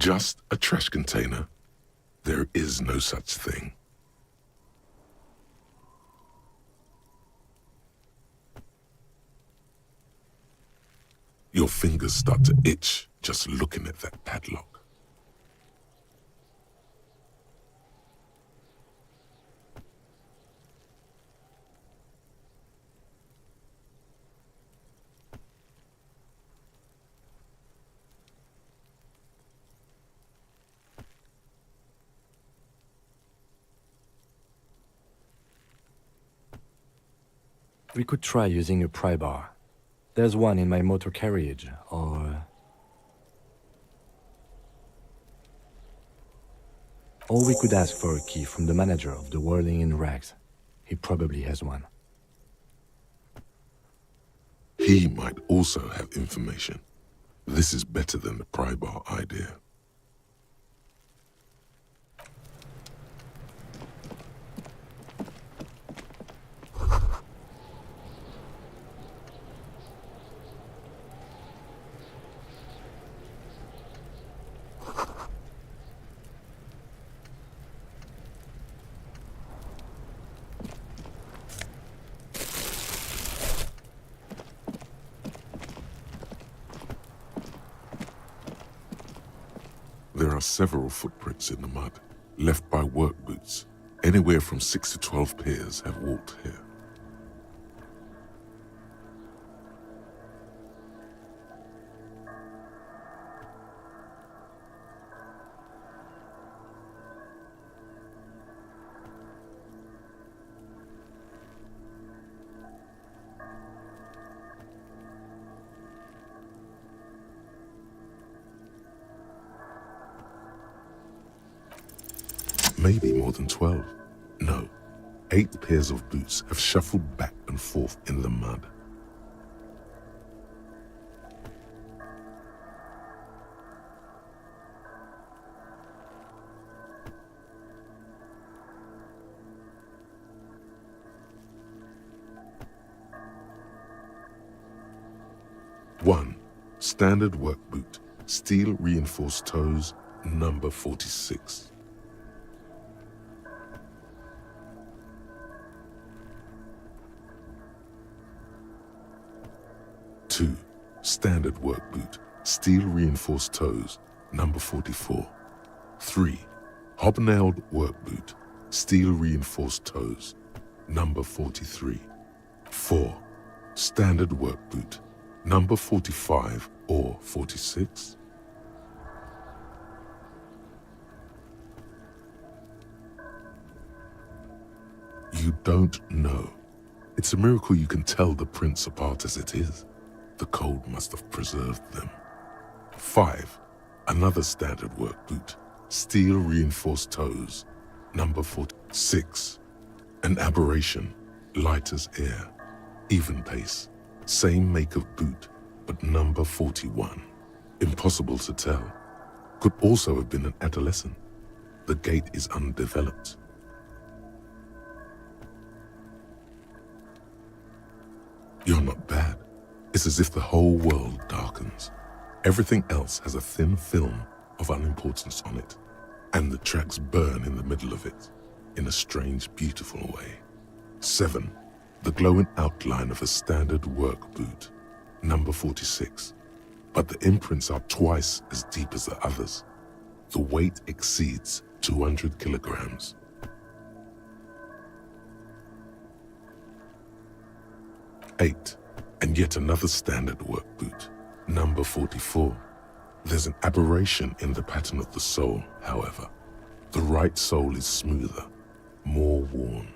Just a trash container? There is no such thing. Your fingers start to itch just looking at that padlock. We could try using a pry bar. There's one in my motor carriage, or we could ask for a key from the manager of the Whirling in Rags. He probably has one. He might also have information. This is better than the pry bar idea. There are several footprints in the mud, left by work boots. Anywhere from 6 to 12 pairs have walked here. Maybe more than 12. No, 8 pairs of boots have shuffled back and forth in the mud. One, standard work boot, steel reinforced toes, number 46. 2, standard work boot, steel reinforced toes, number 44. 3, hobnailed work boot, steel reinforced toes, number 43. 4, standard work boot, number 45 or 46. You don't know. It's a miracle you can tell the prints apart as it is. The cold must have preserved them. 5, another standard work boot, steel reinforced toes, number 46. An aberration, light as air, even pace, same make of boot, but number 41. Impossible to tell. Could also have been an adolescent. The gait is undeveloped. You're not bad. It's as if the whole world darkens. Everything else has a thin film of unimportance on it, and the tracks burn in the middle of it, in a strange, beautiful way. 7, the glowing outline of a standard work boot, number 46. But the imprints are twice as deep as the others. The weight exceeds 200 kilograms. 8, and yet another standard work boot, number 44. There's an aberration in the pattern of the sole, however. The right sole is smoother, more worn.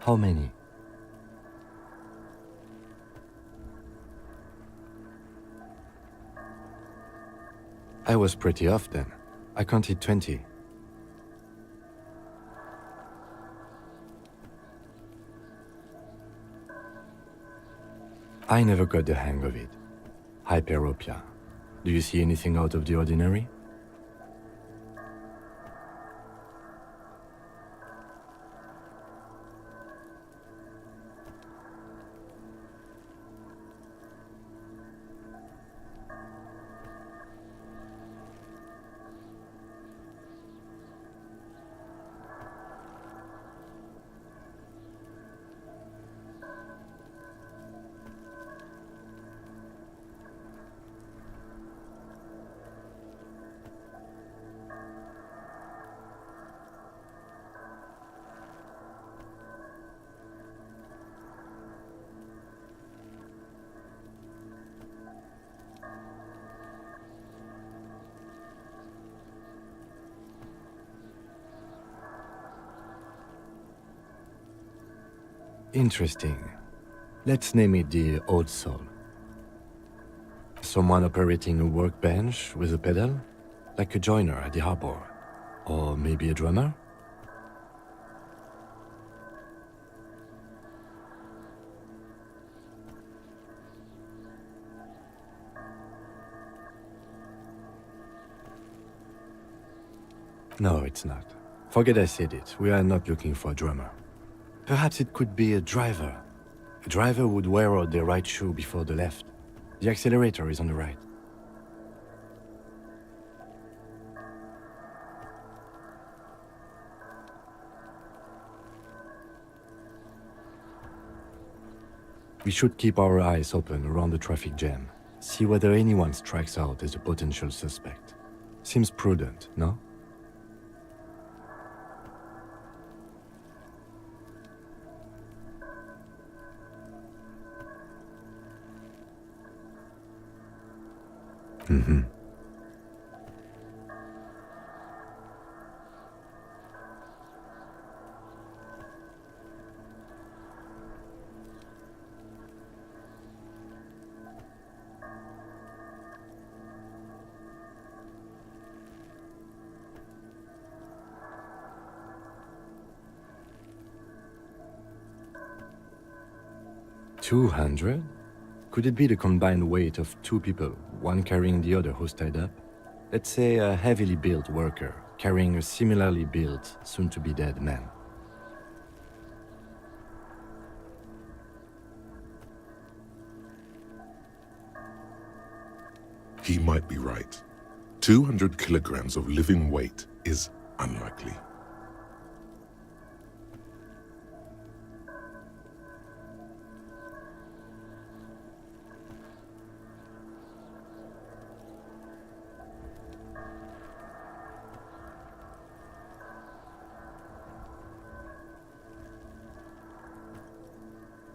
How many? I was pretty off then. I counted 20. I never got the hang of it. Hyperopia. Do you see anything out of the ordinary? Interesting. Let's name it the Old Soul. Someone operating a workbench with a pedal? Like a joiner at the harbor. Or maybe a drummer? No, it's not. Forget I said it. We are not looking for a drummer. Perhaps it could be a driver. A driver would wear out their right shoe before the left. The accelerator is on the right. We should keep our eyes open around the traffic jam. See whether anyone strikes out as a potential suspect. Seems prudent, no? Mm-hmm. $200? Could it be the combined weight of two people, one carrying the other who's tied up? Let's say a heavily built worker carrying a similarly built, soon-to-be-dead man. He might be right. 200 kilograms of living weight is unlikely.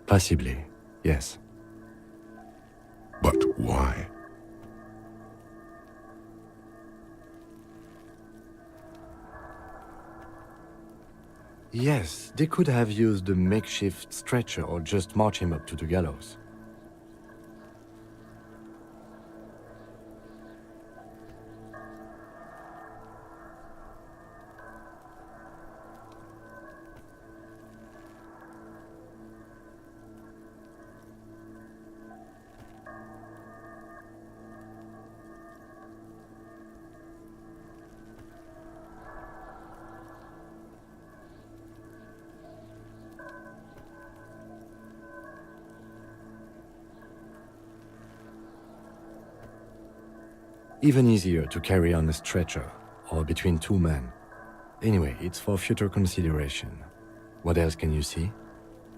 Possibly, yes. But why? Yes, they could have used a makeshift stretcher or just march him up to the gallows. Even easier to carry on a stretcher, or between two men. Anyway, it's for future consideration. What else can you see?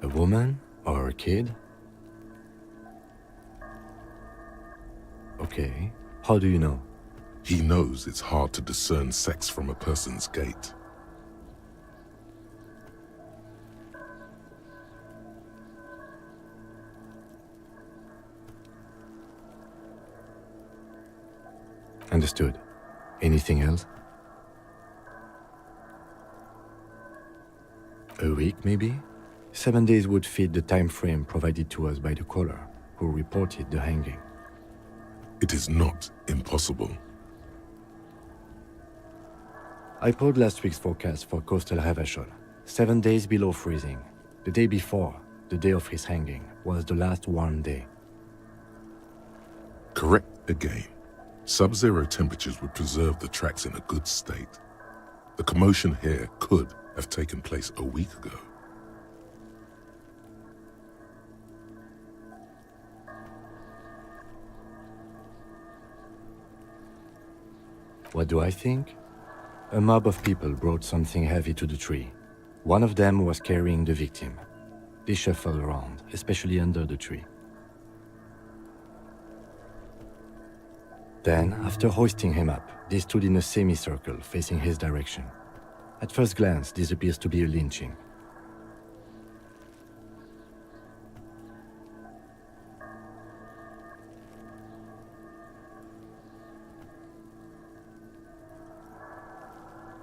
A woman? Or a kid? Okay. How do you know? He knows it's hard to discern sex from a person's gait. Understood. Anything else? A week, maybe? 7 days would fit the time frame provided to us by the caller, who reported the hanging. It is not impossible. I pulled last week's forecast for coastal Revachol. 7 days below freezing. The day before, the day of his hanging, was the last warm day. Correct again. Sub-zero temperatures would preserve the tracks in a good state. The commotion here could have taken place a week ago. What do I think? A mob of people brought something heavy to the tree. One of them was carrying the victim. They shuffled around, especially under the tree. Then, after hoisting him up, they stood in a semicircle facing his direction. At first glance, this appears to be a lynching.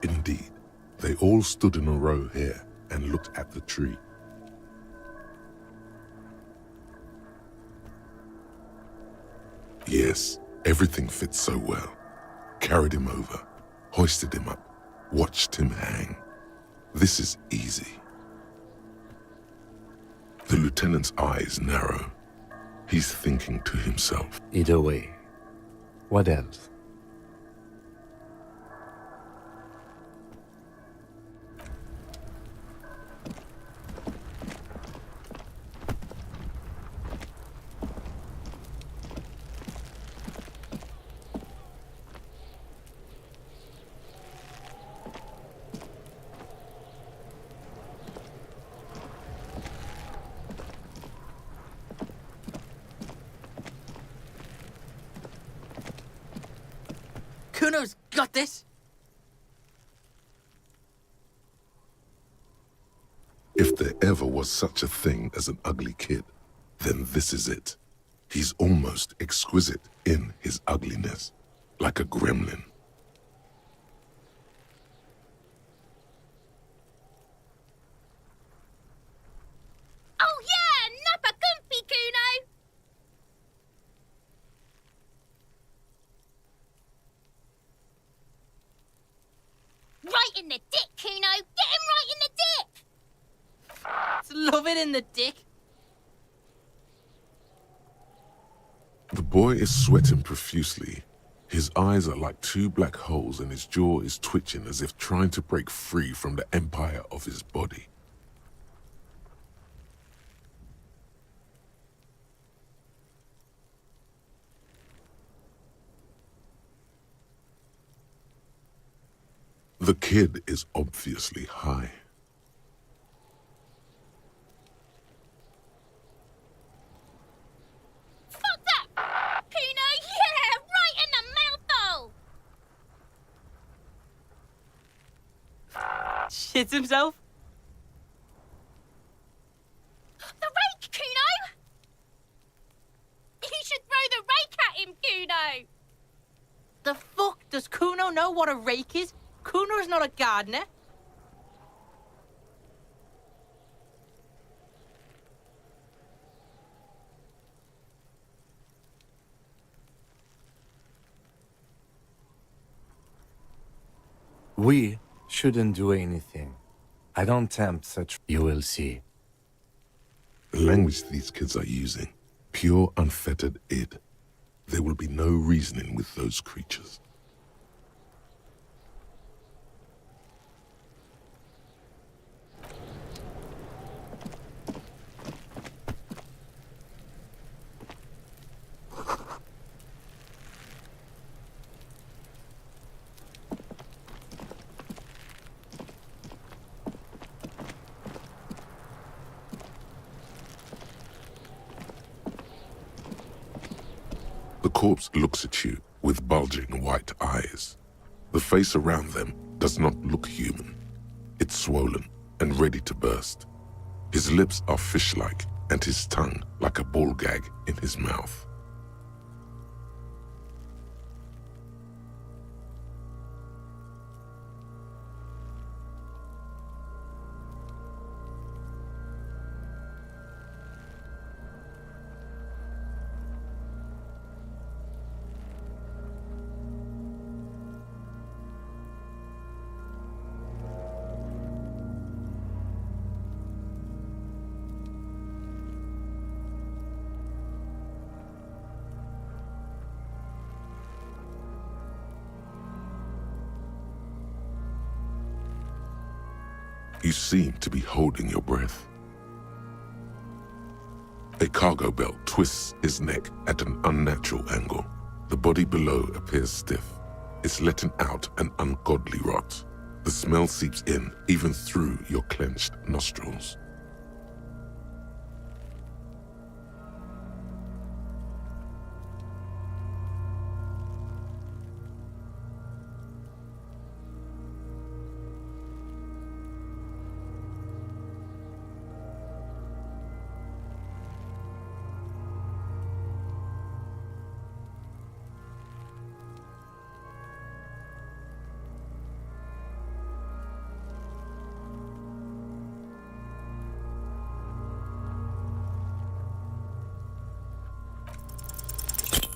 Indeed, they all stood in a row here and looked at the tree. Yes, everything fits so well. Carried him over, hoisted him up, watched him hang. This is easy. The lieutenant's eyes narrow. He's thinking to himself. Either way. What else? Kuno's got this! If there ever was such a thing as an ugly kid, then this is it. He's almost exquisite in his ugliness, like a gremlin. Oh yeah, nappa comfy, Kuno! Right in the dick, Kuno! Get him right in the dick! It's loving in the dick. The boy is sweating profusely. His eyes are like two black holes and his jaw is twitching as if trying to break free from the empire of his body. The kid is obviously high. Fuck that! Kuno, yeah! Right in the mouthhole! Shits himself. The rake, Kuno! You should throw the rake at him, Kuno! The fuck? Does Kuno know what a rake is? Kuno's not a gardener. We shouldn't do anything. I don't tempt such. You will see. The language these kids are using, pure unfettered id. There will be no reasoning with those creatures. The corpse looks at you with bulging white eyes. The face around them does not look human. It's swollen and ready to burst. His lips are fish-like and his tongue like a ball gag in his mouth. You seem to be holding your breath. A cargo belt twists his neck at an unnatural angle. The body below appears stiff. It's letting out an ungodly rot. The smell seeps in, even through your clenched nostrils.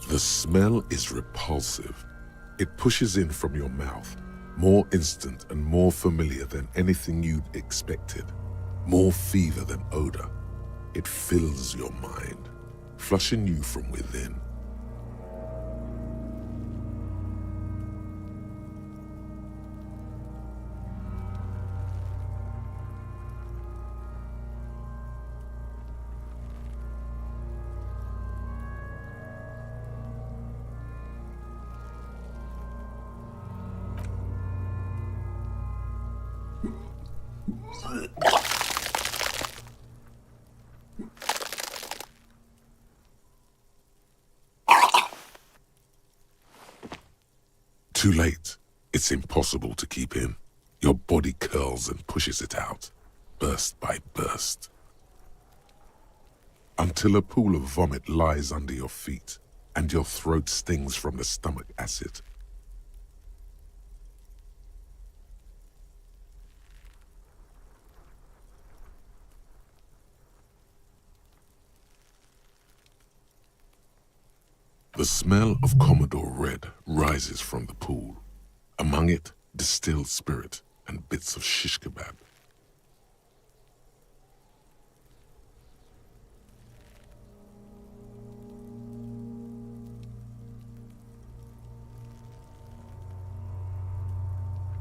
The smell is repulsive. It pushes in from your mouth, more instant and more familiar than anything you'd expected, more fever than odor. It fills your mind, flushing you from within. Too late. It's impossible to keep in. Your body curls and pushes it out, burst by burst. Until a pool of vomit lies under your feet and your throat stings from the stomach acid. The smell of Commodore Red rises from the pool. Among it, distilled spirit and bits of shish kebab.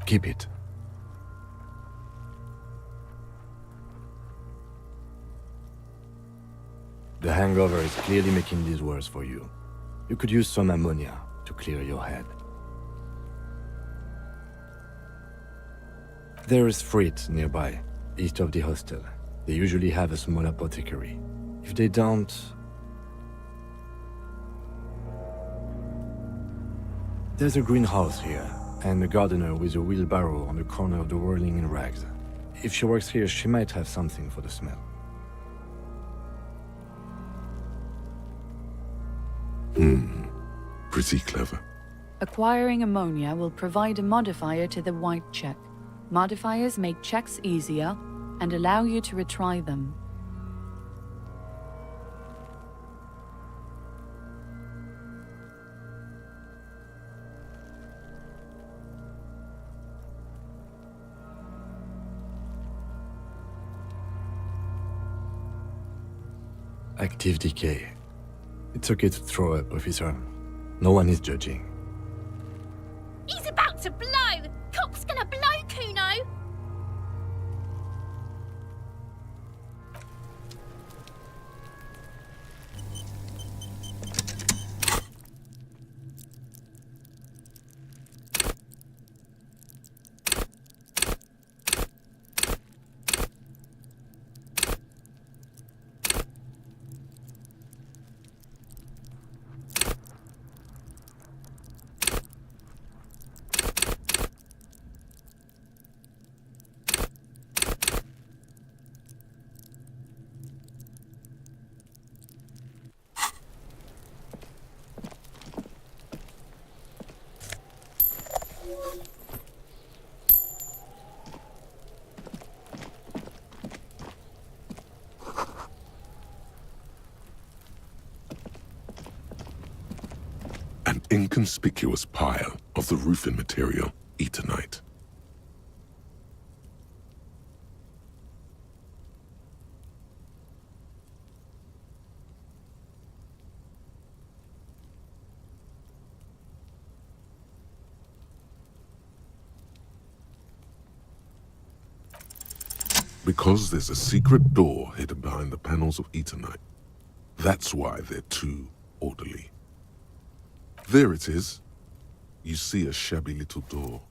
Keep it. The hangover is clearly making this worse for you. You could use some ammonia to clear your head. There is Frit nearby, east of the hostel. They usually have a small apothecary. If they don't... There's a greenhouse here, and a gardener with a wheelbarrow on the corner of the whirling in rags. If she works here, she might have something for the smell. Pretty clever. Acquiring ammonia will provide a modifier to the white check. Modifiers make checks easier and allow you to retry them. Active decay. It's okay to throw up, officer. No one is judging. He's about to blow! Cock's gonna blow, Kuno! An inconspicuous pile of the roofing material, Eternite. Because there's a secret door hidden behind the panels of Eternite. That's why they're too orderly. There it is. You see a shabby little door.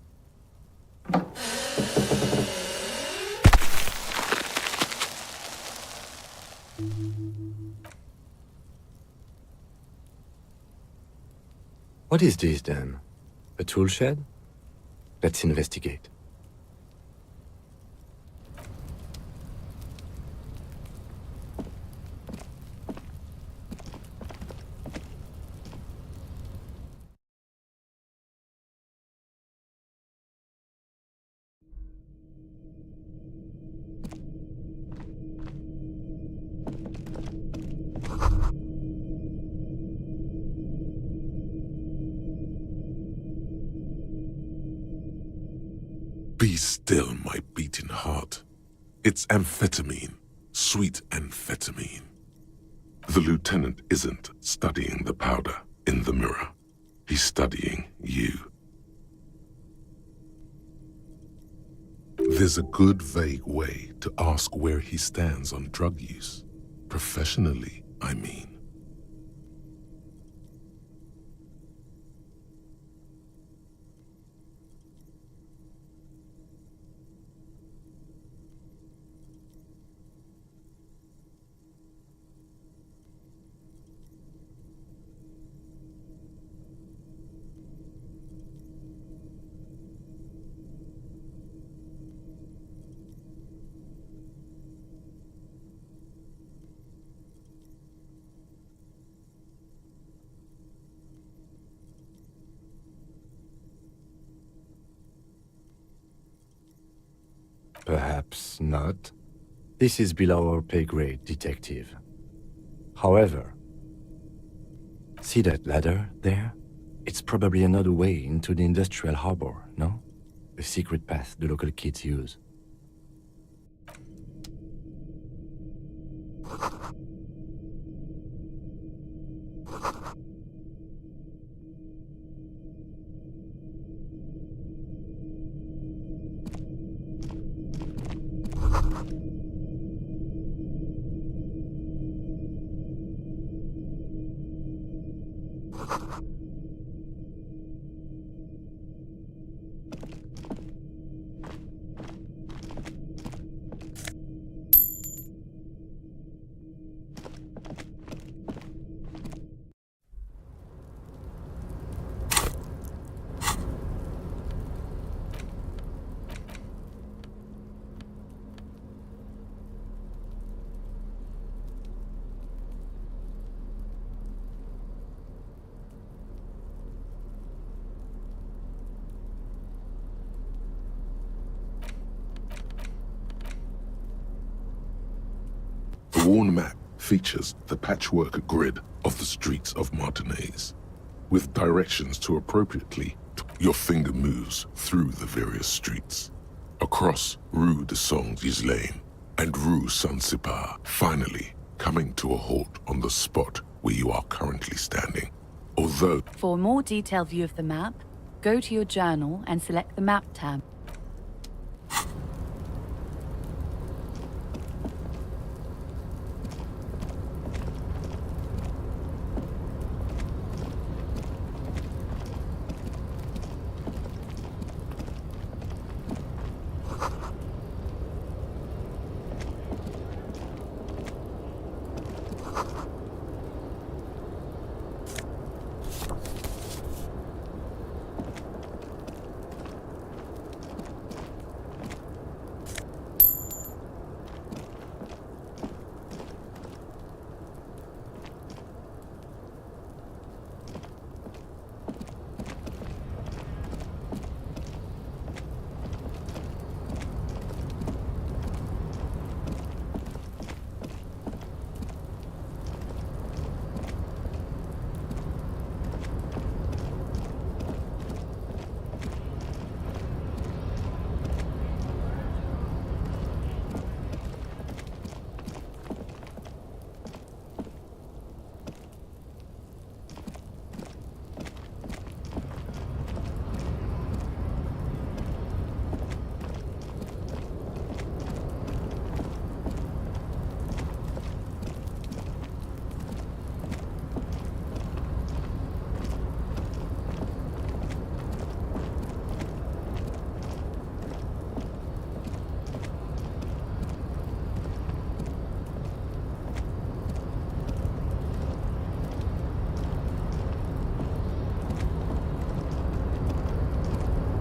What is this then? A tool shed? Let's investigate. Be still, my beating heart. It's amphetamine, sweet amphetamine. The lieutenant isn't studying the powder in the mirror. He's studying you. There's a good, vague way to ask where he stands on drug use. Professionally, I mean. Perhaps not. This is below our pay grade, detective. However, see that ladder there? It's probably another way into the industrial harbor, no? A secret path the local kids use. The worn map features the patchwork grid of the streets of Martinez, with directions to appropriately your finger moves through the various streets, across Rue de Saint-Ghislain and Rue Saint-Sipar, finally coming to a halt on the spot where you are currently standing. Although, For a more detailed view of the map, go to your journal and select the Map tab.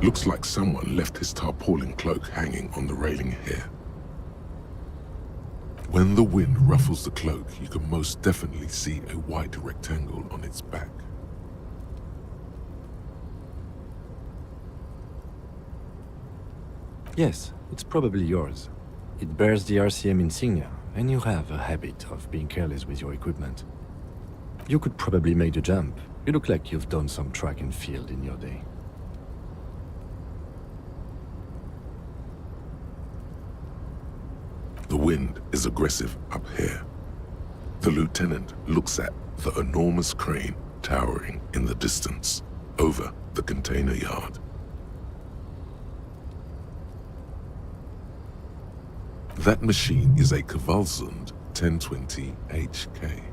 Looks like someone left his tarpaulin cloak hanging on the railing here. When the wind ruffles the cloak, you can most definitely see a white rectangle on its back. Yes, it's probably yours. It bears the RCM insignia, and you have a habit of being careless with your equipment. You could probably make the jump. You look like you've done some track and field in your day. The wind is aggressive up here. The lieutenant looks at the enormous crane towering in the distance over the container yard. That machine is a Kvalsund 1020 HK.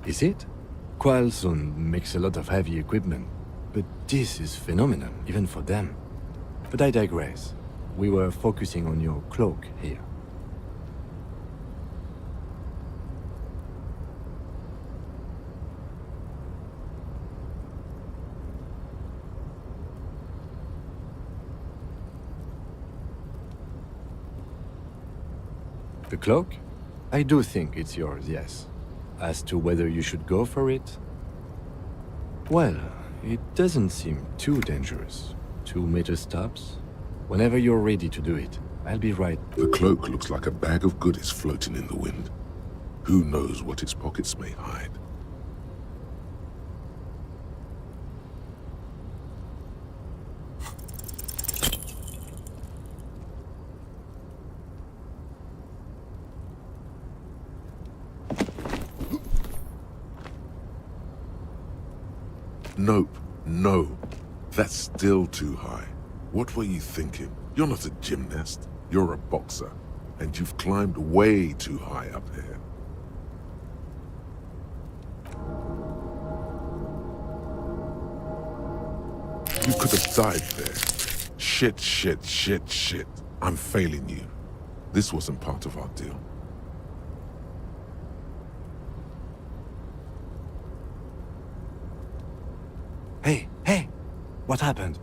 Is it? Kvalsund makes a lot of heavy equipment, but this is phenomenal, even for them. But I digress. We were focusing on your cloak here. The cloak? I do think it's yours, yes. As to whether you should go for it? Well, it doesn't seem too dangerous. 2 meter stops. Whenever you're ready to do it, I'll be right. The cloak looks like a bag of goodies floating in the wind. Who knows what its pockets may hide? Nope, no. That's still too high. What were you thinking? You're not a gymnast. You're a boxer. And you've climbed way too high up here. You could have died there. Shit, shit, shit, shit. I'm failing you. This wasn't part of our deal. Hey! What happened?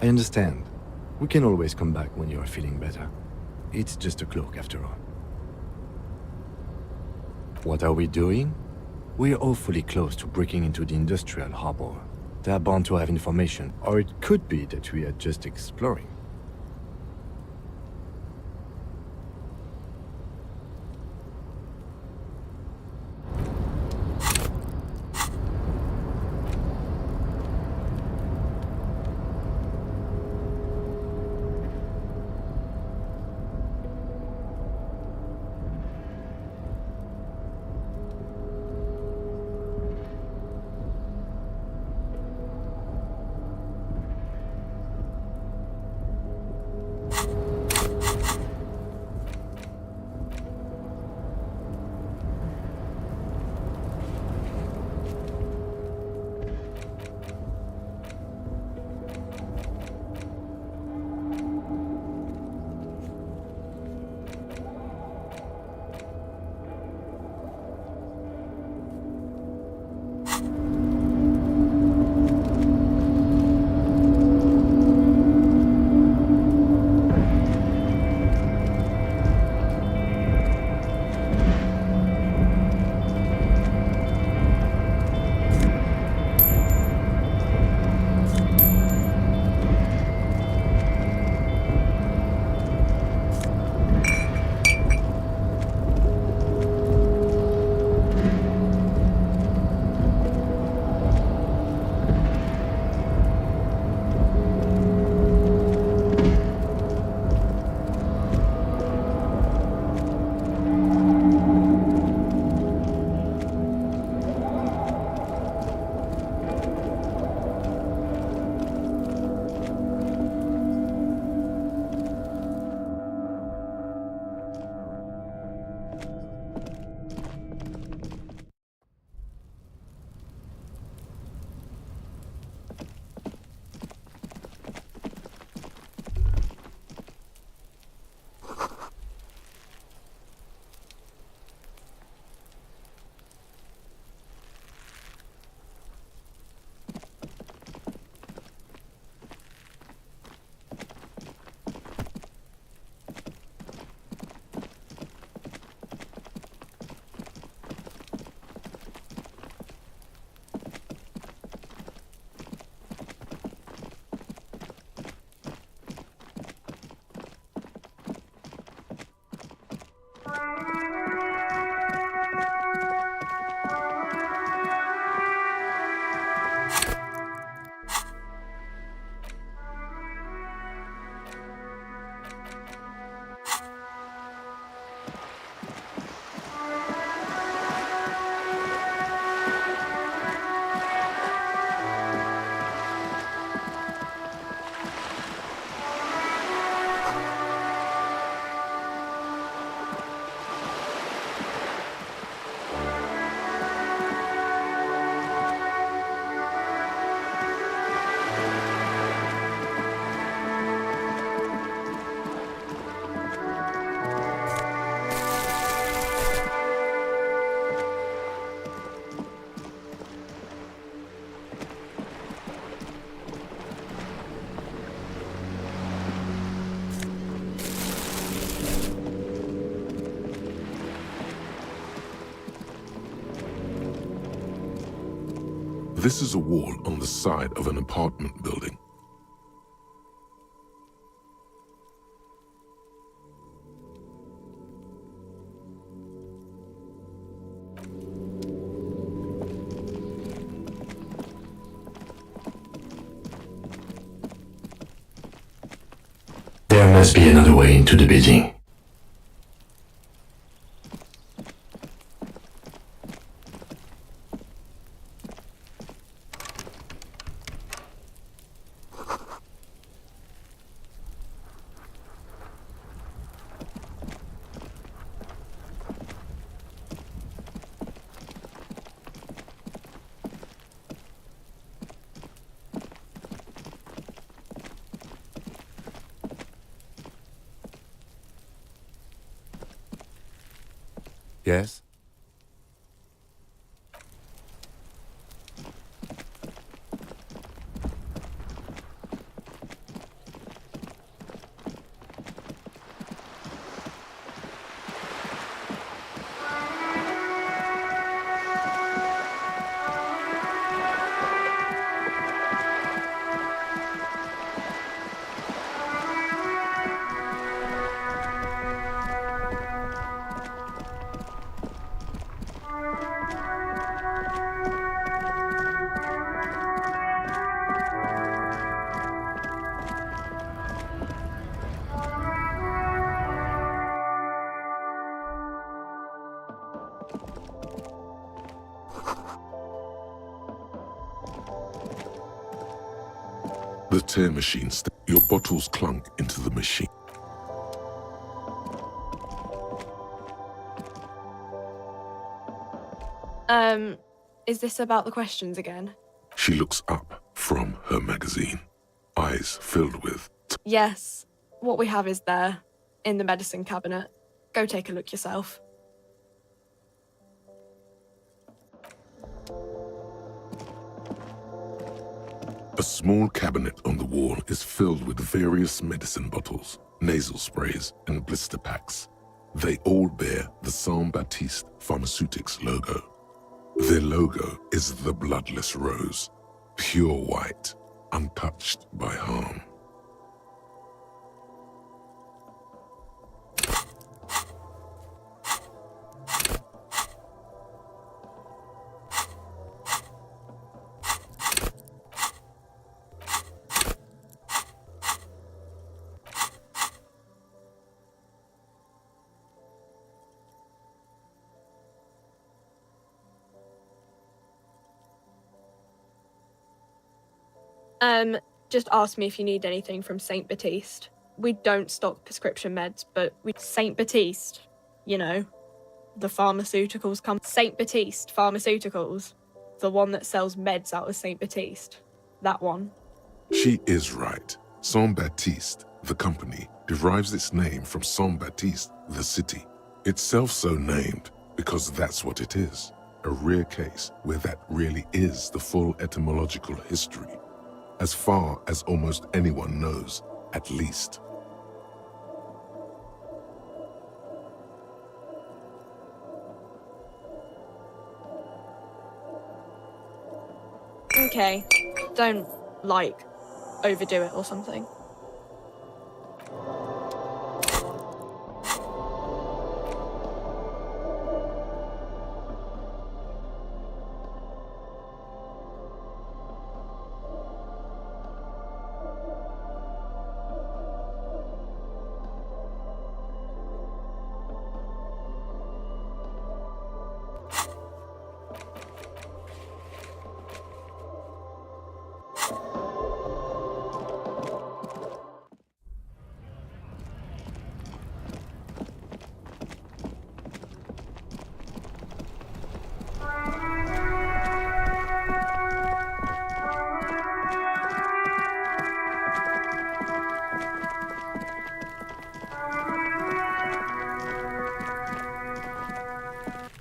I understand. We can always come back when you are feeling better. It's just a cloak after all. What are we doing? We're awfully close to breaking into the industrial harbor. They are bound to have information, or it could be that we are just exploring. This is a wall on the side of an apartment building. There must be another way into the building. Yes? The tear machine. Your bottles clunk into the machine. Is this about the questions again? She looks up from her magazine, eyes filled with... Yes. What we have is there, in the medicine cabinet. Go take a look yourself. A small cabinet on the wall is filled with various medicine bottles, nasal sprays, and blister packs. They all bear the Saint Baptiste Pharmaceutics logo. Their logo is the bloodless rose, pure white, untouched by harm. Just ask me if you need anything from Saint Baptiste. We don't stock prescription meds, but Saint Baptiste, you know, the pharmaceuticals come. Saint Baptiste Pharmaceuticals, the one that sells meds out of Saint Baptiste. That one. She is right. Saint Baptiste, the company, derives its name from Saint Baptiste, the city. Itself so named because that's what it is. A rare case where that really is the full etymological history. As far as almost anyone knows, at least. Okay, don't, overdo it or something.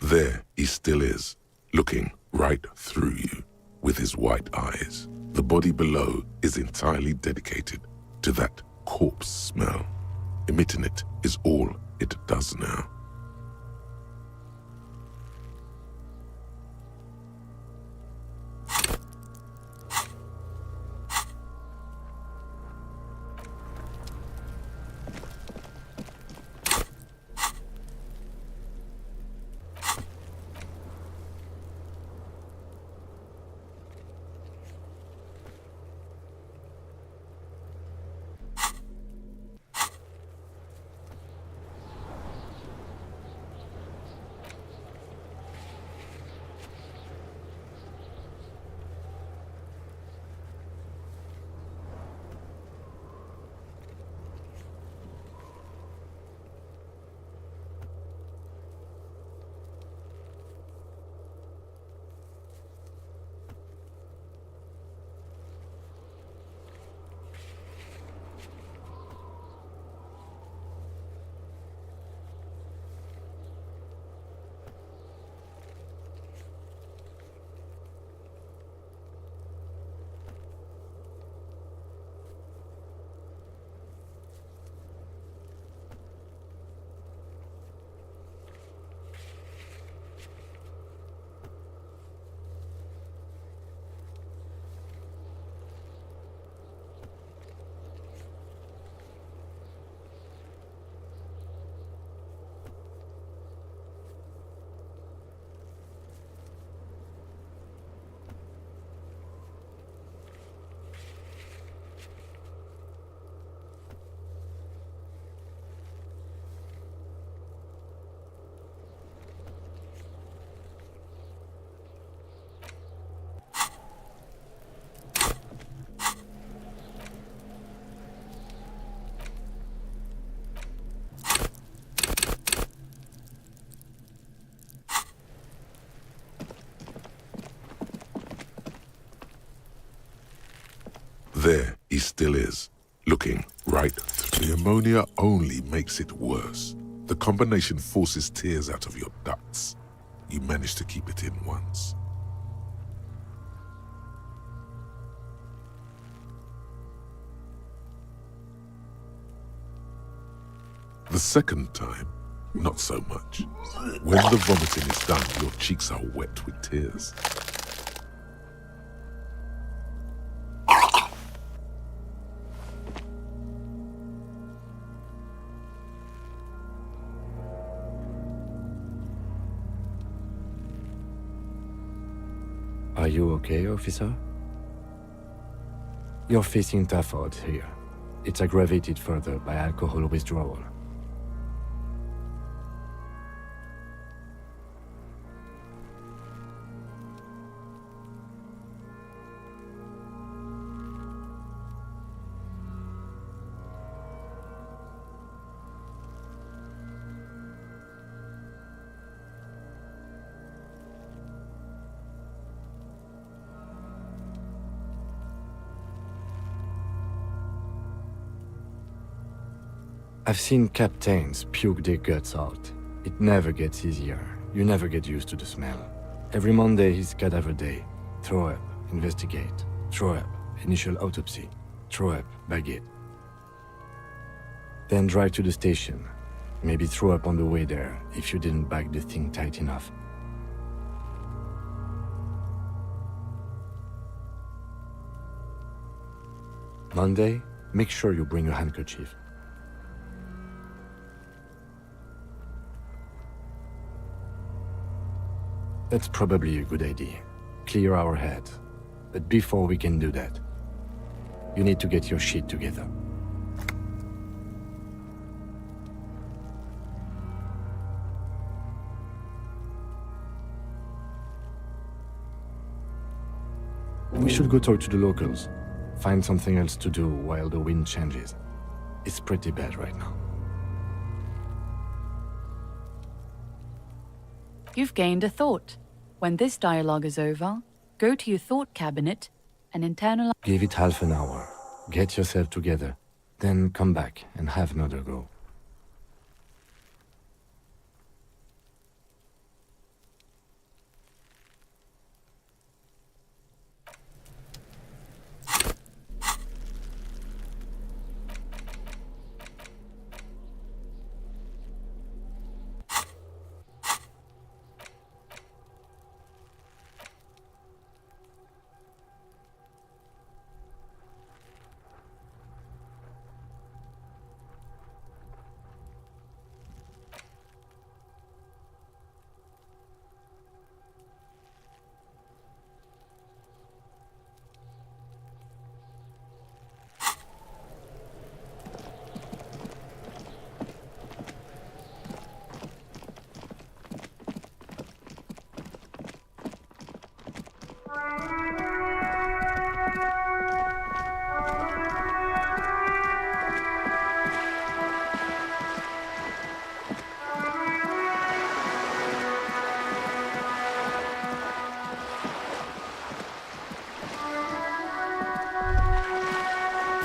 There he still is, looking right through you with his white eyes. The body below is entirely dedicated to that corpse smell. Emitting it is all it does now. There he still is, looking right. The ammonia only makes it worse. The combination forces tears out of your ducts. You managed to keep it in once. The second time, not so much. When the vomiting is done, your cheeks are wet with tears. Are you okay, officer? You're facing tough odds here. It's aggravated further by alcohol withdrawal. I've seen captains puke their guts out. It never gets easier. You never get used to the smell. Every Monday is cadaver day. Throw up, investigate. Throw up, initial autopsy. Throw up, bag it. Then drive to the station. Maybe throw up on the way there if you didn't bag the thing tight enough. Monday, make sure you bring a handkerchief. That's probably a good idea. Clear our heads. But before we can do that, you need to get your shit together. We should go talk to the locals. Find something else to do while the wind changes. It's pretty bad right now. You've gained a thought. When this dialogue is over, go to your thought cabinet and internalize. Give it half an hour. Get yourself together. Then come back and have another go.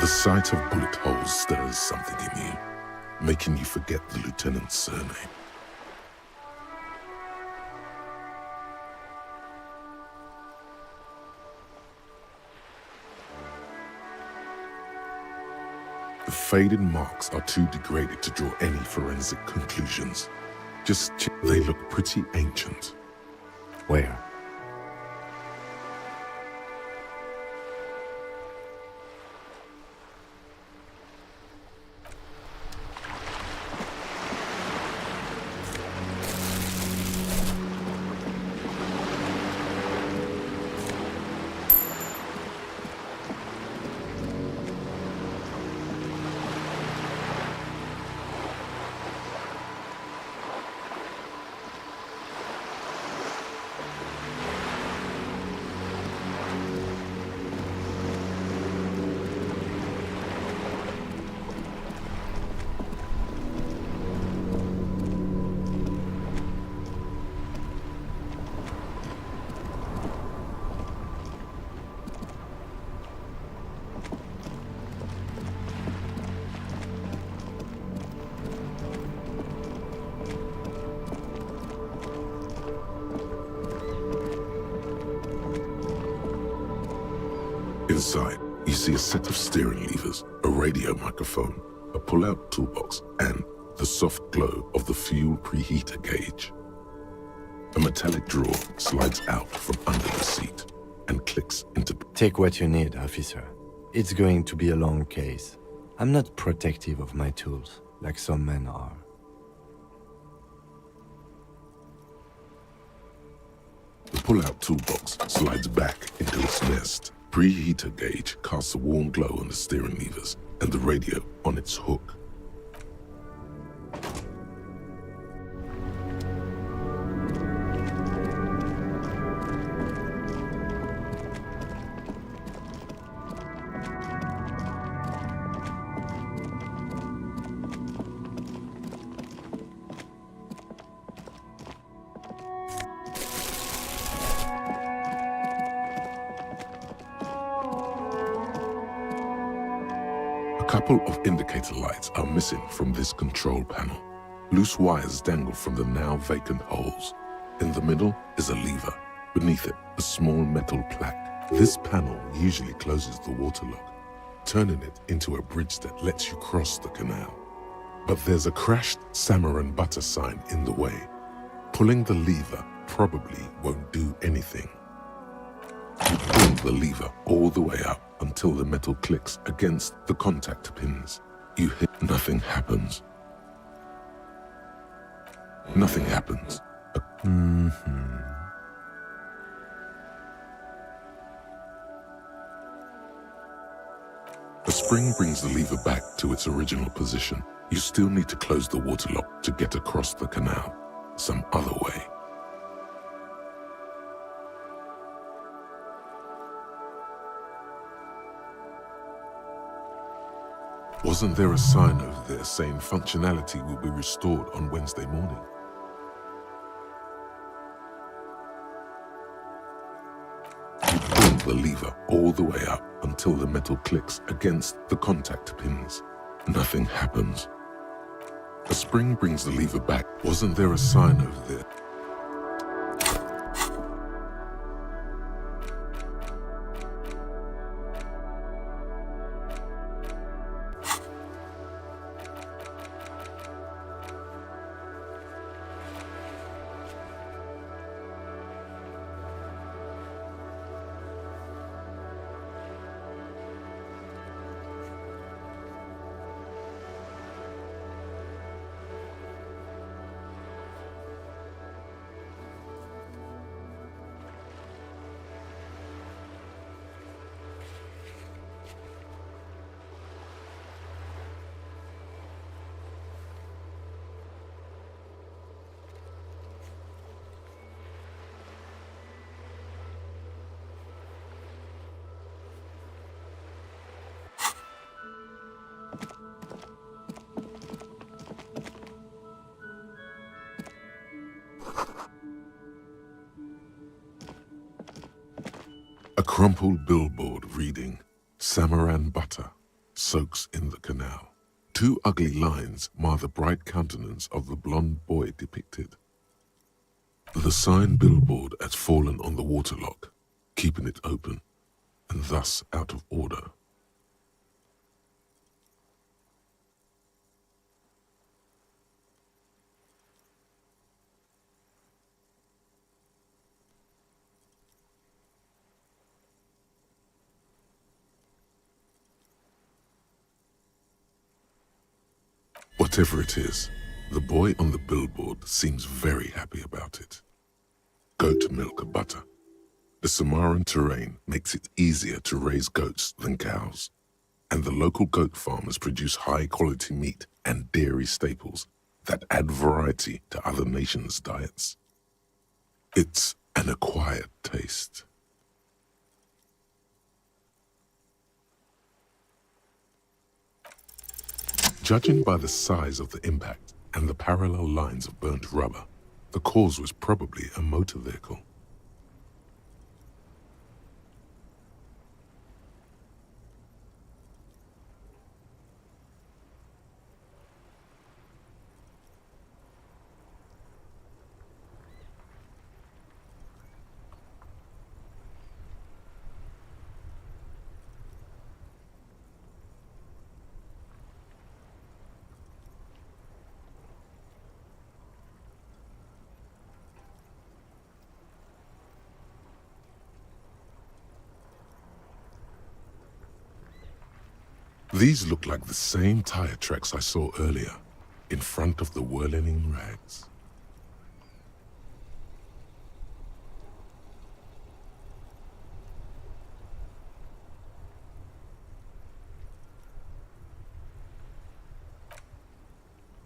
The sight of bullet holes stirs something in you, making you forget the lieutenant's surname. The faded marks are too degraded to draw any forensic conclusions. Just check. They look pretty ancient. Where? Inside, you see a set of steering levers, a radio microphone, a pull-out toolbox, and the soft glow of the fuel preheater gauge. A metallic drawer slides out from under the seat and clicks into... Take what you need, officer. It's going to be a long case. I'm not protective of my tools, like some men are. The pull-out toolbox slides back into its nest. Preheater gauge casts a warm glow on the steering levers and the radio on its hook. A couple of indicator lights are missing from this control panel. Loose wires dangle from the now vacant holes. In the middle is a lever. Beneath it, a small metal plaque. This panel usually closes the water lock, turning it into a bridge that lets you cross the canal. But there's a crashed salmon and butter sign in the way. Pulling the lever probably won't do anything. You pull the lever all the way up until the metal clicks against the contact pins. You hit, nothing happens. Nothing happens. A spring brings the lever back to its original position. You still need to close the water lock to get across the canal, some other way. Wasn't there a sign over there saying functionality will be restored on Wednesday morning? You pull the lever all the way up until the metal clicks against the contact pins. Nothing happens. A spring brings the lever back. Wasn't there a sign over there? A crumpled billboard reading, "Samaran butter soaks in the canal." Two ugly lines mar the bright countenance of the blonde boy depicted. The sign billboard has fallen on the waterlock, keeping it open, and thus out of order. Whatever it is, the boy on the billboard seems very happy about it. Goat milk butter. The Samaran terrain makes it easier to raise goats than cows, and the local goat farmers produce high-quality meat and dairy staples that add variety to other nations' diets. It's an acquired taste. Judging by the size of the impact and the parallel lines of burnt rubber, the cause was probably a motor vehicle. These look like the same tire tracks I saw earlier, in front of the whirling rags.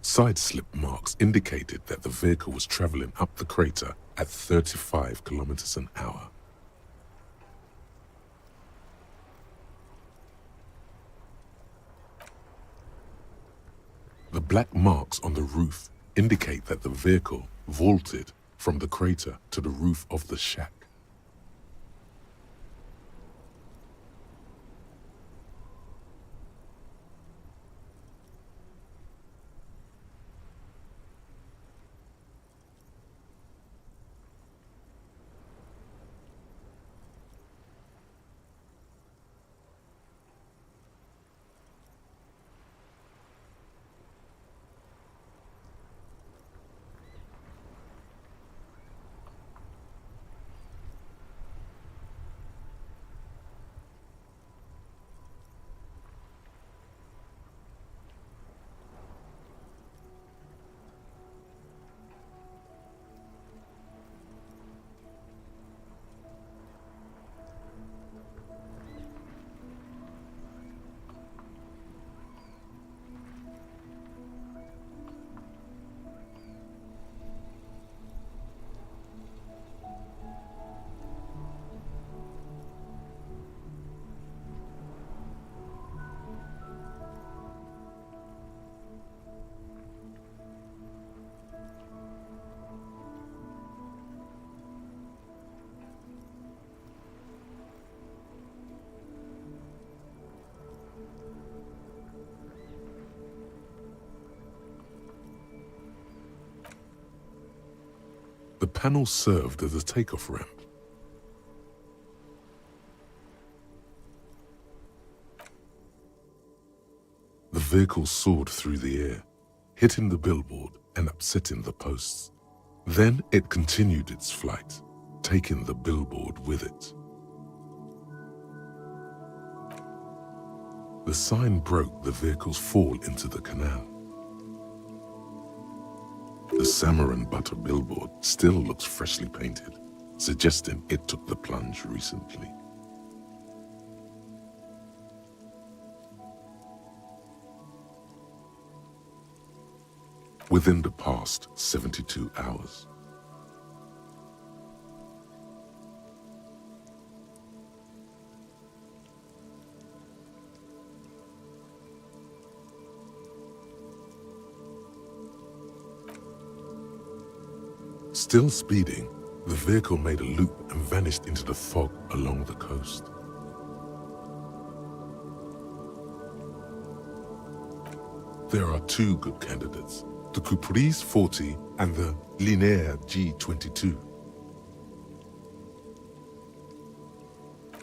Side slip marks indicated that the vehicle was traveling up the crater at 35 kilometers an hour. The black marks on the roof indicate that the vehicle vaulted from the crater to the roof of the shack. The panel served as a takeoff ramp. The vehicle soared through the air, hitting the billboard and upsetting the posts. Then it continued its flight, taking the billboard with it. The sign broke the vehicle's fall into the canal. The Samaran Butter billboard still looks freshly painted, suggesting it took the plunge recently. Within the past 72 hours. Still speeding, the vehicle made a loop and vanished into the fog along the coast. There are two good candidates, the Caprice 40 and the Linear G22.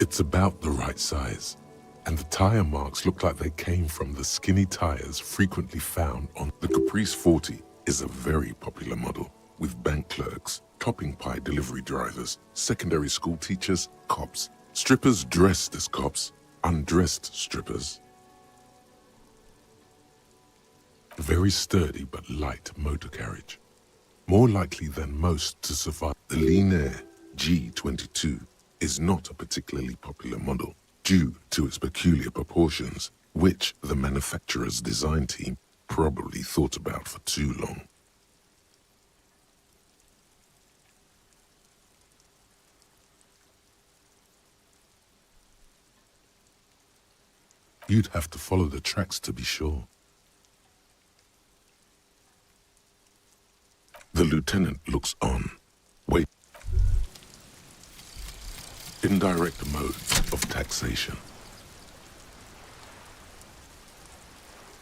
It's about the right size, and the tire marks look like they came from the skinny tires frequently found on the Caprice 40 is a very popular model, with bank clerks, topping pie delivery drivers, secondary school teachers, cops, strippers dressed as cops, undressed strippers. Very sturdy but light motor carriage. More likely than most to survive. The Linear G22 is not a particularly popular model due to its peculiar proportions, which the manufacturer's design team probably thought about for too long. You'd have to follow the tracks to be sure. The lieutenant looks on. Wait. Indirect modes of taxation.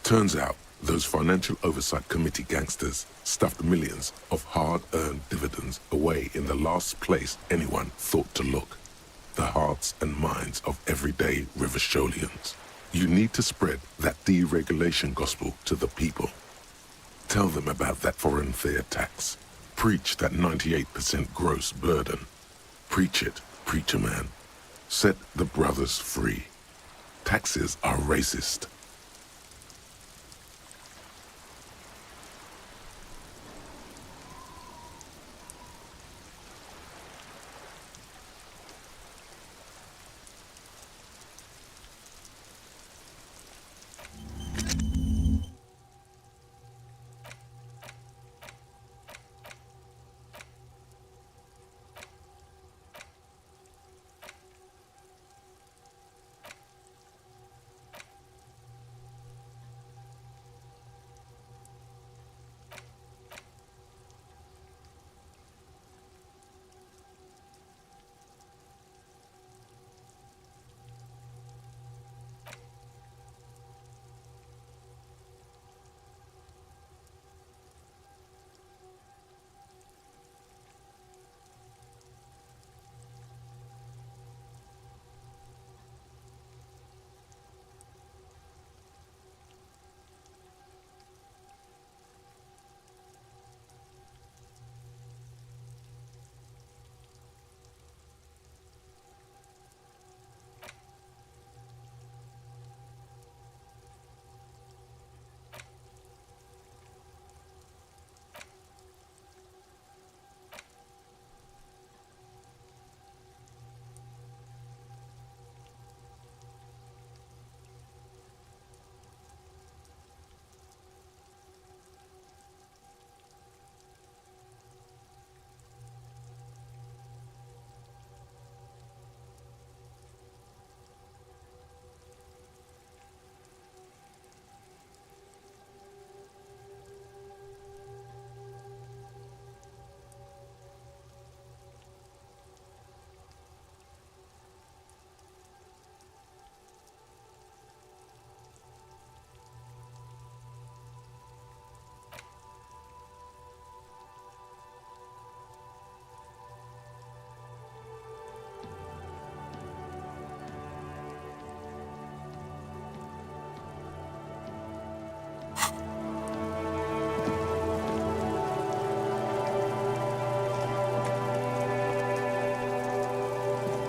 Turns out those Financial Oversight Committee gangsters stuffed millions of hard-earned dividends away in the last place anyone thought to look. The hearts and minds of everyday Rivasholians. You need to spread that deregulation gospel to the people. Tell them about that foreign fair tax. Preach that 98% gross burden. Preach it, preacher man. Set the brothers free. Taxes are racist.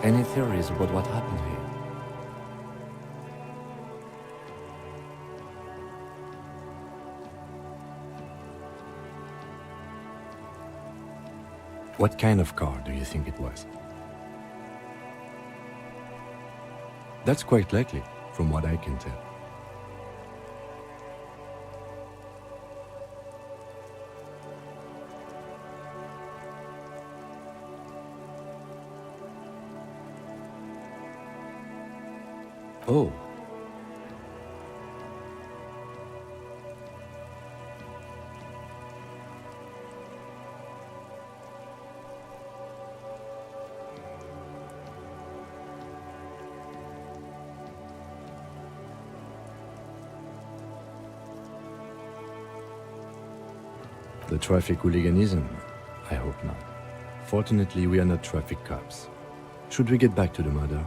Any theories about what happened here? What kind of car do you think it was? That's quite likely, from what I can tell. Oh. The traffic hooliganism? I hope not. Fortunately, we are not traffic cops. Should we get back to the murder?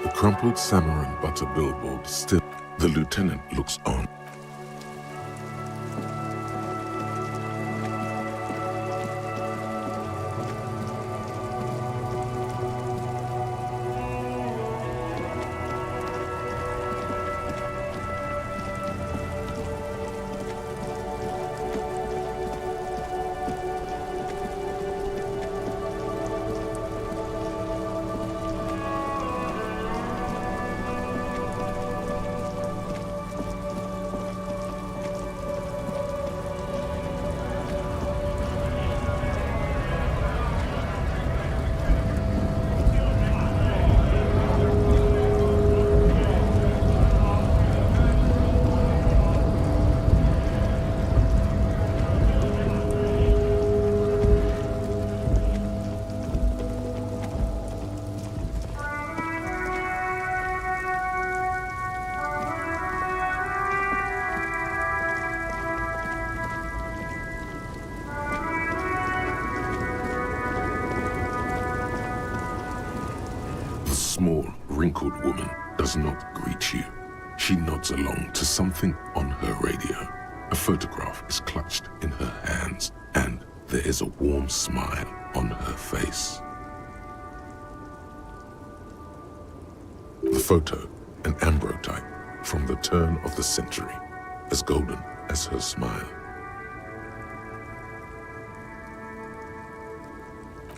The crumpled salmon and butter billboard still. The lieutenant looks on. The small, wrinkled woman does not greet you. She nods along to something on her radio. A photograph is clutched in her hands, and there is a warm smile on her face. The photo, an ambrotype from the turn of the century, as golden as her smile.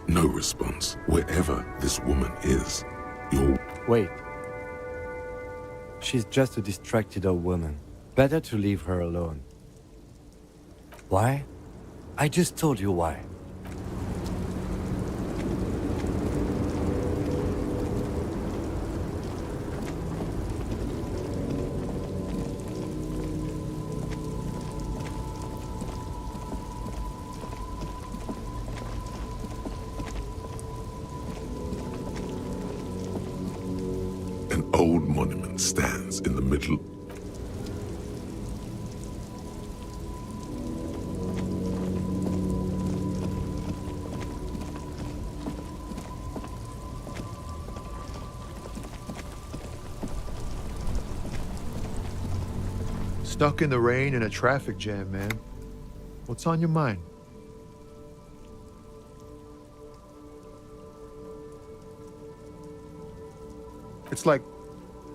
No response wherever this woman is. Wait. She's just a distracted old woman. Better to leave her alone. Why? I just told you why. An old monument stands in the middle. Stuck in the rain in a traffic jam, man. What's on your mind? It's like,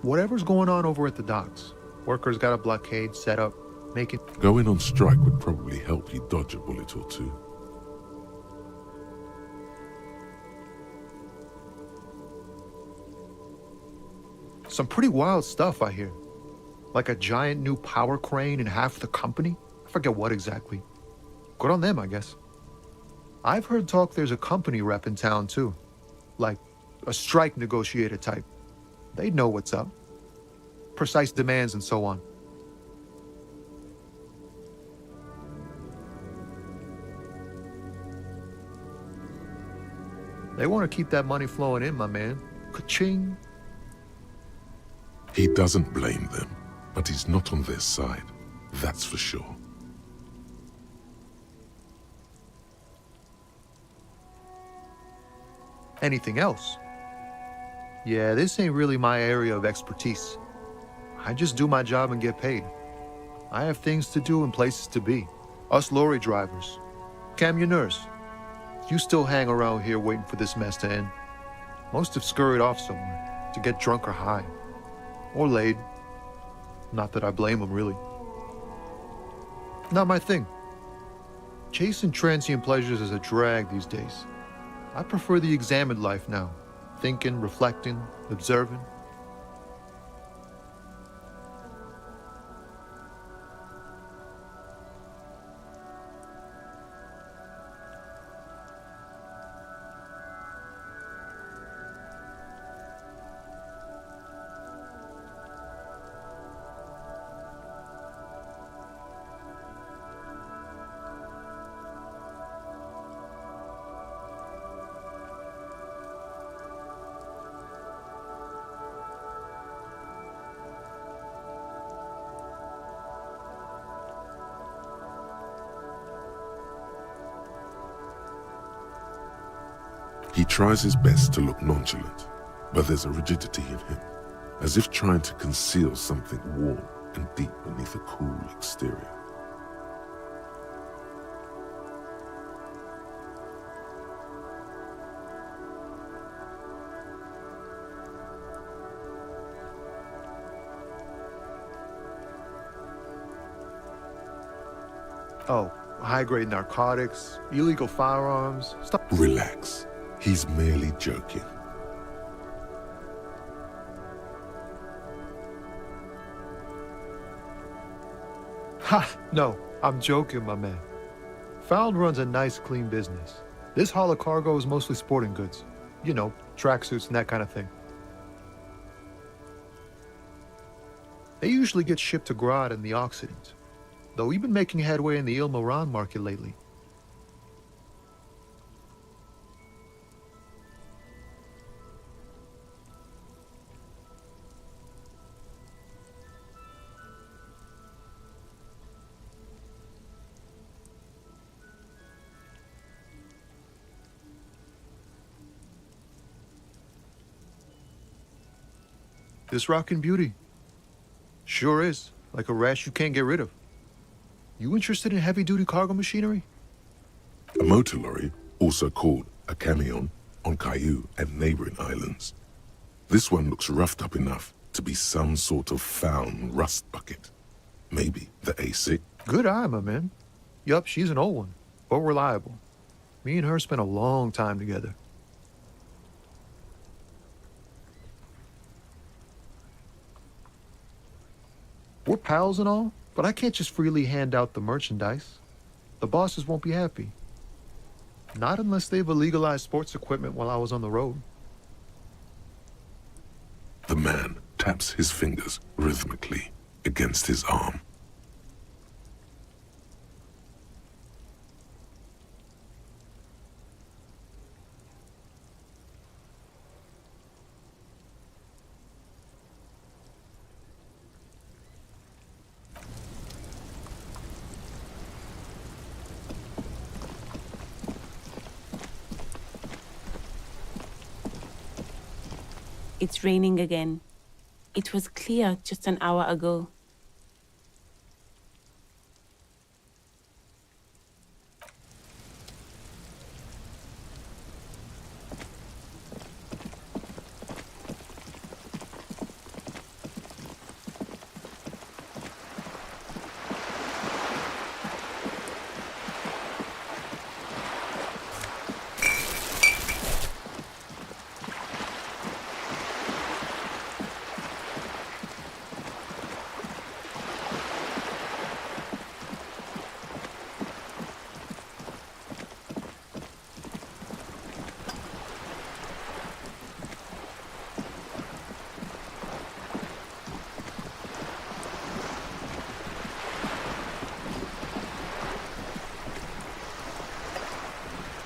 whatever's going on over at the docks. Workers got a blockade set up, making... Going on strike would probably help you dodge a bullet or two. Some pretty wild stuff, I hear. Like a giant new power crane in half of the company? I forget what exactly. Good on them, I guess. I've heard talk there's a company rep in town, too. Like a strike negotiator type. They'd know what's up. Precise demands and so on. They want to keep that money flowing in, my man. Ka-ching. He doesn't blame them, but he's not on their side. That's for sure. Anything else? Yeah, this ain't really my area of expertise. I just do my job and get paid. I have things to do and places to be. Us lorry drivers, camionneurs, you still hang around here waiting for this mess to end. Most have scurried off somewhere to get drunk or high. Or laid. Not that I blame them, really. Not my thing. Chasing transient pleasures is a drag these days. I prefer the examined life now. Thinking, reflecting, observing. He tries his best to look nonchalant, but there's a rigidity in him, as if trying to conceal something warm and deep beneath a cool exterior. Oh, high-grade narcotics, illegal firearms, stuff. Relax. He's merely joking. Ha! No, I'm joking, my man. Found runs a nice, clean business. This haul of cargo is mostly sporting goods. You know, tracksuits and that kind of thing. They usually get shipped to Grad in the Occident, though we've been making headway in the Il-Moran market lately. This rockin' beauty. Sure is. Like a rash you can't get rid of. You interested in heavy-duty cargo machinery? A motor lorry, also called a camion, on Caillou and neighboring islands. This one looks roughed up enough to be some sort of found rust bucket. Maybe the A6. Good eye, my man. Yup, she's an old one, but reliable. Me and her spent a long time together. We're pals and all, but I can't just freely hand out the merchandise. The bosses won't be happy. Not unless they've illegalized sports equipment while I was on the road. The man taps his fingers rhythmically against his arm. It's raining again. It was clear just an hour ago.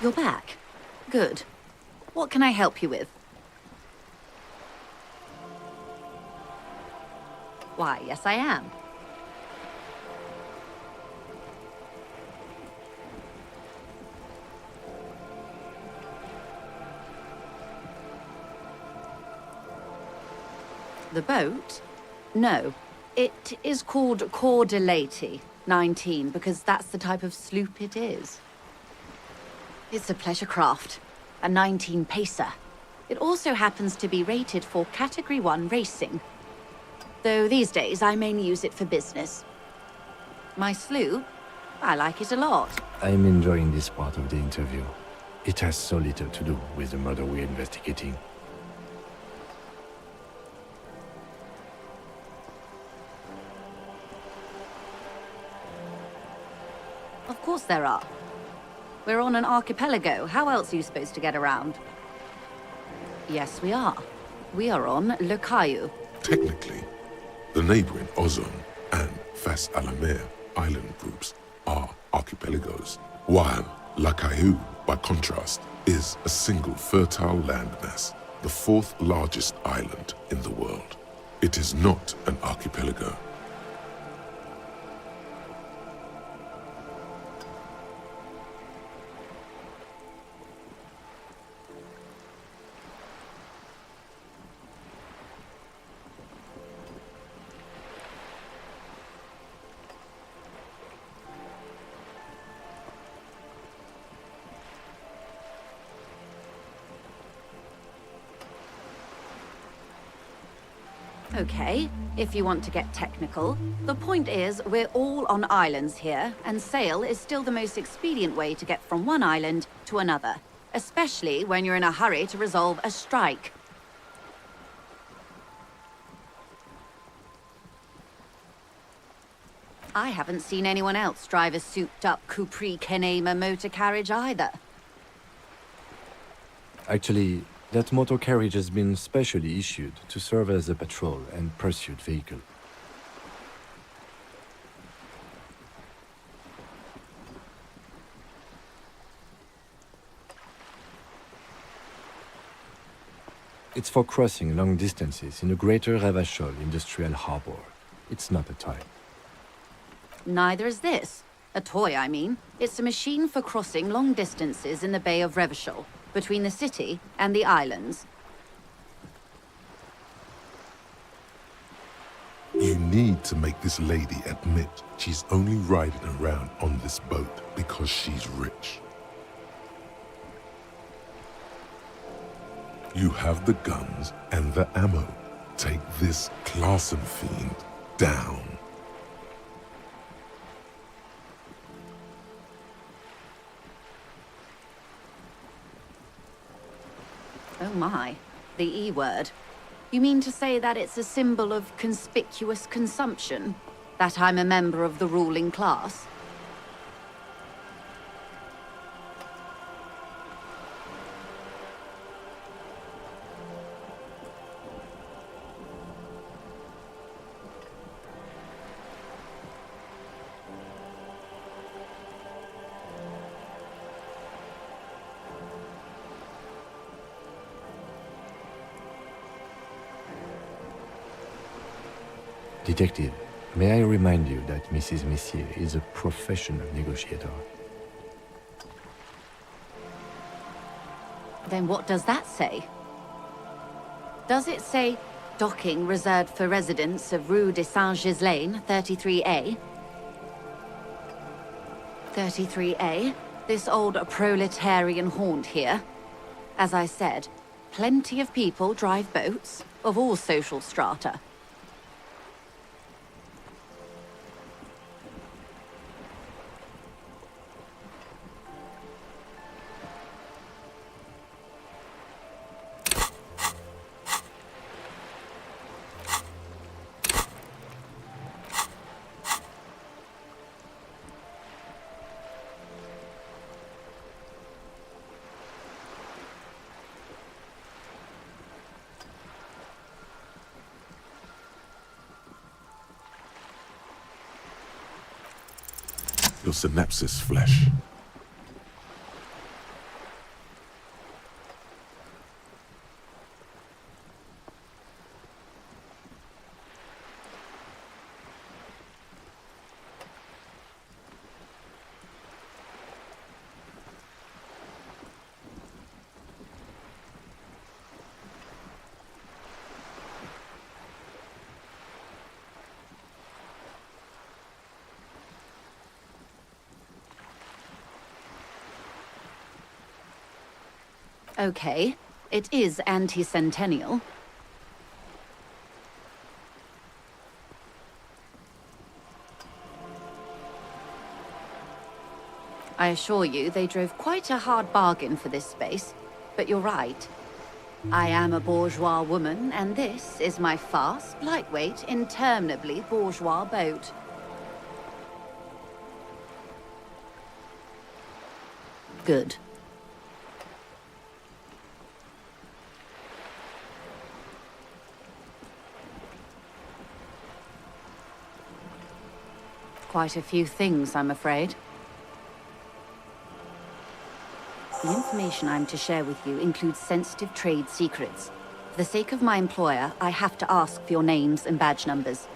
You're back. Good. What can I help you with? Why, yes I am. The boat? No. It is called Cor de Leyte 19 because that's the type of sloop it is. It's a pleasure craft, a 19 pacer. It also happens to be rated for Category 1 racing. Though these days I mainly use it for business. My sloop? I like it a lot. I'm enjoying this part of the interview. It has so little to do with the murder we're investigating. Of course there are. We're on an archipelago. How else are you supposed to get around? Yes, we are. We are on Le Caillou. Technically, the neighboring Ozone and Fas Alamer island groups are archipelagos, while La Caillou, by contrast, is a single fertile landmass, the fourth largest island in the world. It is not an archipelago. Okay, if you want to get technical. The point is, we're all on islands here, and sail is still the most expedient way to get from one island to another, especially when you're in a hurry to resolve a strike. I haven't seen anyone else drive a souped-up Capri-Kenema motor carriage either. Actually, that motor carriage has been specially issued to serve as a patrol and pursuit vehicle. It's for crossing long distances in the greater Revachol industrial harbor. It's not a toy. Neither is this. A toy, I mean. It's a machine for crossing long distances in the Bay of Revachol, between the city and the islands. You need to make this lady admit she's only riding around on this boat because she's rich. You have the guns and the ammo. Take this Clausen fiend down. Oh my, the E word. You mean to say that it's a symbol of conspicuous consumption? That I'm a member of the ruling class? Detective, may I remind you that Mrs. Messier is a professional negotiator. Then what does that say? Does it say docking reserved for residents of Rue de Saint-Ghislain, 33A? 33A? This old proletarian haunt here? As I said, plenty of people drive boats, of all social strata. Your synapses flesh. Okay, it is anti-centennial. I assure you, they drove quite a hard bargain for this space. But you're right. I am a bourgeois woman, and this is my fast, lightweight, interminably bourgeois boat. Good. Quite a few things, I'm afraid. The information I'm to share with you includes sensitive trade secrets. For the sake of my employer, I have to ask for your names and badge numbers.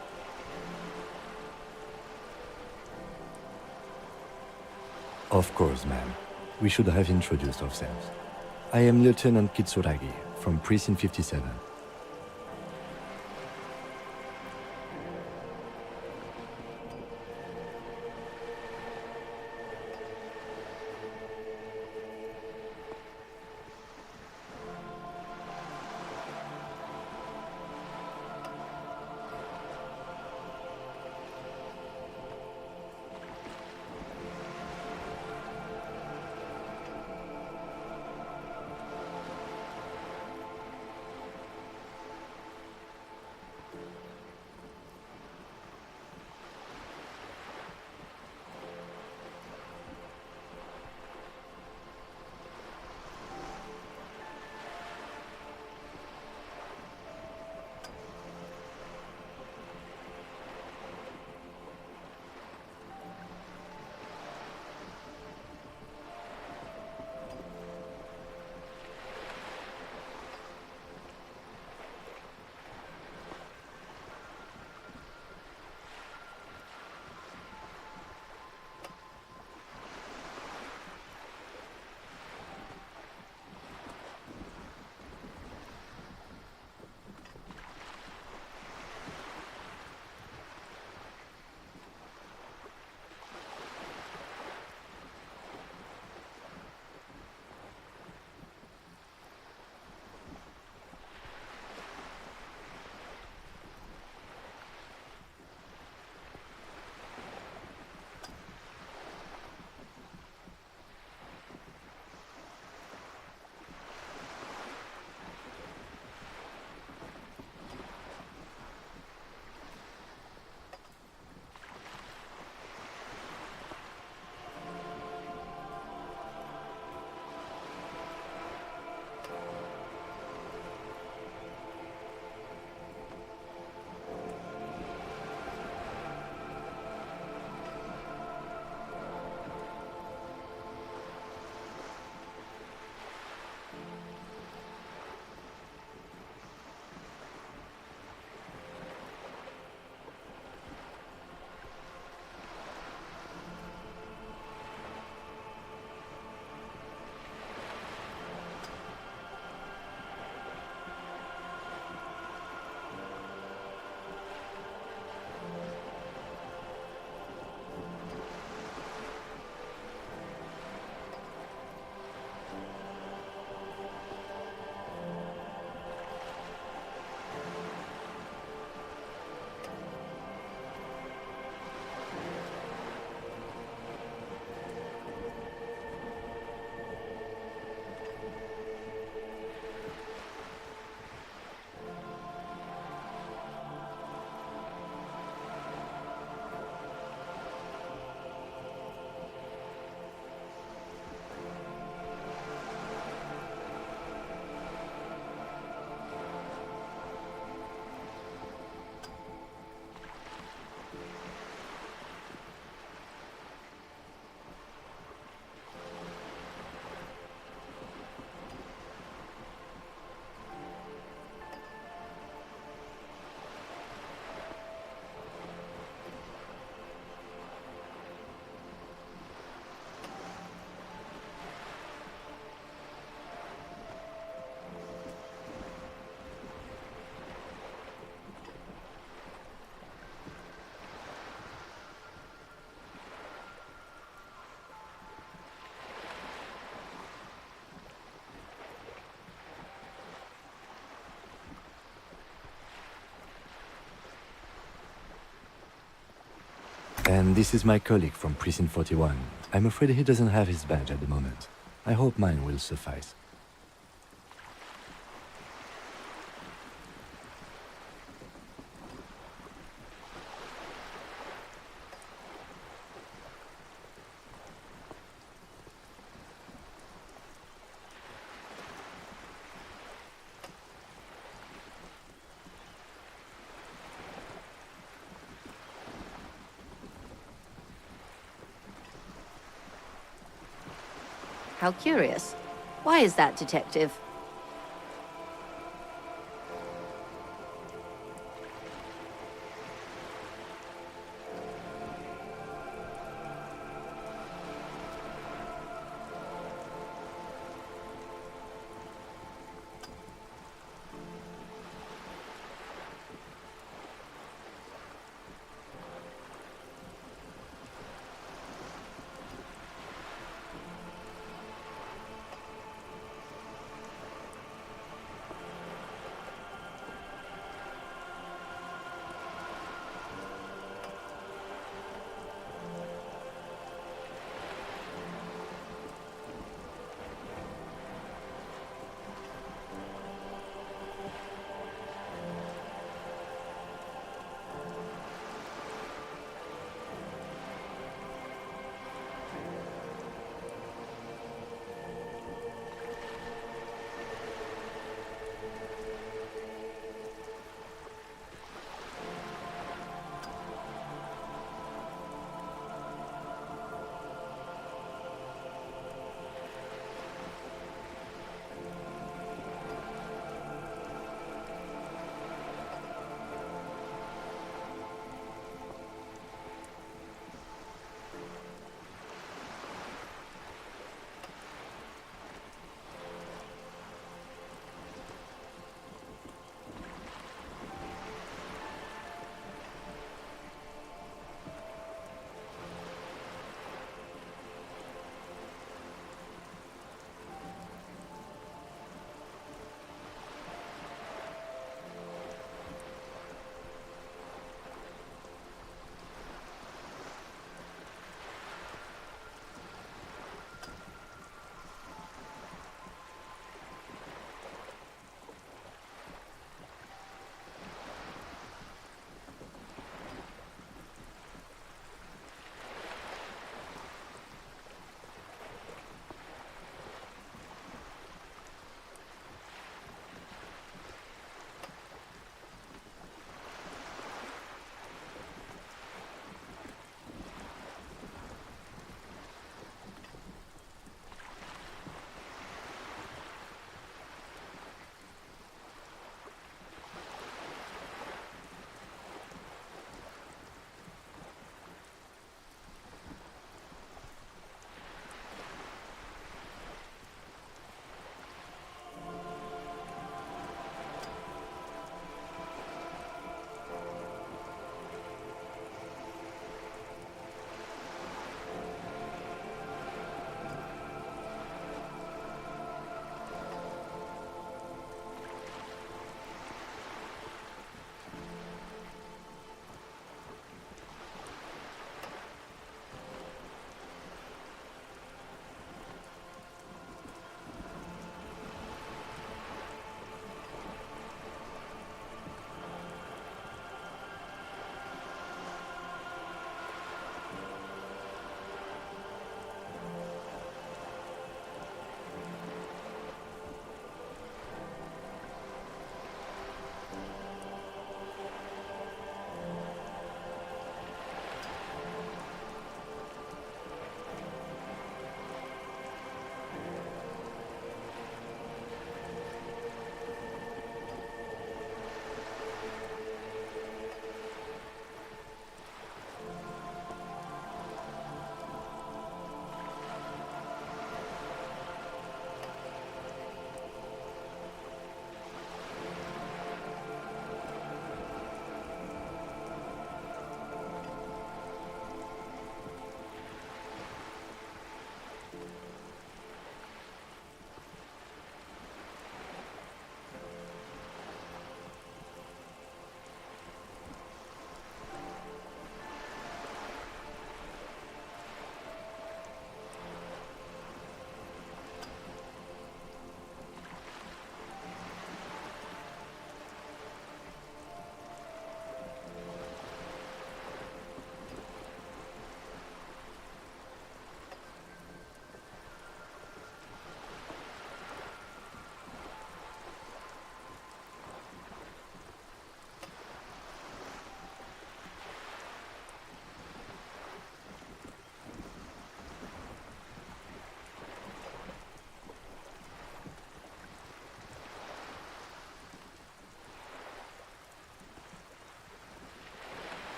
Of course, ma'am. We should have introduced ourselves. I am Lieutenant Kitsuragi, from Precinct 57. And this is my colleague from Precinct 41. I'm afraid he doesn't have his badge at the moment. I hope mine will suffice. How curious. Why is that, Detective?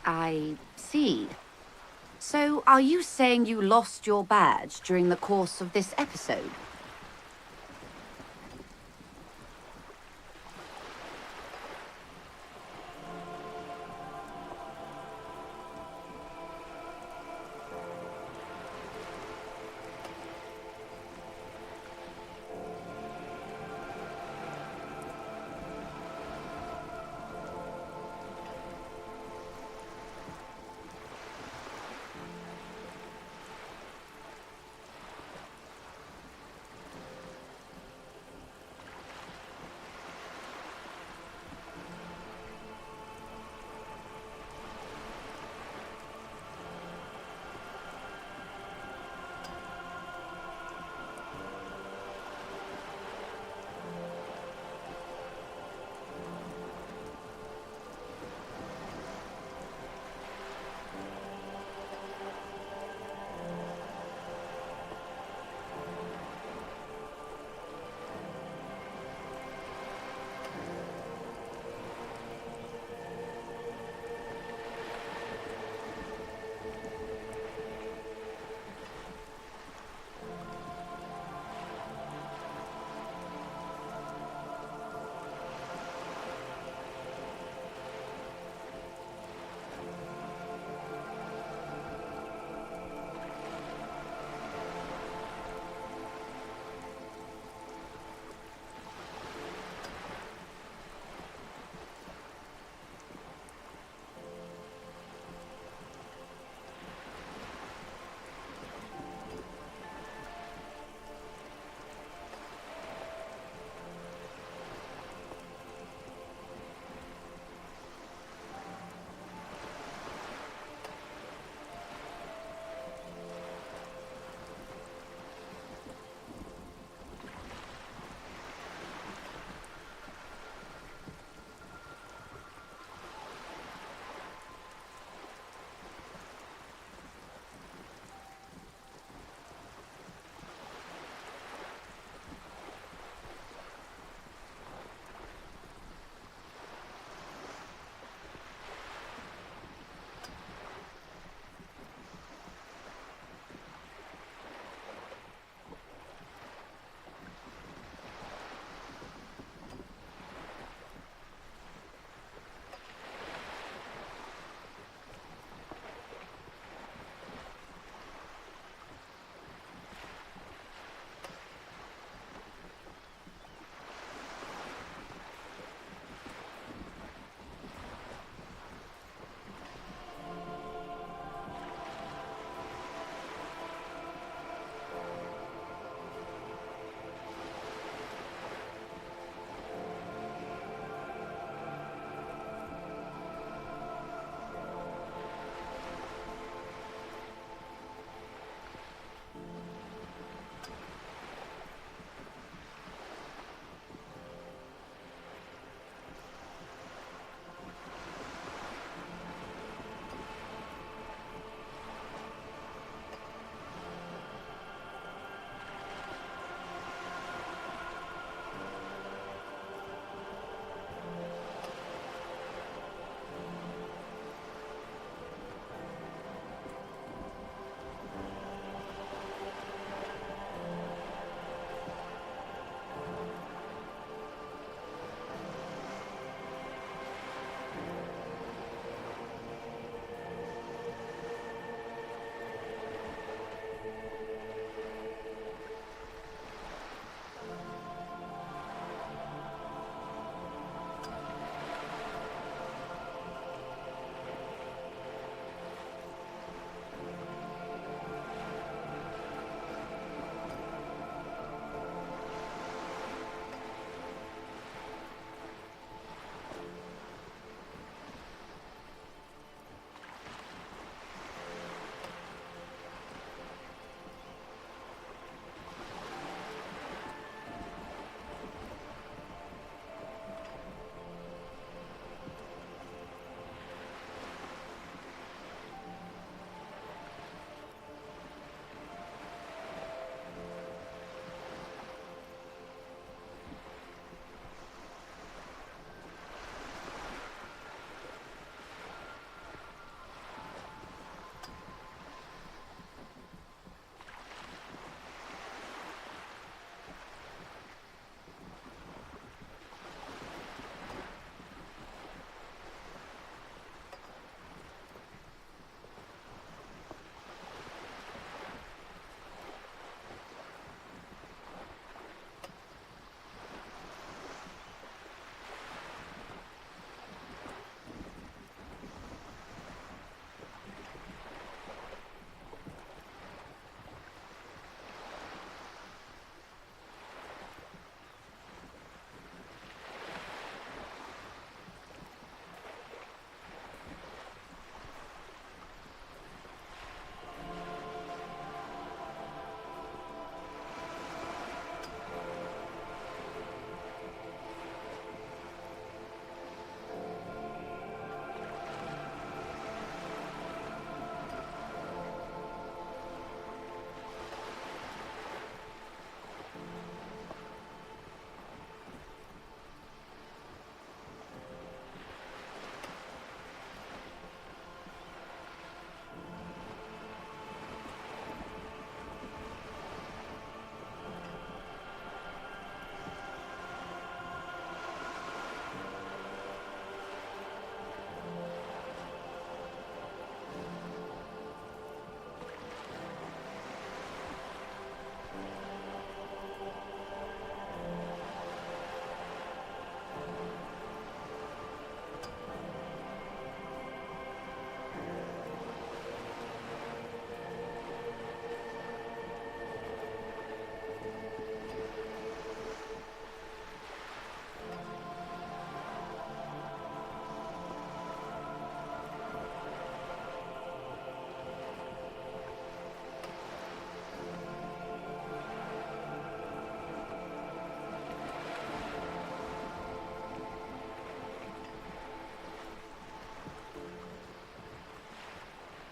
I see. So, are you saying you lost your badge during the course of this episode?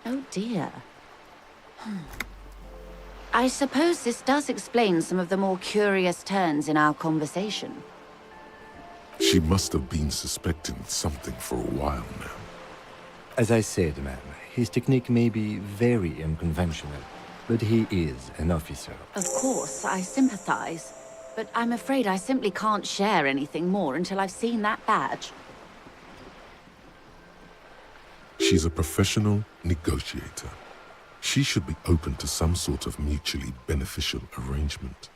Oh dear. I suppose this does explain some of the more curious turns in our conversation. She must have been suspecting something for a while now. As I said, ma'am, his technique may be very unconventional, but he is an officer. Of course, I sympathize, but I'm afraid I simply can't share anything more until I've seen that badge. She's a professional negotiator. She should be open to some sort of mutually beneficial arrangement.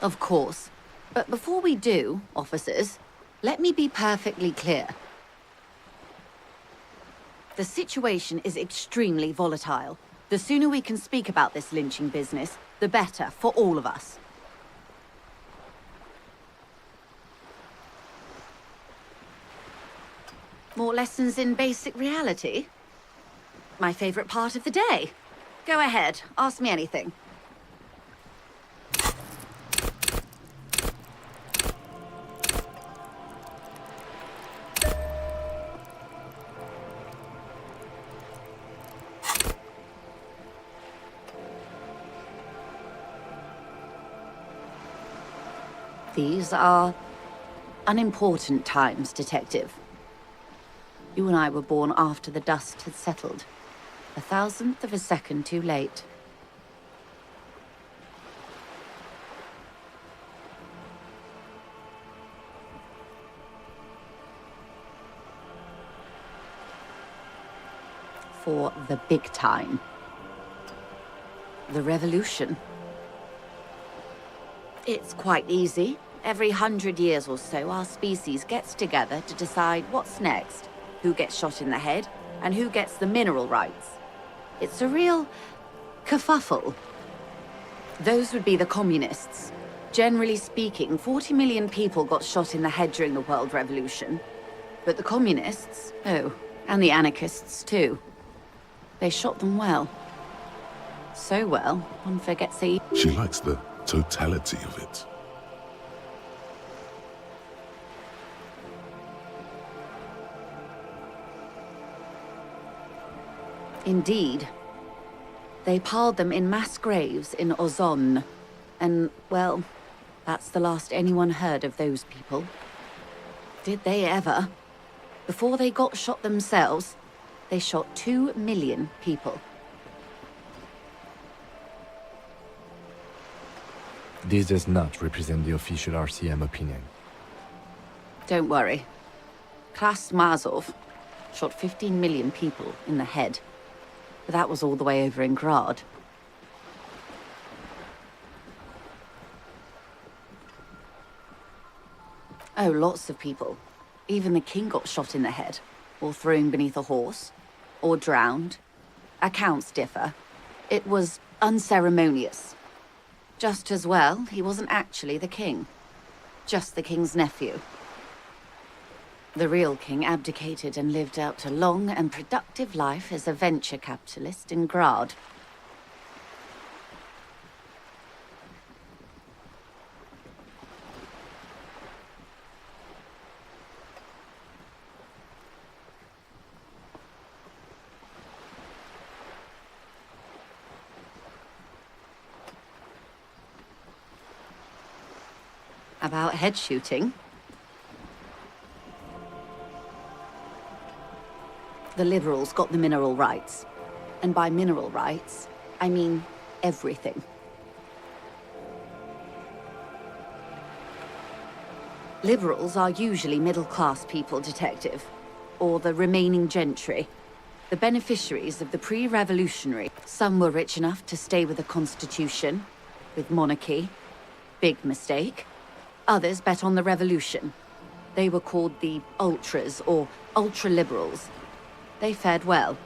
Of course. But before we do, officers, let me be perfectly clear. The situation is extremely volatile. The sooner we can speak about this lynching business, the better for all of us. More lessons in basic reality? My favorite part of the day. Go ahead, ask me anything. These are unimportant times, Detective. You and I were born after the dust had settled. 1,000th of a second too late. For the big time. The revolution. It's quite easy. Every 100 years or so, our species gets together to decide what's next, who gets shot in the head, and who gets the mineral rights. It's a real kerfuffle. Those would be the communists. Generally speaking, 40 million people got shot in the head during the World Revolution. But the communists, oh, and the anarchists too. They shot them well. So well, one forgets they... She likes the totality of it. Indeed. They piled them in mass graves in Ozon. And, well, that's the last anyone heard of those people. Did they ever? Before they got shot themselves, they shot 2 million people. This does not represent the official RCM opinion. Don't worry. Klas Mazov shot 15 million people in the head. But that was all the way over in Grad. Oh, lots of people. Even the king got shot in the head, or thrown beneath a horse, or drowned. Accounts differ. It was unceremonious. Just as well, he wasn't actually the king. Just the king's nephew. The real king abdicated and lived out a long and productive life as a venture capitalist in Grad. About head shooting? The liberals got the mineral rights. And by mineral rights, I mean everything. Liberals are usually middle-class people, Detective. Or the remaining gentry. The beneficiaries of the pre-revolutionary. Some were rich enough to stay with the Constitution, with monarchy. Big mistake. Others bet on the revolution. They were called the ultras, or ultra-liberals. They fared well.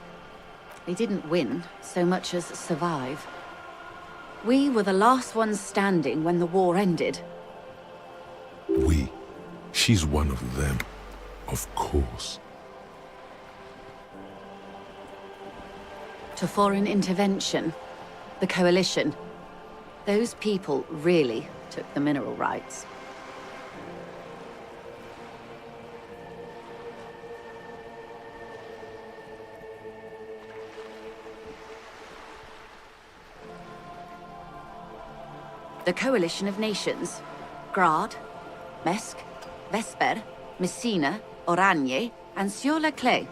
They didn't win so much as survive. We were the last ones standing when the war ended. We. She's one of them. Of course. To foreign intervention. The coalition. Those people really took the mineral rights. The Coalition of Nations, Grad, Mesk, Vesper, Messina, Oranje, and Sur-la-Clay,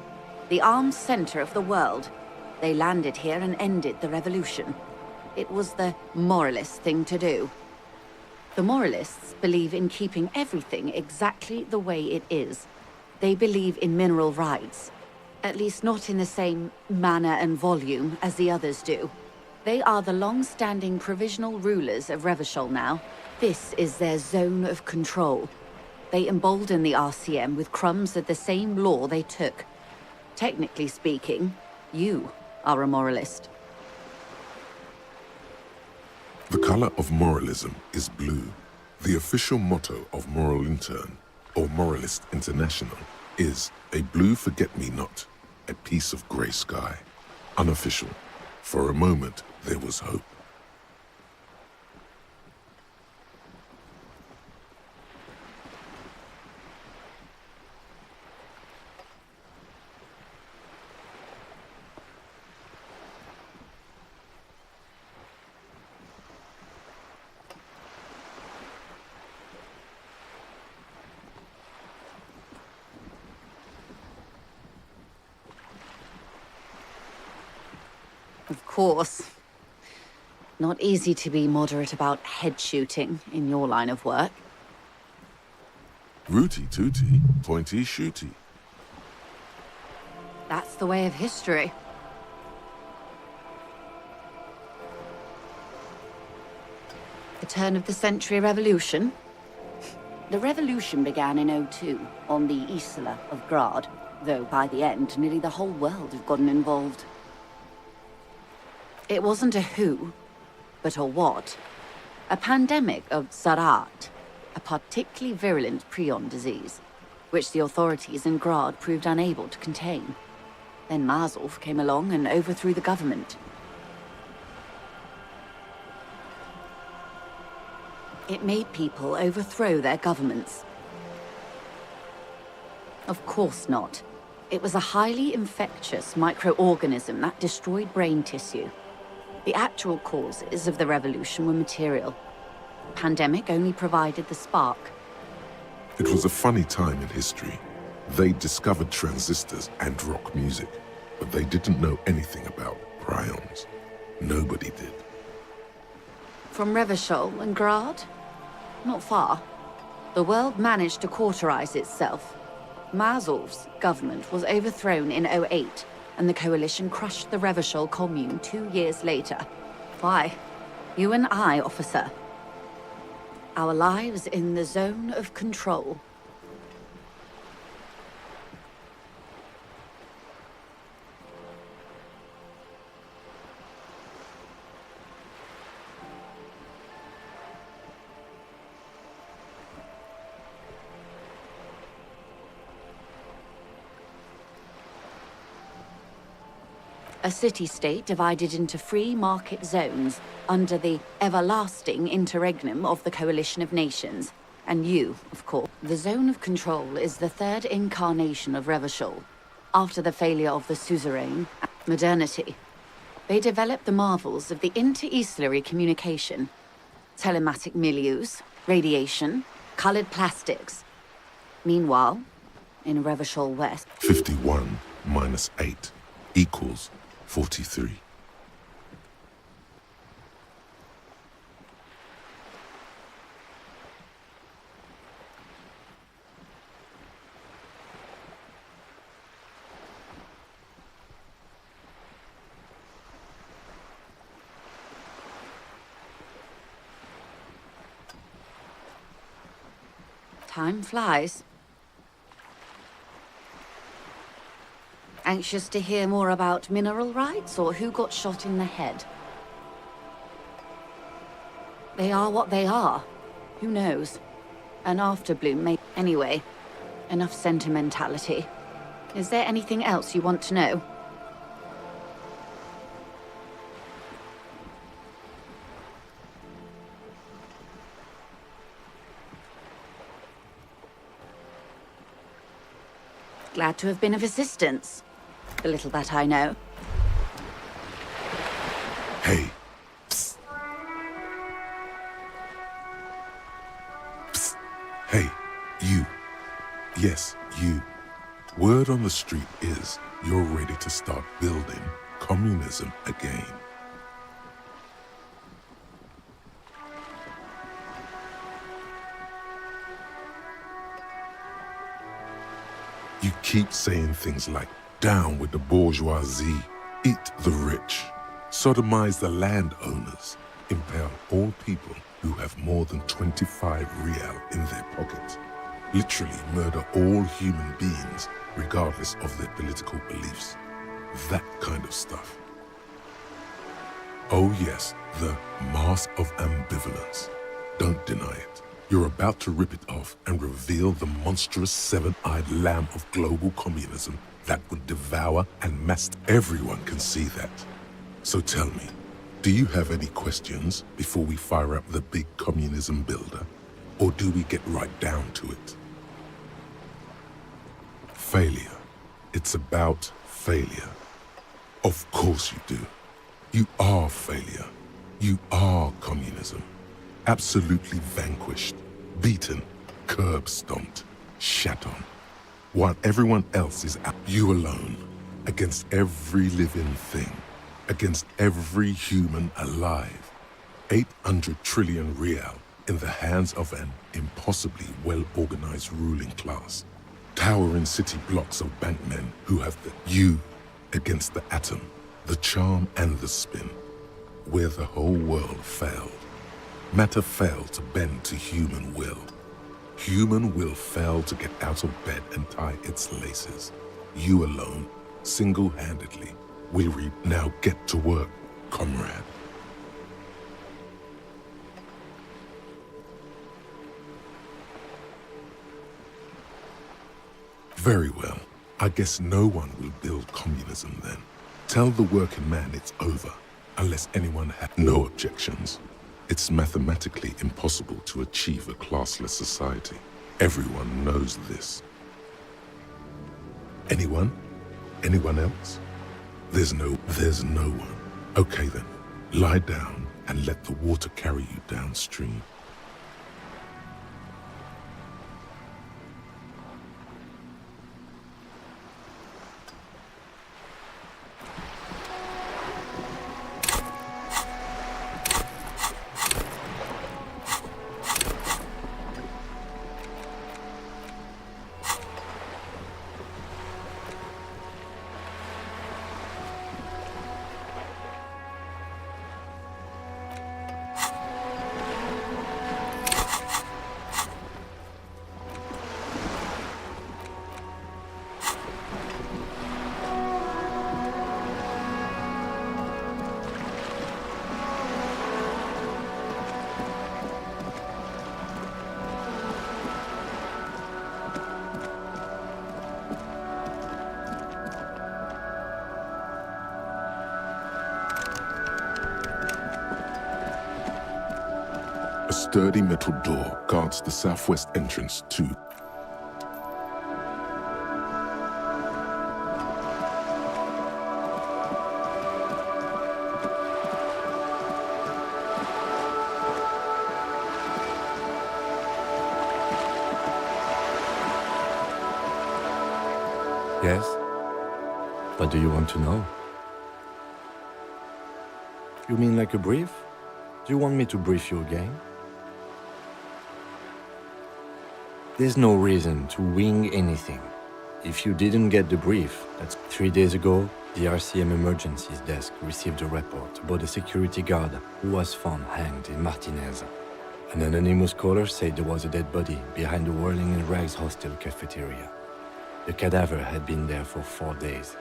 the arms center of the world. They landed here and ended the revolution. It was the moralist thing to do. The moralists believe in keeping everything exactly the way it is. They believe in mineral rights, at least not in the same manner and volume as the others do. They are the long-standing provisional rulers of Revachol now. This is their zone of control. They embolden the RCM with crumbs of the same law they took. Technically speaking, you are a moralist. The color of moralism is blue. The official motto of Moral Intern, or Moralist International, is a blue forget-me-not, a piece of grey sky. Unofficial. For a moment, there was hope. Of course. Not easy to be moderate about head shooting in your line of work. Rooty tooty, pointy shooty. That's the way of history. The turn of the century revolution? The revolution began in '02 on the Isla of Grad, though by the end, nearly the whole world had gotten involved. It wasn't a who, but a what. A pandemic of Zarat, a particularly virulent prion disease, which the authorities in Grad proved unable to contain. Then Mazov came along and overthrew the government. It made people overthrow their governments. Of course not. It was a highly infectious microorganism that destroyed brain tissue. The actual causes of the revolution were material. The pandemic only provided the spark. It was a funny time in history. They discovered transistors and rock music, but they didn't know anything about prions. Nobody did. From Revachol and Grad? Not far. The world managed to cauterize itself. Mazov's government was overthrown in '08, and the coalition crushed the Revachol commune 2 years later. Why? You and I, officer. Our lives in the zone of control. A city-state divided into free market zones under the everlasting interregnum of the Coalition of Nations. And you, of course. The zone of control is the third incarnation of Revachol. After the failure of the suzerain, modernity. They developed the marvels of the inter-eastlery communication. Telematic milieus, radiation, colored plastics. Meanwhile, in Revachol West... 51 minus 8 equals 43. Time flies. Anxious to hear more about mineral rights or who got shot in the head? They are what they are. Who knows? An afterbloom may... Anyway, enough sentimentality. Is there anything else you want to know? Glad to have been of assistance. The little that I know. Hey. Psst. Psst. Hey, you. Yes, you. Word on the street is you're ready to start building communism again. You keep saying things like, down with the bourgeoisie, eat the rich, sodomize the landowners, impale all people who have more than 25 real in their pockets, literally murder all human beings regardless of their political beliefs. That kind of stuff. Oh yes, the mask of ambivalence. Don't deny it. You're about to rip it off and reveal the monstrous seven-eyed lamb of global communism that would devour and master. Everyone can see that. So tell me, do you have any questions before we fire up the big communism builder? Or do we get right down to it? Failure. It's about failure. Of course you do. You are failure. You are communism. Absolutely vanquished, beaten, curb-stomped, shat on. While everyone else is out, you alone, against every living thing, against every human alive. 800 trillion real in the hands of an impossibly well-organized ruling class. Towering city blocks of bankmen who have you against the atom, the charm and the spin, where the whole world failed. Matter failed to bend to human will. Human will failed to get out of bed and tie its laces. You alone, single-handedly, will read. Now get to work, comrade. Very well. I guess no one will build communism then. Tell the working man it's over, unless anyone has no objections. It's mathematically impossible to achieve a classless society. Everyone knows this. Anyone? Anyone else? There's no one. Okay then, lie down and let the water carry you downstream. A sturdy metal door guards the southwest entrance to Yes? What do you want to know? You mean like a brief? Do you want me to brief you again? There's no reason to wing anything. If you didn't get the brief, that's 3 days ago, the RCM Emergencies Desk received a report about a security guard who was found hanged in Martinez. An anonymous caller said there was a dead body behind the Whirling in Rags hostel cafeteria. The cadaver had been there for 4 days.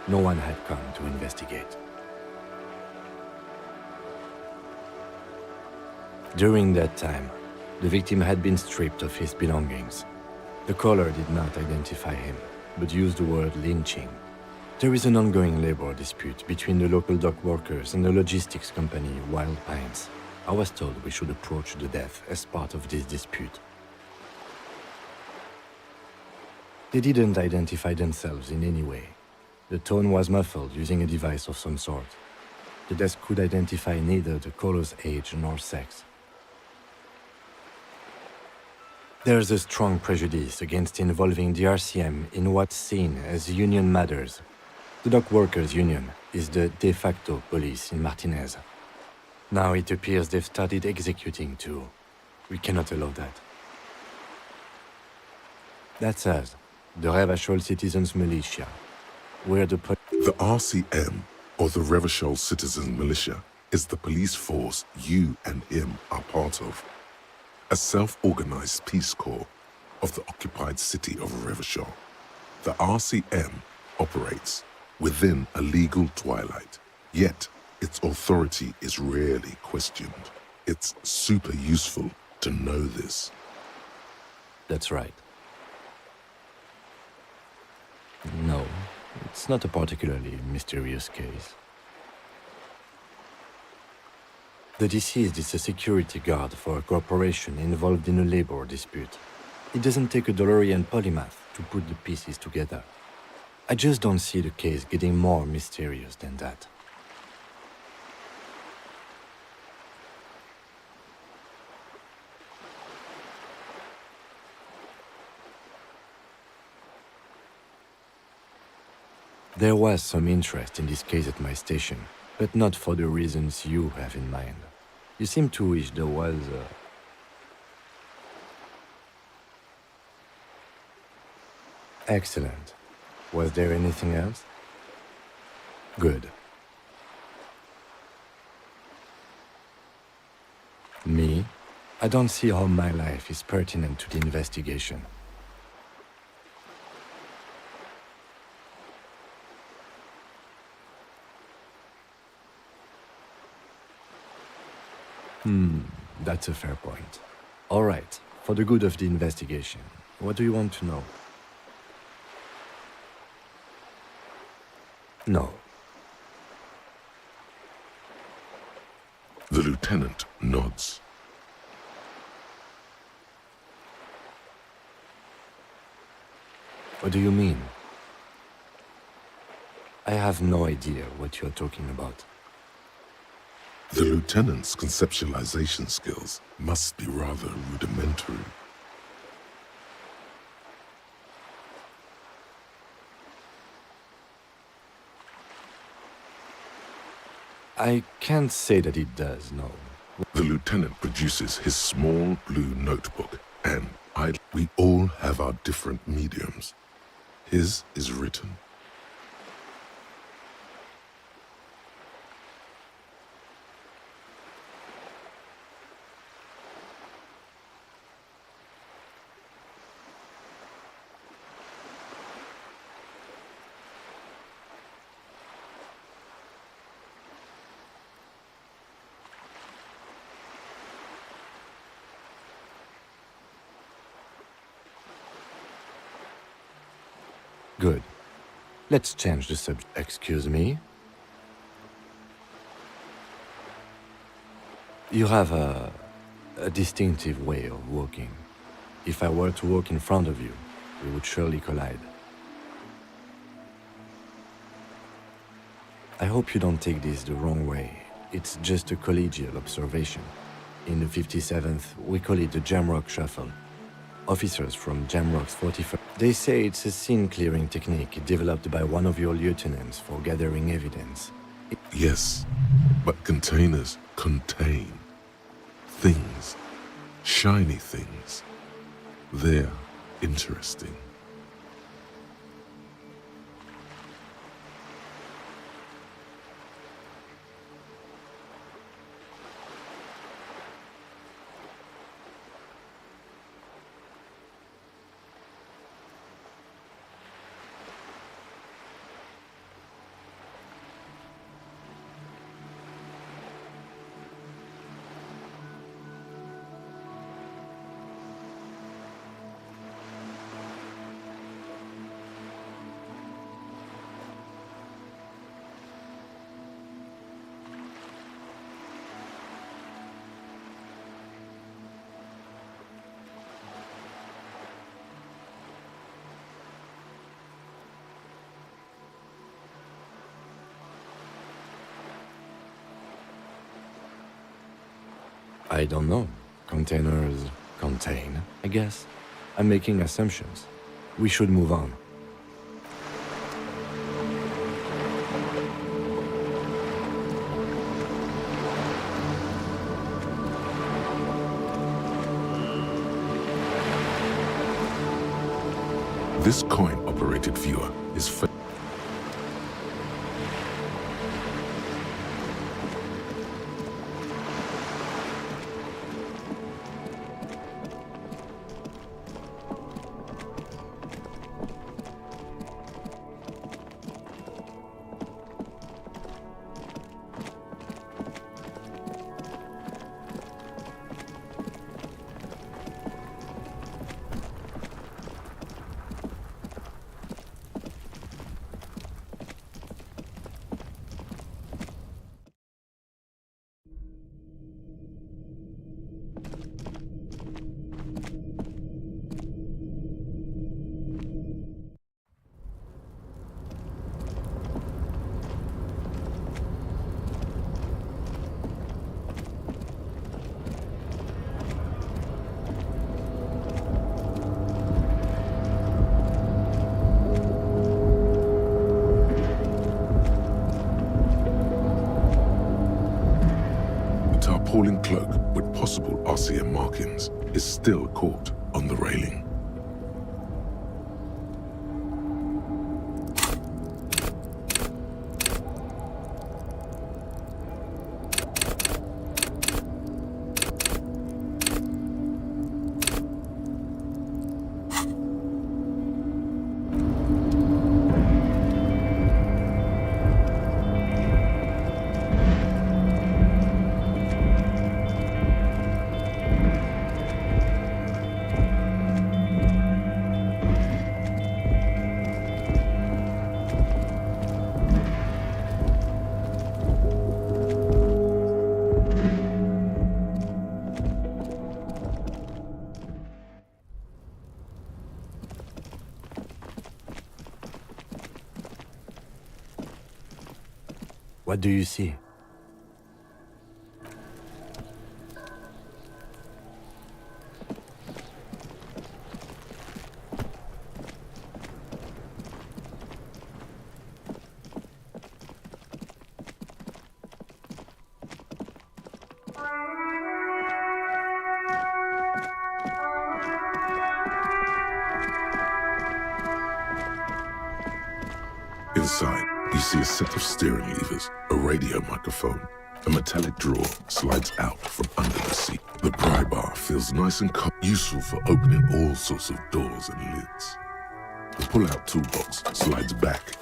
No one had come to investigate. During that time, the victim had been stripped of his belongings. The caller did not identify him, but used the word lynching. There is an ongoing labor dispute between the local dock workers and the logistics company Wild Pines. I was told we should approach the death as part of this dispute. They didn't identify themselves in any way. The tone was muffled using a device of some sort. The desk could identify neither the caller's age nor sex. There's a strong prejudice against involving the RCM in what's seen as union matters. The dock workers' union is the de facto police in Martinez. Now it appears they've started executing too. We cannot allow that. That's us, the Revachol Citizens Militia. We're the The RCM, or the Revachol Citizens Militia, is the police force you and him are part of. A self-organized peace corps of the occupied city of Revachol. The RCM operates within a legal twilight, yet its authority is rarely questioned. It's super useful to know this. That's right. No, it's not a particularly mysterious case. The deceased is a security guard for a corporation involved in a labor dispute. It doesn't take a DeLorean polymath to put the pieces together. I just don't see the case getting more mysterious than that. There was some interest in this case at my station, but not for the reasons you have in mind. You seem to wish there was Excellent. Was there anything else? Good. Me? I don't see how my life is pertinent to the investigation. That's a fair point. All right, for the good of the investigation, what do you want to know? No. The lieutenant nods. What do you mean? I have no idea what you're talking about. The lieutenant's conceptualization skills must be rather rudimentary. I can't say that it does, no. The lieutenant produces his small blue notebook, and we all have our different mediums. His is written. Good. Let's change the subject. Excuse me? You have a distinctive way of walking. If I were to walk in front of you, we would surely collide. I hope you don't take this the wrong way. It's just a collegial observation. In the 57th, we call it the Jamrock Shuffle. Officers from Jamrock's 41st. They say it's a scene-clearing technique developed by one of your lieutenants for gathering evidence. Yes, but containers contain things, shiny things. They're interesting. I don't know. Containers contain, I guess. I'm making assumptions. We should move on. This coin-operated viewer is tarpaulin cloak with possible RCM markings is still caught on the railing. What do you see? Inside, you see a set of steering levers, a radio microphone. A metallic drawer slides out from under the seat. The pry bar feels nice and useful for opening all sorts of doors and lids. The pull-out toolbox slides back.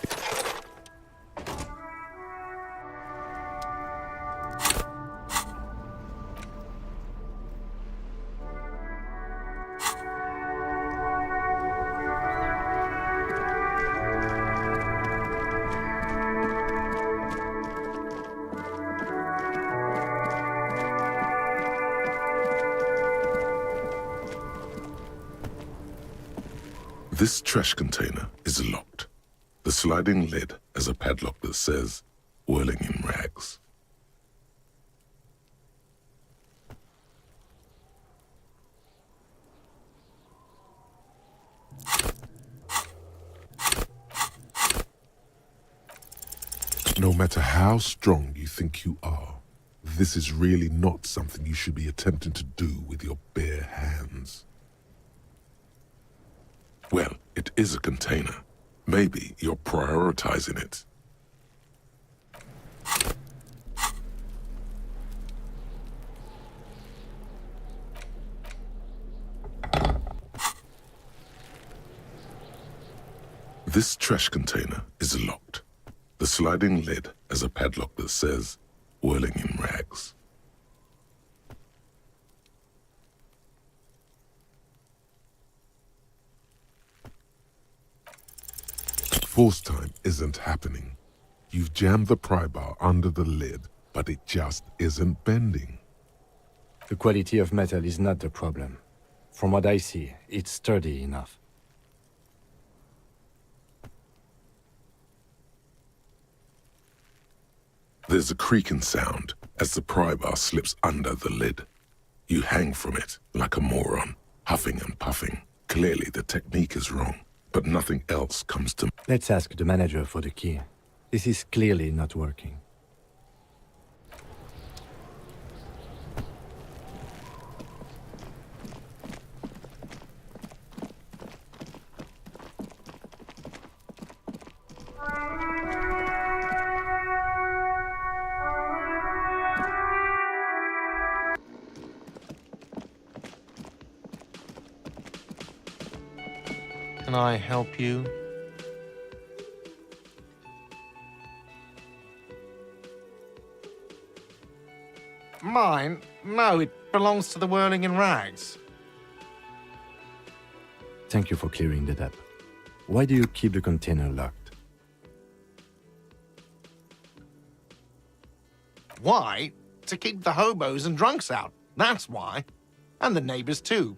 This trash container is locked. The sliding lid has a padlock that says, "Whirling in rags." No matter how strong you think you are, this is really not something you should be attempting to do with your bare hands. Well, it is a container. Maybe you're prioritizing it. This trash container is locked. The sliding lid has a padlock that says, "Whirling in rags." Force time isn't happening. You've jammed the pry bar under the lid, but it just isn't bending. The quality of metal is not the problem. From what I see, it's sturdy enough. There's a creaking sound as the pry bar slips under the lid. You hang from it like a moron, huffing and puffing. Clearly the technique is wrong, but nothing else comes to... Let's ask the manager for the key. This is clearly not working. Can I help you? Mine? No, it belongs to the Whirling in Rags. Thank you for clearing that up. Why do you keep the container locked? Why? To keep the hobos and drunks out. That's why. And the neighbors too.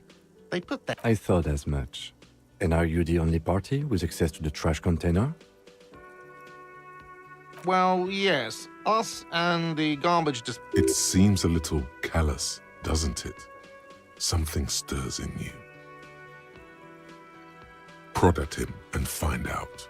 They put that... I thought as much. And are you the only party with access to the trash container? Well, yes. Us and the garbage just... It seems a little callous, doesn't it? Something stirs in you. Prod at him and find out.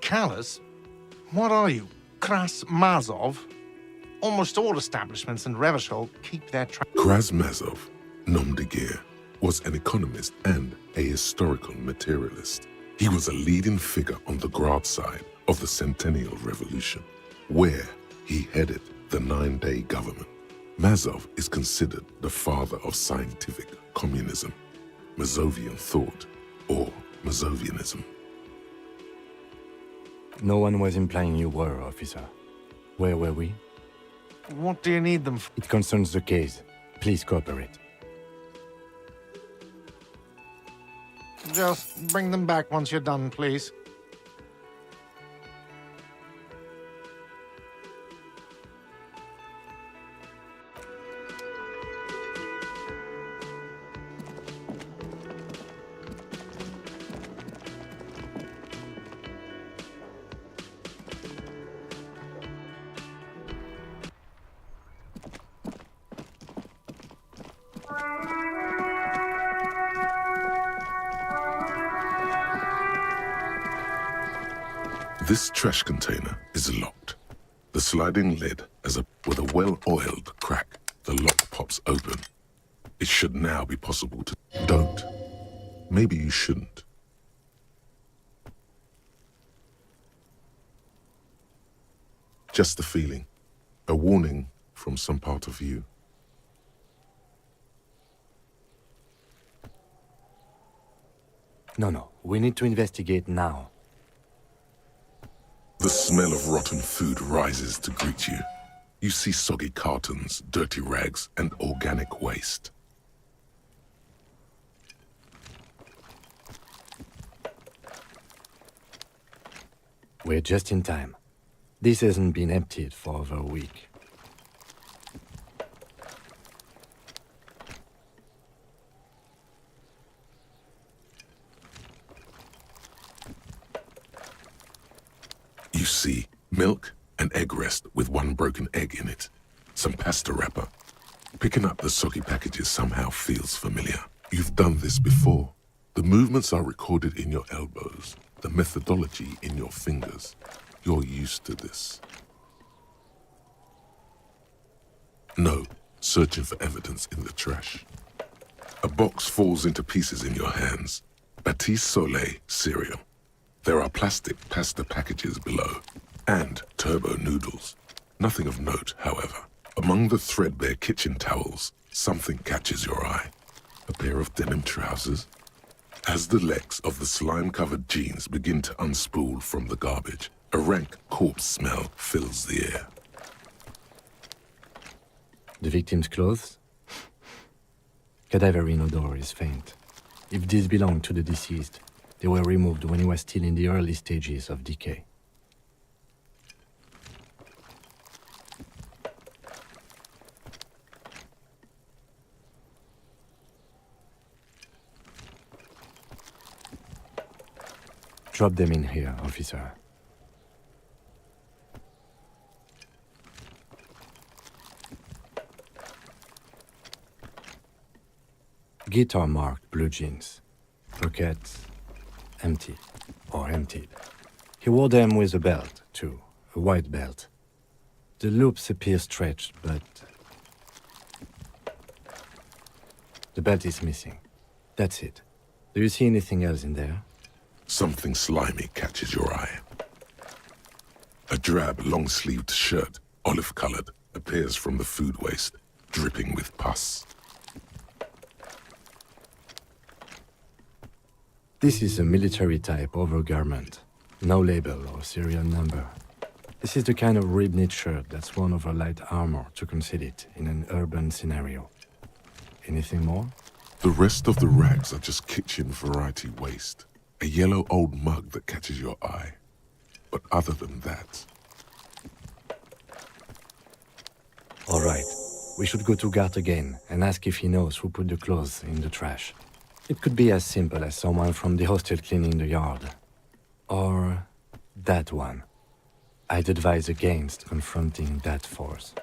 Callous? What are you? Kras Mazov? Almost all establishments in Revachol keep their Krasmazov, nom de guerre, was an economist and a historical materialist. He was a leading figure on the Grad side of the Centennial Revolution, where he headed the 9-day government. Mazov is considered the father of scientific communism, Mazovian thought, or Mazovianism. No one was implying you were, officer. Where were we? What do you need them for? It concerns the case. Please cooperate. Just bring them back once you're done, please. This trash container is locked. The sliding lid with a well-oiled crack. The lock pops open. It should now be possible to... Don't. Maybe you shouldn't. Just a feeling. A warning from some part of you. No. We need to investigate now. The smell of rotten food rises to greet you. You see soggy cartons, dirty rags, and organic waste. We're just in time. This hasn't been emptied for over a week. You see milk and egg rest with one broken egg in it. Some pasta wrapper. Picking up the soggy packages somehow feels familiar. You've done this before. The movements are recorded in your elbows, the methodology in your fingers. You're used to this. No, searching for evidence in the trash. A box falls into pieces in your hands. Batiste Soleil cereal. There are plastic pasta packages below, and turbo noodles. Nothing of note, however. Among the threadbare kitchen towels, something catches your eye. A pair of denim trousers. As the legs of the slime-covered jeans begin to unspool from the garbage, a rank corpse smell fills the air. The victim's clothes? Cadaverine odor is faint. If these belong to the deceased, they were removed when he was still in the early stages of decay. Drop them in here, officer. Guitar marked blue jeans. Pockets empty or emptied. He wore them with a belt, too, a white belt. The loops appear stretched, but the belt is missing. That's it. Do you see anything else in there? Something slimy catches your eye. A drab, long-sleeved shirt, olive-colored, appears from the food waste, dripping with pus. This is a military-type overgarment. No label or serial number. This is the kind of rib-knit shirt that's worn over light armor to conceal it in an urban scenario. Anything more? The rest of the rags are just kitchen variety waste. A yellow old mug that catches your eye. But other than that... All right. We should go to Gart again and ask if he knows who put the clothes in the trash. It could be as simple as someone from the hostel cleaning the yard. Or that one. I'd advise against confronting that force.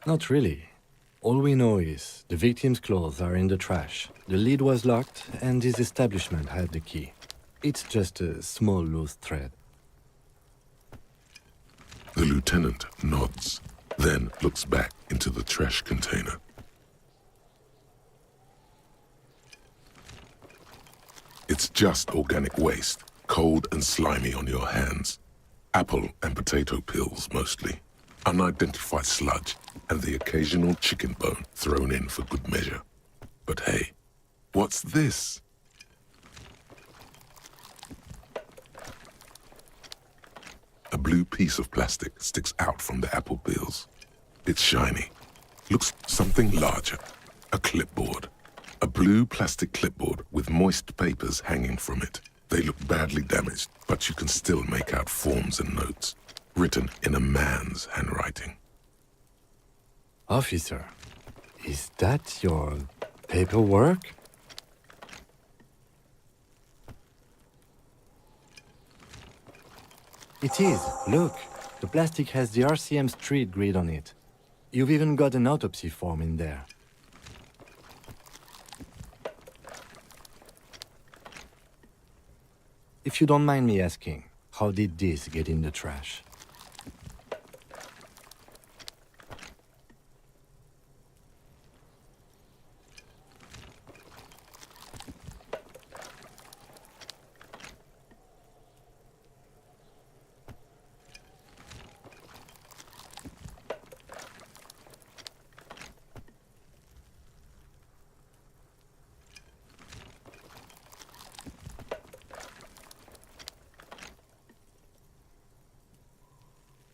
Not really. All we know is the victim's clothes are in the trash, the lid was locked, and his establishment had the key. It's just a small loose thread. The lieutenant nods, then looks back into the trash container. It's just organic waste, cold and slimy on your hands. Apple and potato peels, mostly. Unidentified sludge, and the occasional chicken bone thrown in for good measure. But hey, what's this? A blue piece of plastic sticks out from the apple peels. It's shiny. Looks something larger. A clipboard. A blue plastic clipboard with moist papers hanging from it. They look badly damaged, but you can still make out forms and notes, written in a man's handwriting. Officer, is that your paperwork? It is. Look, the plastic has the RCM street grid on it. You've even got an autopsy form in there. If you don't mind me asking, how did this get in the trash?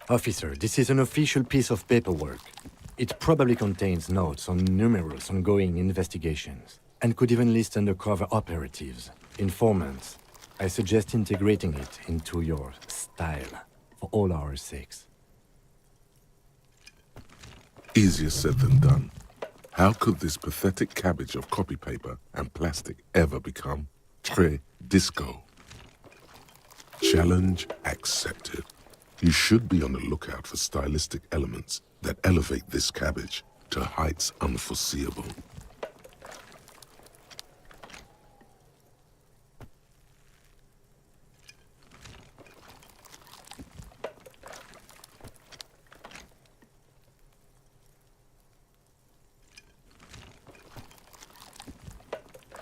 Officer, this is an official piece of paperwork. It probably contains notes on numerous ongoing investigations, and could even list undercover operatives, informants. I suggest integrating it into your style, for all our sakes. Easier said than done. How could this pathetic cabbage of copy paper and plastic ever become très disco? Challenge accepted. You should be on the lookout for stylistic elements that elevate this cabbage to heights unforeseeable.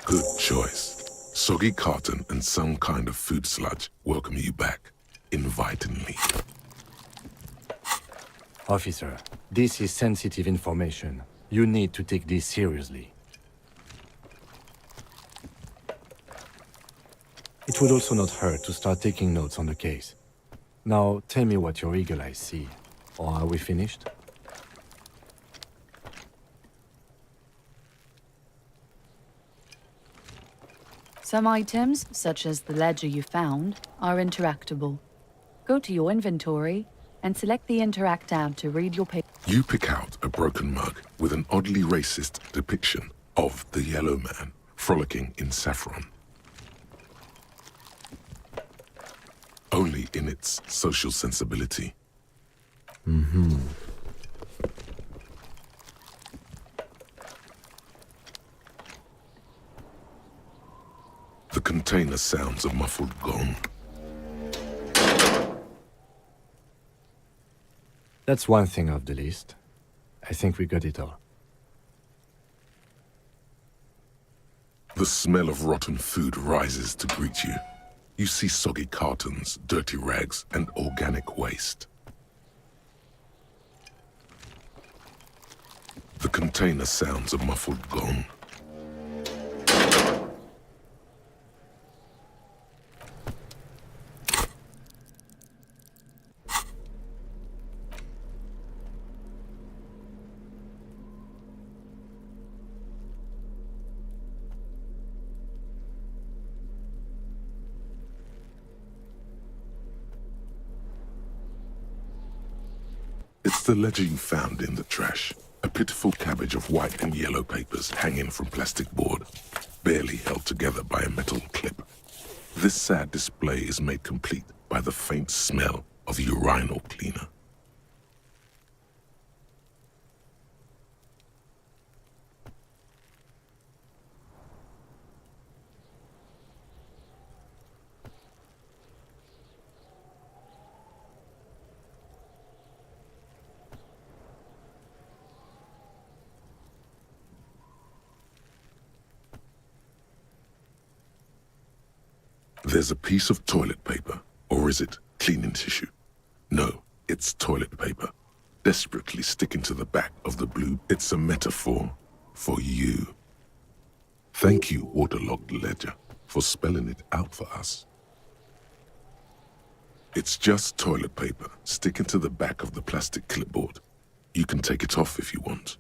Good choice. Soggy carton and some kind of food sludge welcome you back, invitingly. Officer, this is sensitive information. You need to take this seriously. It would also not hurt to start taking notes on the case. Now, tell me what your eagle eyes see. Or are we finished? Some items, such as the ledger you found, are interactable. Go to your inventory and select the Interact tab to read your paper. You pick out a broken mug with an oddly racist depiction of the Yellow Man frolicking in saffron. Only in its social sensibility. The container sounds a muffled gong. That's one thing off the list. I think we got it all. The smell of rotten food rises to greet you. You see soggy cartons, dirty rags, and organic waste. The container sounds a muffled gong. It's the ledger you found in the trash. A pitiful cabbage of white and yellow papers hanging from plastic board, barely held together by a metal clip. This sad display is made complete by the faint smell of urinal cleaner. There's a piece of toilet paper, or is it cleaning tissue? No, it's toilet paper, desperately sticking to the back of the blue. It's a metaphor for you. Thank you, waterlogged ledger, for spelling it out for us. It's just toilet paper sticking to the back of the plastic clipboard. You can take it off if you want.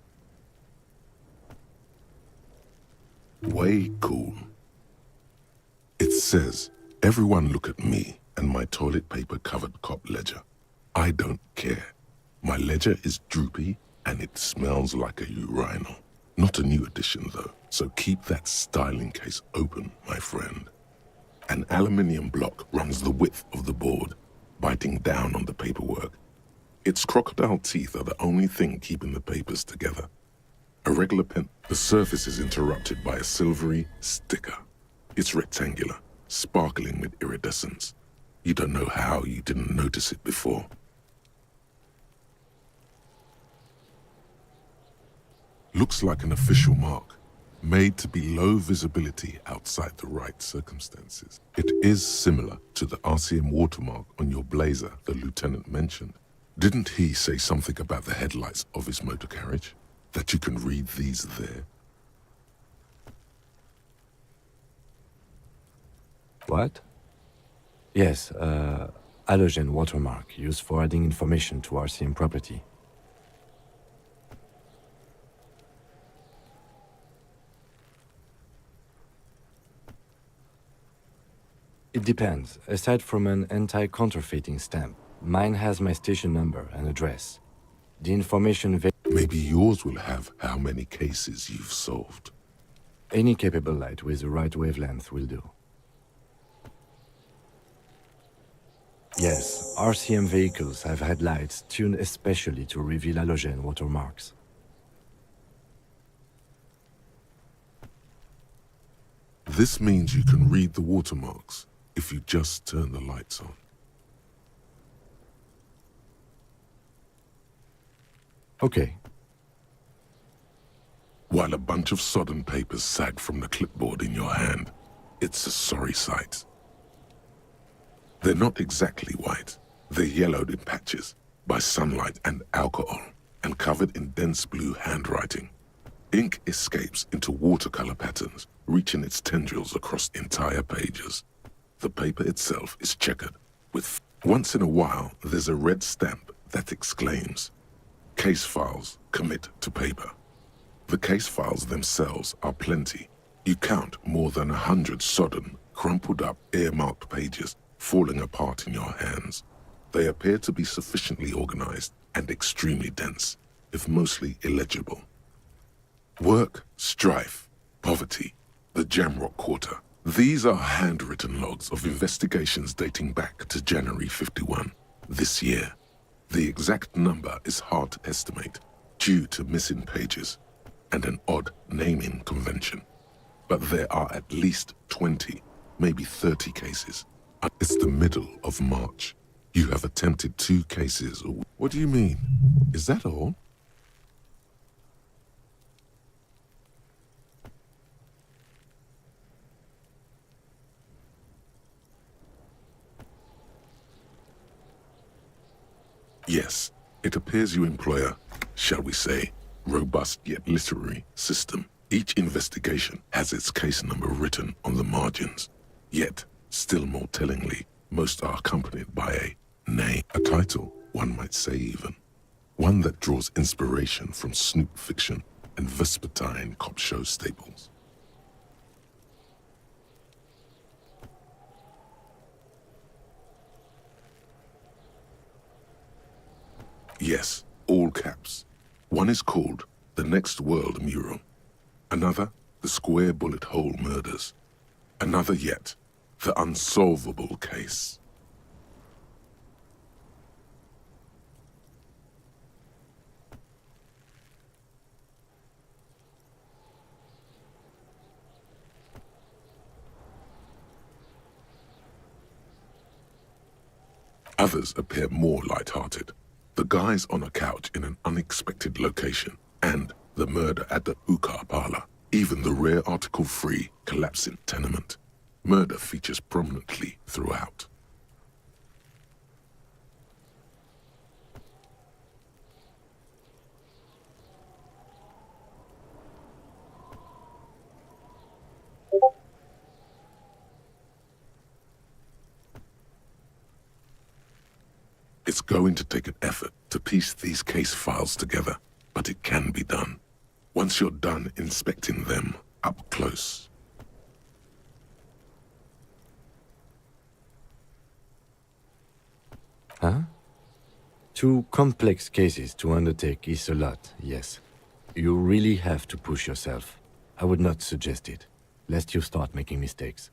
Way cool. It says, everyone look at me and my toilet paper covered cop ledger. I don't care. My ledger is droopy and it smells like a urinal. Not a new edition though, so keep that styling case open, my friend. An aluminium block runs the width of the board, biting down on the paperwork. Its crocodile teeth are the only thing keeping the papers together. A regular pen, the surface is interrupted by a silvery sticker. It's rectangular, sparkling with iridescence. You don't know how you didn't notice it before. Looks like an official mark, made to be low visibility outside the right circumstances. It is similar to the RCM watermark on your blazer the lieutenant mentioned. Didn't he say something about the headlights of his motor carriage? That you can read these there? What? Yes, halogen watermark used for adding information to RCM property. It depends. Aside from an anti-counterfeiting stamp, mine has my station number and address. The information... Maybe yours will have how many cases you've solved. Any capable light with the right wavelength will do. Yes, RCM vehicles have had lights tuned especially to reveal halogen watermarks. This means you can read the watermarks if you just turn the lights on. Okay. While a bunch of sodden papers sag from the clipboard in your hand, it's a sorry sight. They're not exactly white. They're yellowed in patches by sunlight and alcohol and covered in dense blue handwriting. Ink escapes into watercolor patterns, reaching its tendrils across entire pages. The paper itself is checkered with... Once in a while, there's a red stamp that exclaims, "Case files, commit to paper." The case files themselves are plenty. You count more than 100 sodden, crumpled up, earmarked pages falling apart in your hands. They appear to be sufficiently organized and extremely dense, if mostly illegible. Work, strife, poverty, the Jamrock Quarter. These are handwritten logs of investigations dating back to January 51, this year. The exact number is hard to estimate due to missing pages and an odd naming convention. But there are at least 20, maybe 30 cases. It's the middle of March. You have attempted 2 cases. What do you mean? Is that all? Yes, it appears you employ a, shall we say, robust yet literary system. Each investigation has its case number written on the margins. Yet, still more tellingly, most are accompanied by a name, a title, one might say even. One that draws inspiration from snoop fiction and vespertine cop show staples. Yes, all caps. One is called The Next World Mural. Another, The Square Bullet Hole Murders. Another yet, The Unsolvable Case. Others appear more light-hearted. The guys on a couch in an unexpected location, and the murder at the hookah parlor. Even the rare article-free collapsing tenement. Murder features prominently throughout. It's going to take an effort to piece these case files together, but it can be done. Once you're done inspecting them up close. Huh? 2 complex cases to undertake is a lot, yes. You really have to push yourself. I would not suggest it, lest you start making mistakes.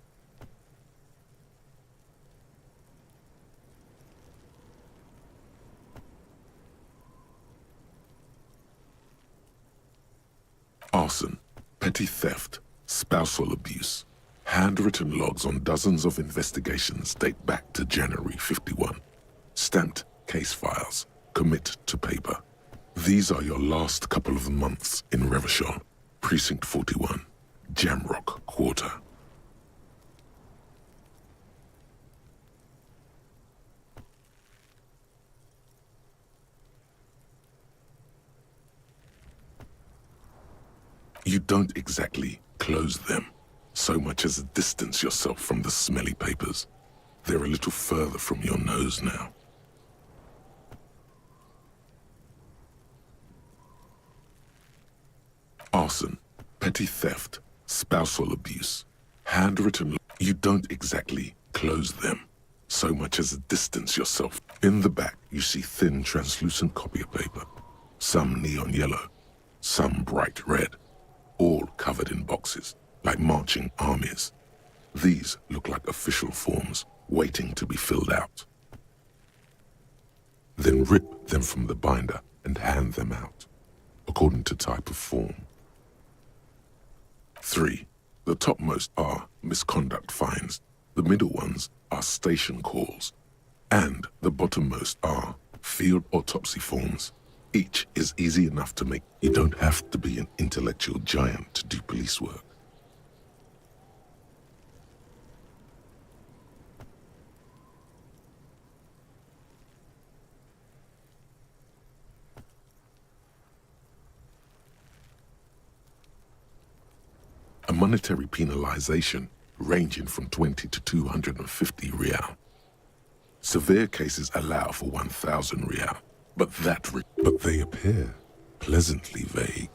Arson, petty theft, spousal abuse. Handwritten logs on dozens of investigations date back to January 51. Stamped case files, commit to paper. These are your last couple of months in Revachol, Precinct 41, Jamrock Quarter. You don't exactly close them, so much as distance yourself from the smelly papers. They're a little further from your nose now. Arson, petty theft, spousal abuse, handwritten... You don't exactly close them, so much as distance yourself. In the back, you see thin, translucent copy of paper. Some neon yellow, some bright red. All covered in boxes, like marching armies. These look like official forms, waiting to be filled out. Then rip them from the binder and hand them out, according to type of form. 3. The topmost are misconduct fines, the middle ones are station calls, and the bottommost are field autopsy forms. Each is easy enough to make. You don't have to be an intellectual giant to do police work. A monetary penalization ranging from 20 to 250 real. Severe cases allow for 1,000 real, but they appear pleasantly vague.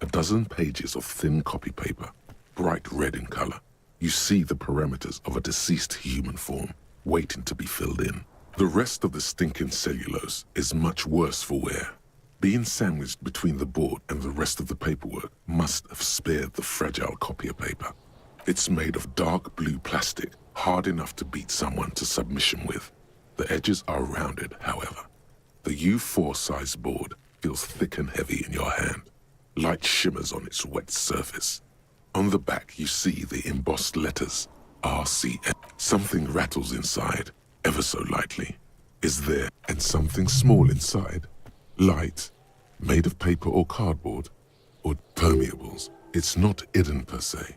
A dozen pages of thin copy paper, bright red in color. You see the parameters of a deceased human form waiting to be filled in. The rest of the stinking cellulose is much worse for wear. Being sandwiched between the board and the rest of the paperwork must have spared the fragile copier paper. It's made of dark blue plastic, hard enough to beat someone to submission with. The edges are rounded, however. The U4 size board feels thick and heavy in your hand. Light shimmers on its wet surface. On the back you see the embossed letters, RCN. Something rattles inside, ever so lightly. Is there, and something small inside? Light, made of paper or cardboard, or permeables. It's not hidden per se.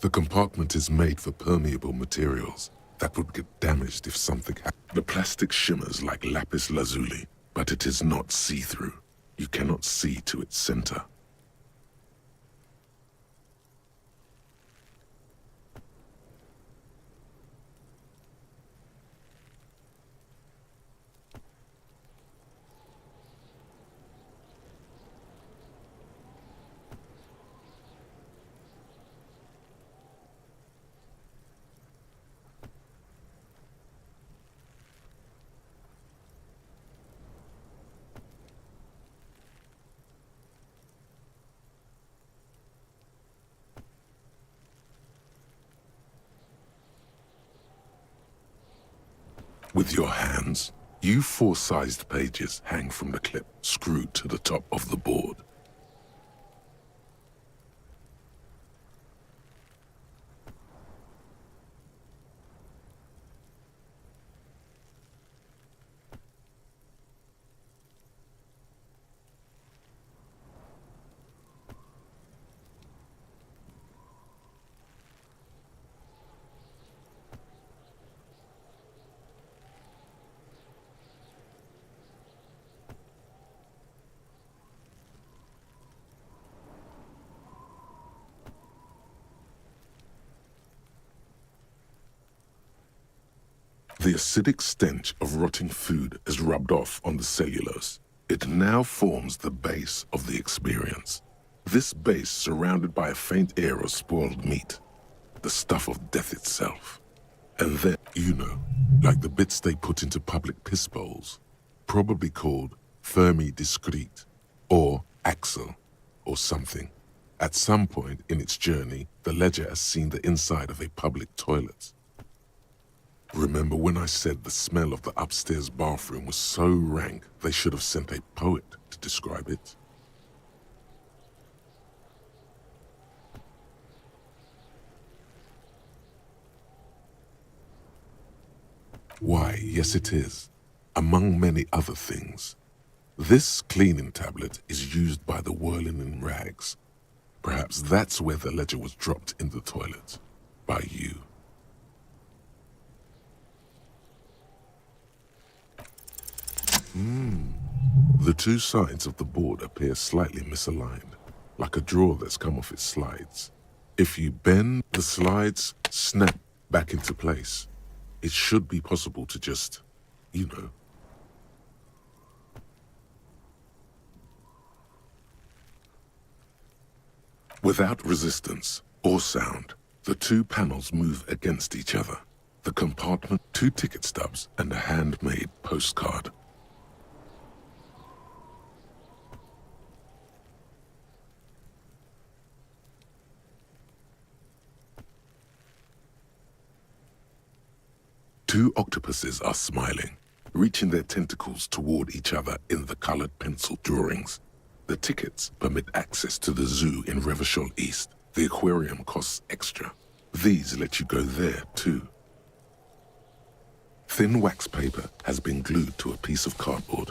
The compartment is made for permeable materials that would get damaged if something happened. The plastic shimmers like lapis lazuli, but it is not see-through. You cannot see to its center. With your hands, U4-sized pages hang from the clip screwed to the top of the board. The acidic stench of rotting food is rubbed off on the cellulose. It now forms the base of the experience. This base surrounded by a faint air of spoiled meat, the stuff of death itself. And then, like the bits they put into public piss bowls, probably called Fermi Discrete, or Axle, or something. At some point in its journey, the ledger has seen the inside of a public toilet. Remember when I said the smell of the upstairs bathroom was so rank they should have sent a poet to describe it? Why, yes it is, among many other things. This cleaning tablet is used by the whirling in rags. Perhaps that's where the ledger was dropped in the toilet, by you. The two sides of the board appear slightly misaligned, like a drawer that's come off its slides. If you bend, the slides snap back into place. It should be possible to just, Without resistance or sound, the two panels move against each other. The compartment, 2 ticket stubs, and a handmade postcard. Two octopuses are smiling, reaching their tentacles toward each other in the colored pencil drawings. The tickets permit access to the zoo in Revachol East. The aquarium costs extra. These let you go there, too. Thin wax paper has been glued to a piece of cardboard.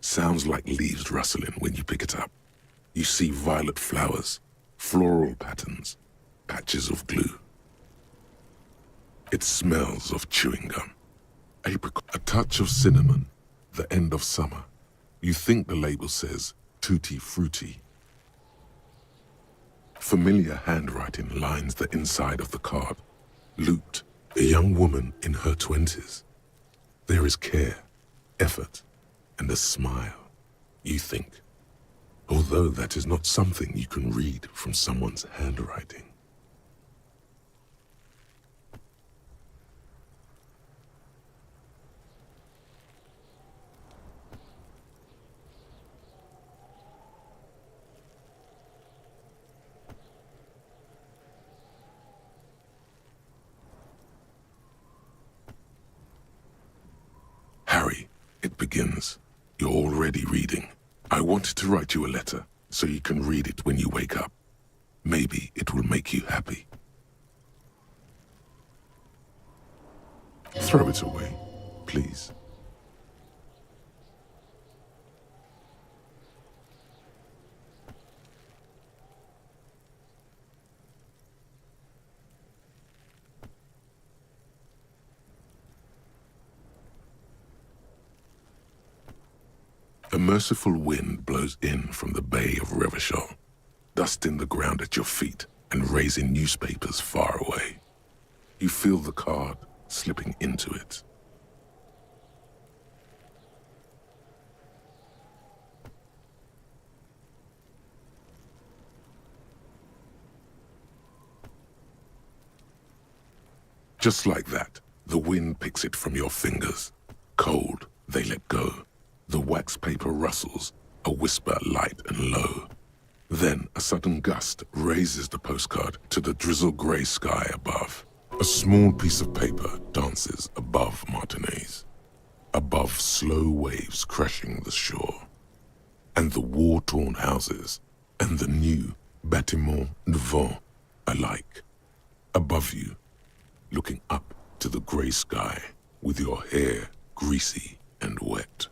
Sounds like leaves rustling when you pick it up. You see violet flowers, floral patterns, patches of glue. It smells of chewing gum, apricot, a touch of cinnamon, the end of summer. You think the label says tutti frutti. Familiar handwriting lines the inside of the card. Loot, a young woman in her 20s. There is care, effort, and a smile, you think. Although that is not something you can read from someone's handwriting. Harry, it begins. You're already reading. I wanted to write you a letter so you can read it when you wake up. Maybe it will make you happy. Throw it away, please. A merciful wind blows in from the Bay of Revachol, dusting the ground at your feet and raising newspapers far away. You feel the card slipping into it. Just like that, the wind picks it from your fingers. Cold, they let go. The wax paper rustles, a whisper light and low. Then a sudden gust raises the postcard to the drizzle-grey sky above. A small piece of paper dances above Martinez, above slow waves crashing the shore, and the war-torn houses, and the new bâtiments devant alike. Above you, looking up to the grey sky with your hair greasy and wet.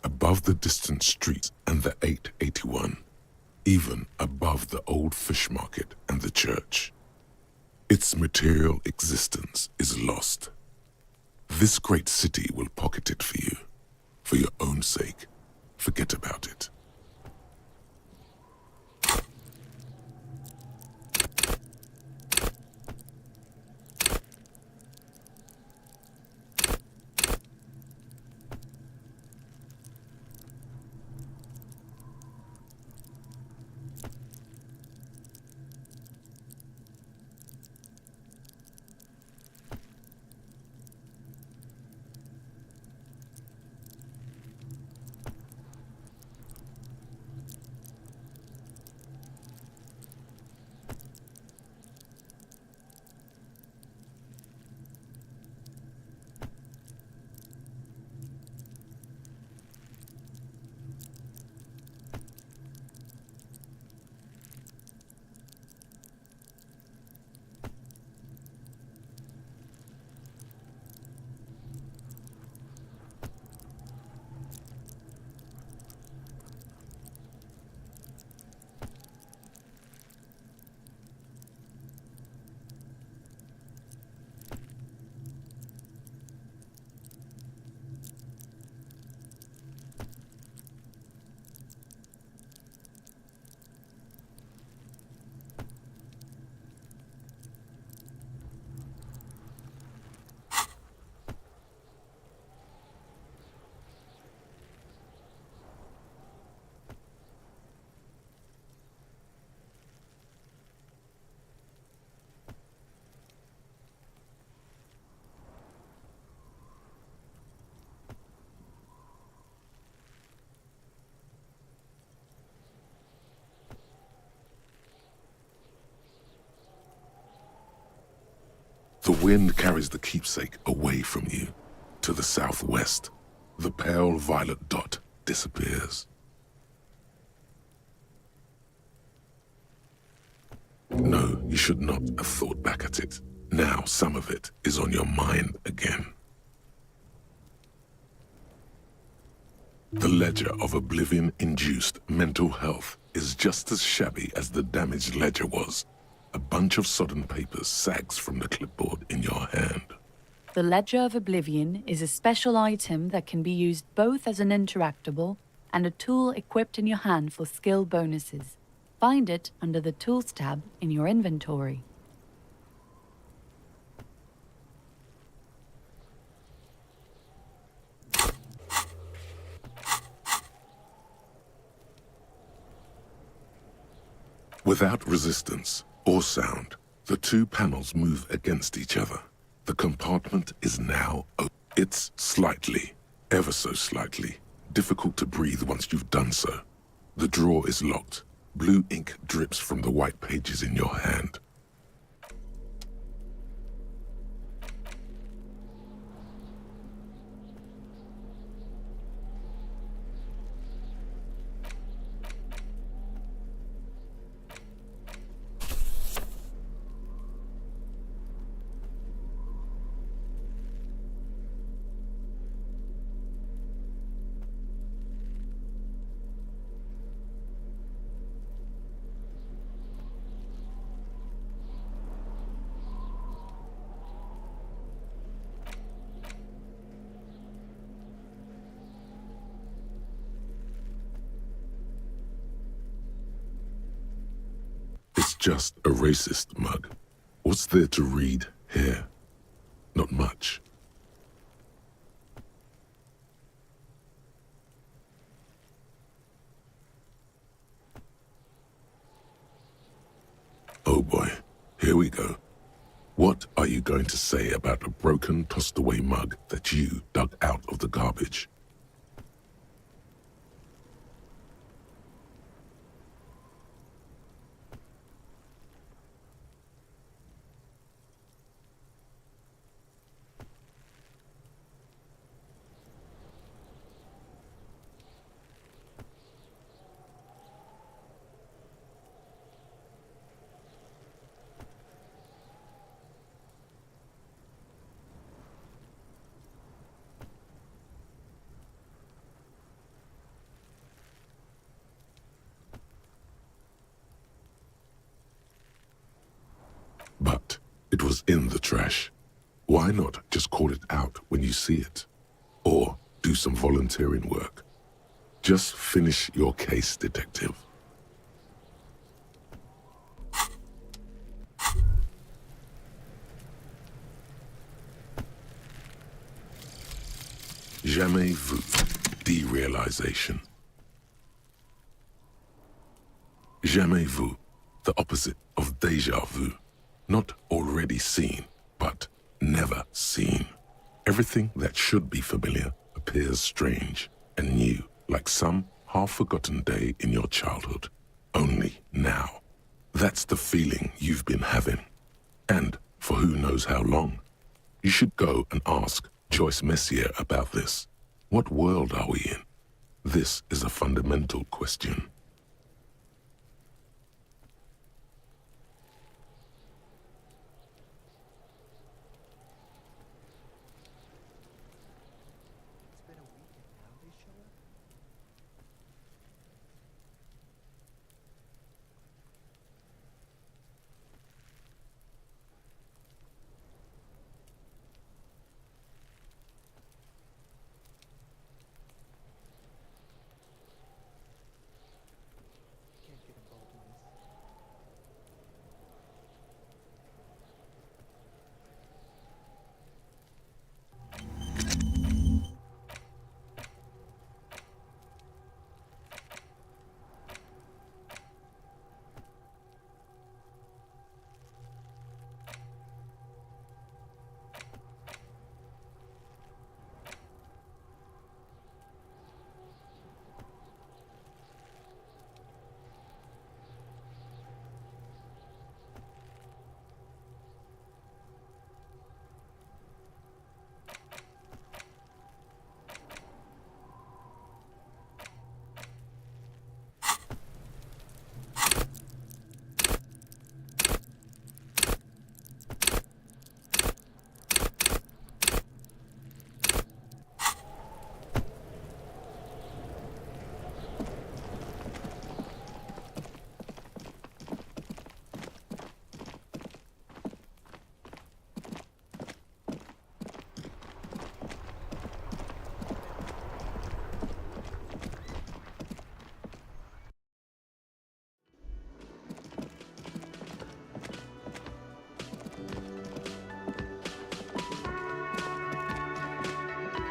Above the distant street and the 881, even above the old fish market and the church. Its material existence is lost. This great city will pocket it for you. For your own sake, forget about it. wind carries the keepsake away from you. To the southwest, the pale violet dot disappears. No, you should not have thought back at it. Now some of it is on your mind again. The ledger of oblivion-induced mental health is just as shabby as the damaged ledger was. A bunch of sodden papers sags from the clipboard in your hand. The Ledger of Oblivion is a special item that can be used both as an interactable and a tool equipped in your hand for skill bonuses. Find it under the Tools tab in your inventory. Without resistance or sound, the two panels move against each other. The compartment is now open. It's slightly, ever so slightly, difficult to breathe once you've done so. The drawer is locked. Blue ink drips from the white pages in your hand. It's just a racist mug. What's there to read here? Not much. Oh boy, here we go. What are you going to say about a broken, tossed-away mug that you dug out of the garbage? But it was in the trash. Why not just call it out when you see it? Or do some volunteering work? Just finish your case, detective. Jamais vu. Derealization. Jamais vu. The opposite of déjà vu. Not already seen, but never seen. Everything that should be familiar appears strange and new, like some half-forgotten day in your childhood. Only now. That's the feeling you've been having. And for who knows how long. You should go and ask Joyce Messier about this. What world are we in? This is a fundamental question.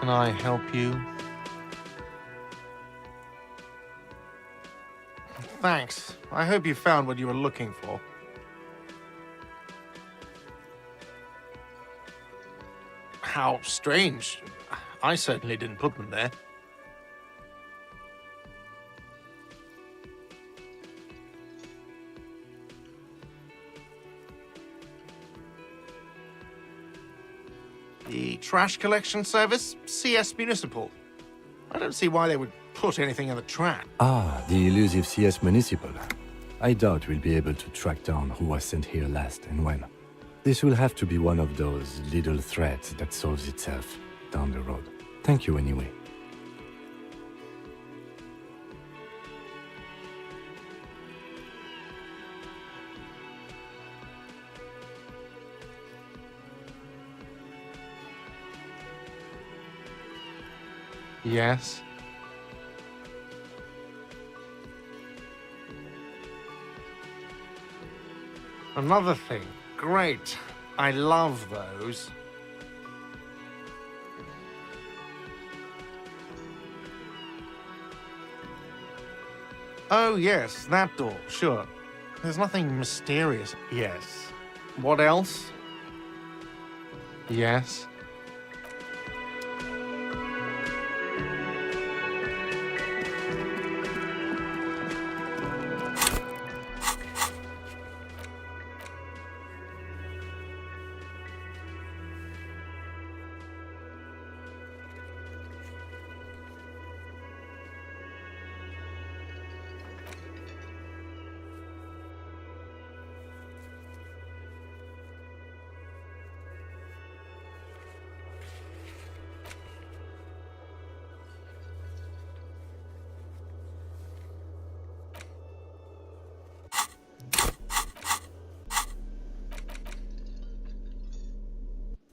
Can I help you? Thanks. I hope you found what you were looking for. How strange. I certainly didn't put them there. The trash collection service? CS Municipal. I don't see why they would put anything in the trash. Ah, the elusive CS Municipal. I doubt we'll be able to track down who was sent here last and when. This will have to be one of those little threads that solves itself down the road. Thank you anyway. Yes. Another thing. Great. I love those. Oh, yes, that door, sure. There's nothing mysterious. Yes. What else? Yes.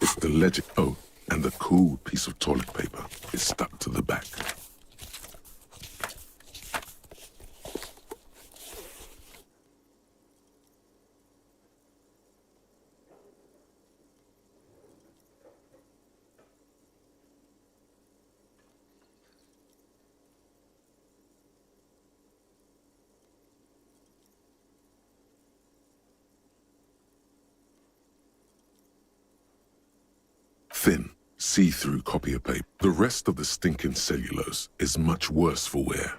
It's the legend. Oh, and the cool piece of toilet paper is stuck to the back. Thin, see-through copy of paper. The rest of the stinking cellulose is much worse for wear.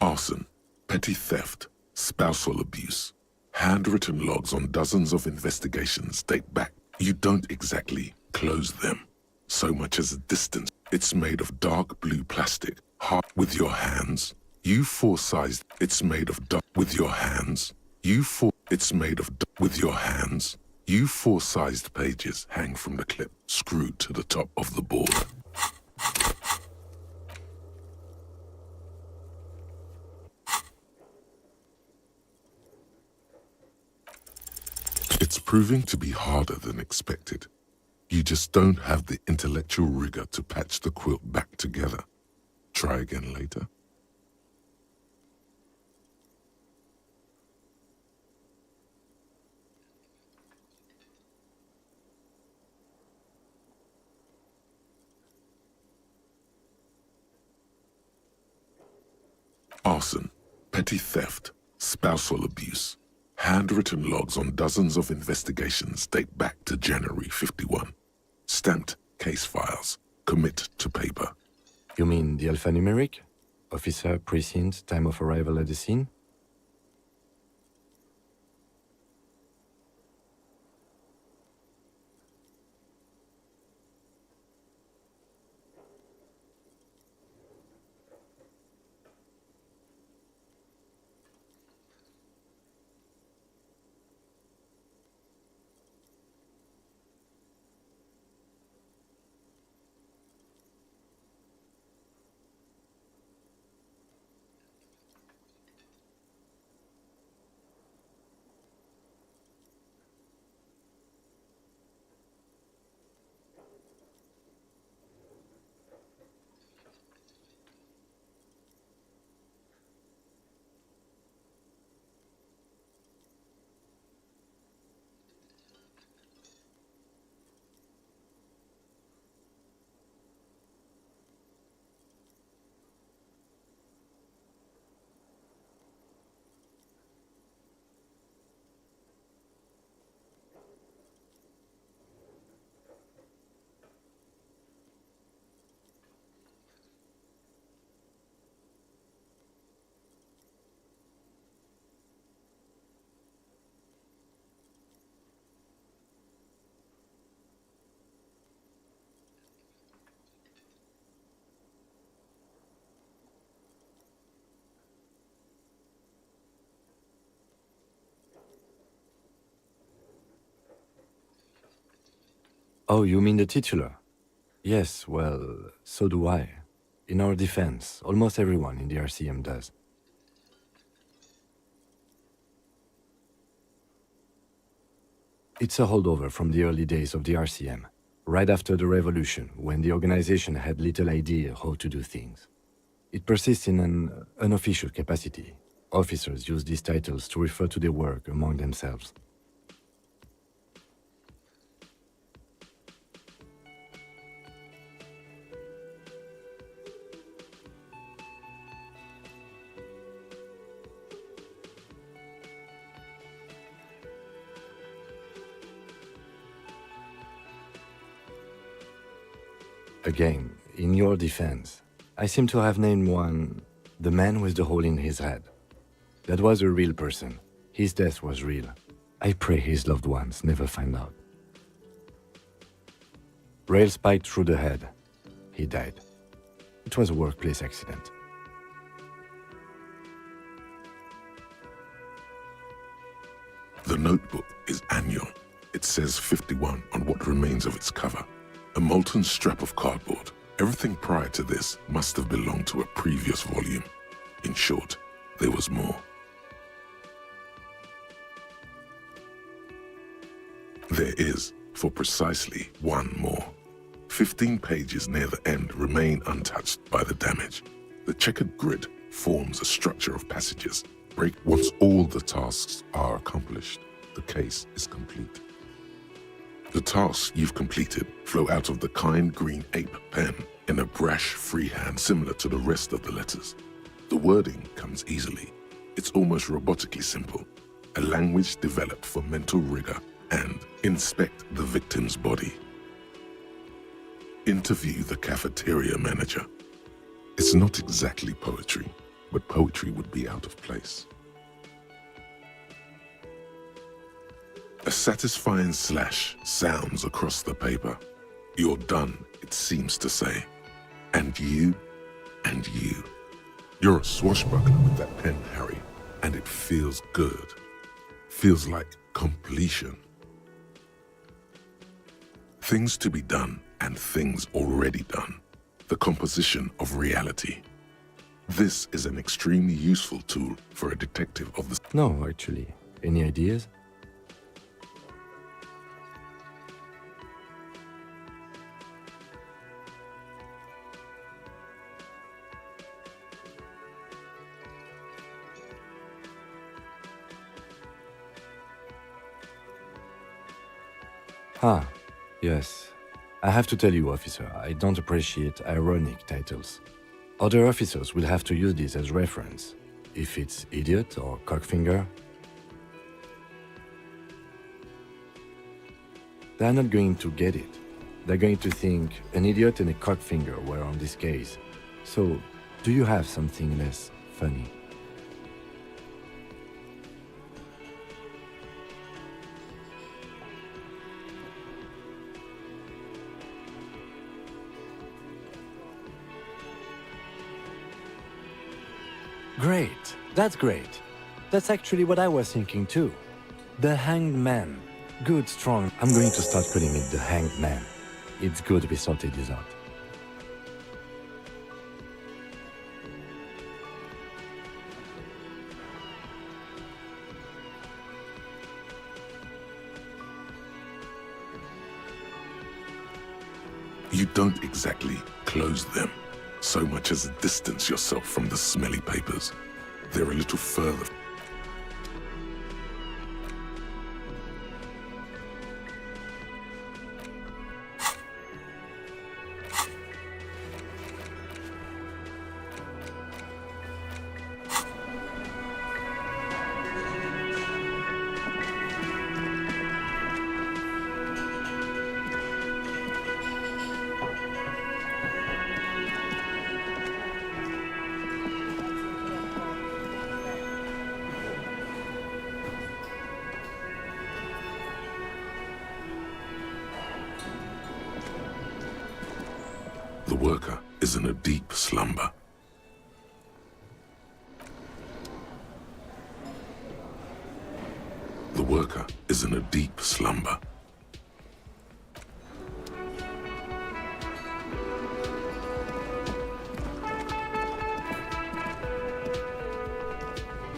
Arson, petty theft, spousal abuse, handwritten logs on dozens of investigations date back. You don't exactly close them, so much as a distance. It's made of dark blue plastic, hard with your hands. You four-sized. It's made of dark with your hands. It's made of with your hands. You four-sized pages hang from the clip, screwed to the top of the board. It's proving to be harder than expected. You just don't have the intellectual rigor to patch the quilt back together. Try again later. Arson, petty theft, spousal abuse, handwritten logs on dozens of investigations date back to January 51. Stamped case files, commit to paper. You mean the alphanumeric? Officer, precinct, time of arrival at the scene? Oh, you mean the titular? Yes, well, so do I. In our defense, almost everyone in the RCM does. It's a holdover from the early days of the RCM, right after the revolution, when the organization had little idea how to do things. It persists in an unofficial capacity. Officers use these titles to refer to their work among themselves. Again, in your defense, I seem to have named one the man with the hole in his head. That was a real person. His death was real. I pray his loved ones never find out. Rail spiked through the head. He died. It was a workplace accident. The notebook is annual. It says 51 on what remains of its cover. A molten strap of cardboard. Everything prior to this must have belonged to a previous volume. In short, there was more. There is, for precisely one more. 15 pages near the end remain untouched by the damage. The checkered grid forms a structure of passages. Break once all the tasks are accomplished. The case is complete. The tasks you've completed flow out of the kind green ape pen in a brash freehand similar to the rest of the letters. The wording comes easily. It's almost robotically simple. A language developed for mental rigor and inspect the victim's body. Interview the cafeteria manager. It's not exactly poetry, but poetry would be out of place. A satisfying slash sounds across the paper. You're done, it seems to say. And you, and you. You're a swashbuckler with that pen, Harry, and it feels good. Feels like completion. Things to be done and things already done. The composition of reality. This is an extremely useful tool for a detective of the... No, actually. Any ideas? Ah, yes. I have to tell you, officer, I don't appreciate ironic titles. Other officers will have to use this as reference. If it's idiot or cockfinger, they're not going to get it. They're going to think an idiot and a cockfinger were on this case. So, do you have something less funny? Great. That's great. That's actually what I was thinking too. The Hanged Man. Good, strong. I'm going to start calling it the Hanged Man. It's good we sorted this out. You don't exactly close them, so much as distance yourself from the smelly papers. They're a little further. The worker is in a deep slumber. The worker is in a deep slumber.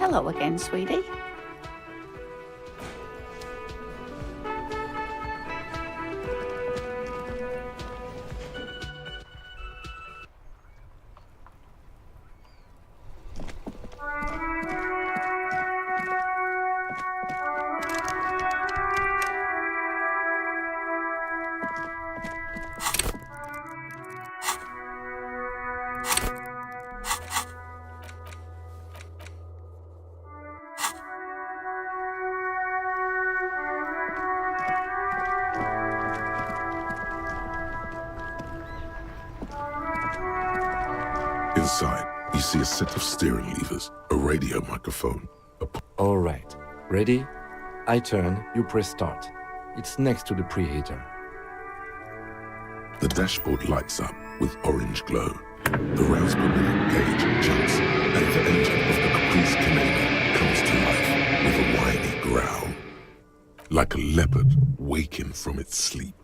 Hello again, sweetie. Inside, you see a set of steering levers, a radio microphone, All right. Ready? I turn, you press start. It's next to the preheater. The dashboard lights up with orange glow. The rounds per minute gauge jumps, and the engine of the Caprice Canadian comes to life with a whiny growl. Like a leopard waking from its sleep,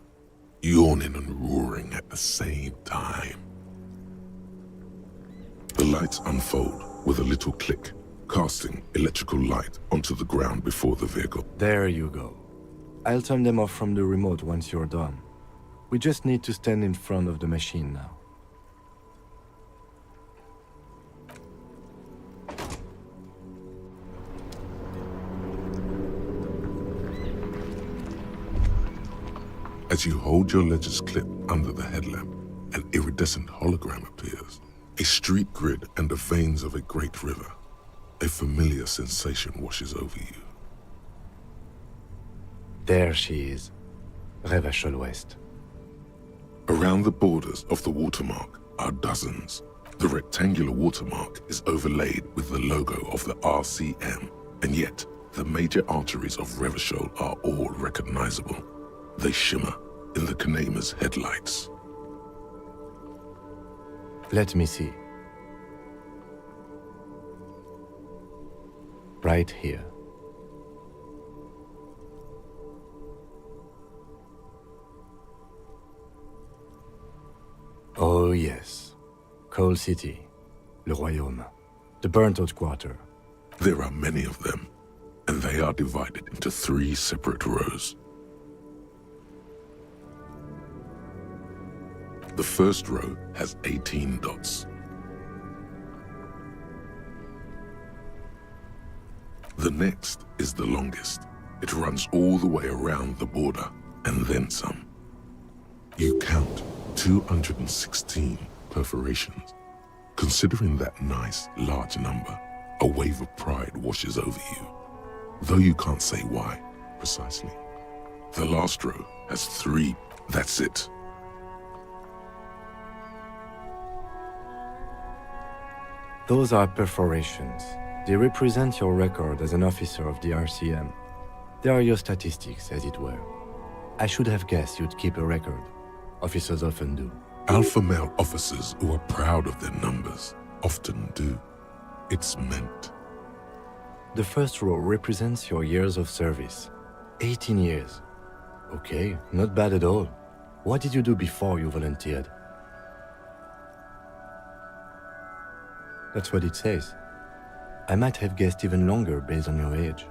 yawning and roaring at the same time. The lights unfold with a little click, casting electrical light onto the ground before the vehicle. There you go. I'll turn them off from the remote once you're done. We just need to stand in front of the machine now. As you hold your ledger's clip under the headlamp, an iridescent hologram appears. A street grid and the veins of a great river. A familiar sensation washes over you. There she is. Revachol West. Around the borders of the watermark are dozens. The rectangular watermark is overlaid with the logo of the RCM, and yet the major arteries of Revachol are all recognizable. They shimmer in the Kanema's headlights. Let me see. Right here. Oh yes. Coal City. Le Royaume. The burnt-out quarter. There are many of them, and they are divided into 3 separate rows. The first row has 18 dots. The next is the longest. It runs all the way around the border, and then some. You count 216 perforations. Considering that nice, large number, a wave of pride washes over you, though you can't say why, precisely. The last row has 3. That's it. Those are perforations. They represent your record as an officer of the RCM. They are your statistics, as it were. I should have guessed you'd keep a record. Officers often do. Alpha male officers who are proud of their numbers often do. It's meant. The first row represents your years of service. 18 years. Okay, not bad at all. What did you do before you volunteered? That's what it says. I might have guessed even longer based on your age.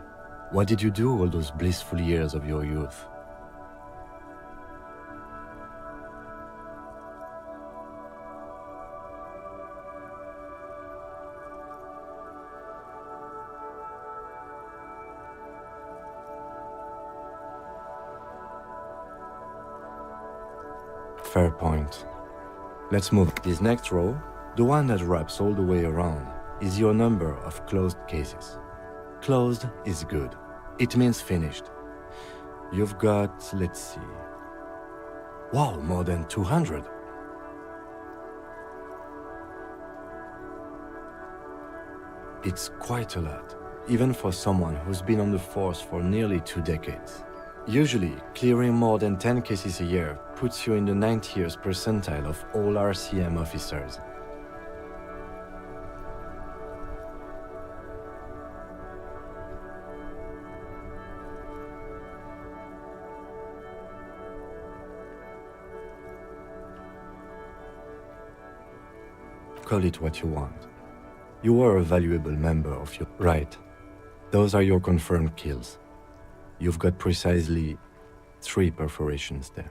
What did you do all those blissful years of your youth? Fair point. Let's move. This next row, the one that wraps all the way around, is your number of closed cases. Closed is good. It means finished. You've got, let's see. Wow, more than 200. It's quite a lot, even for someone who's been on the force for nearly 2 decades. Usually, clearing more than 10 cases a year puts you in the 90th percentile of all RCM officers. Call it what you want. You were a valuable member of your... Right. Those are your confirmed kills. You've got precisely 3 perforations there.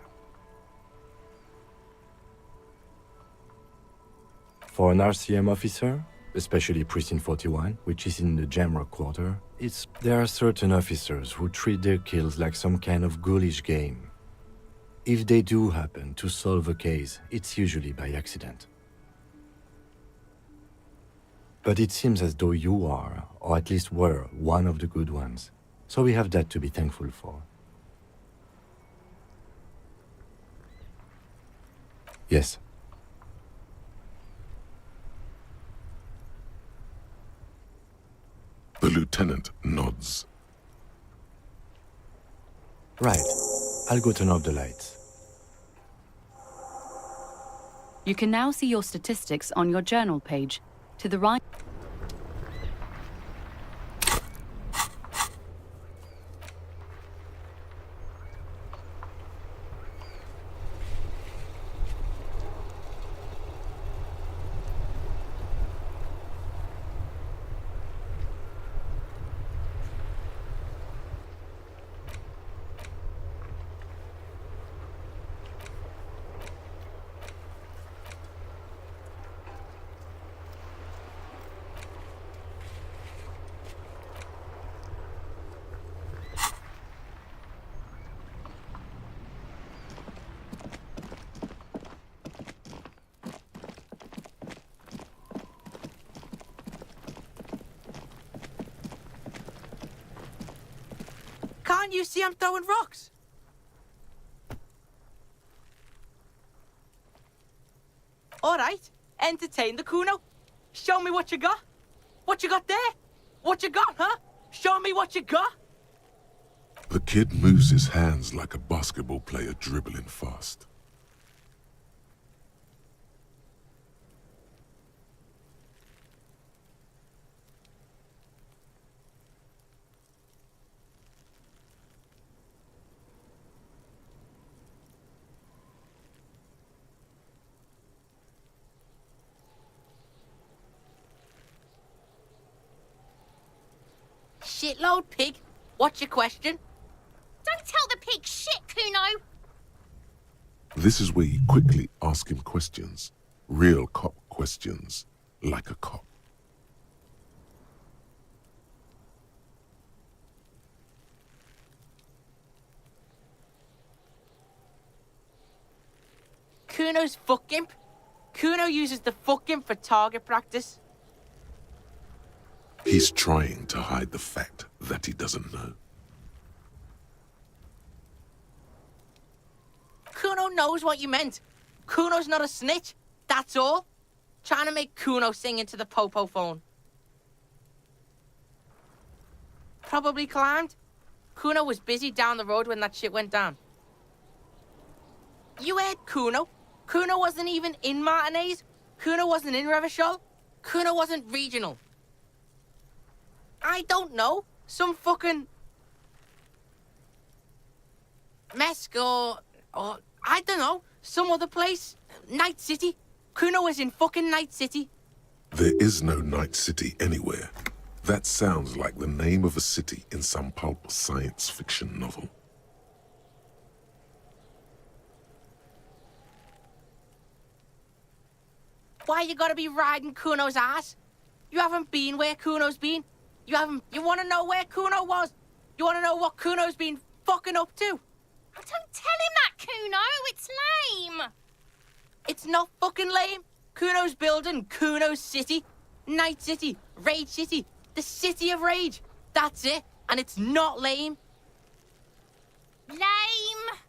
For an RCM officer, especially Precinct 41, which is in the Jamrock Quarter, there are certain officers who treat their kills like some kind of ghoulish game. If they do happen to solve a case, it's usually by accident. But it seems as though you are, or at least were, one of the good ones. So we have that to be thankful for. Yes. The lieutenant nods. Right. I'll go turn off the lights. You can now see your statistics on your journal page. To the right... Can't you see I'm throwing rocks? All right, entertain the Kuno. Show me what you got. What you got there? What you got, huh? Show me what you got. The kid moves his hands like a basketball player dribbling fast. Shitload pig. What's your question? Don't tell the pig shit, Kuno! This is where you quickly ask him questions. Real cop questions, like a cop. Kuno's fuck imp. Kuno uses the fuck imp for target practice. He's trying to hide the fact that he doesn't know. Kuno knows what you meant. Kuno's not a snitch, that's all. Trying to make Kuno sing into the popo phone. Probably climbed. Kuno was busy down the road when that shit went down. You heard Kuno. Kuno wasn't even in Martinez. Kuno wasn't in Revachol. Kuno wasn't regional. I don't know. Some fucking... Mesk or I don't know. Some other place. Night City. Kuno was in fucking Night City. There is no Night City anywhere. That sounds like the name of a city in some pulp science fiction novel. Why you gotta be riding Kuno's ass? You haven't been where Kuno's been. You wanna know where Kuno was? You wanna know what Kuno's been fucking up to? Oh, don't tell him that, Kuno! It's lame! It's not fucking lame. Kuno's building Kuno's City. Night City. Rage City. The City of Rage. That's it. And it's not lame. Lame!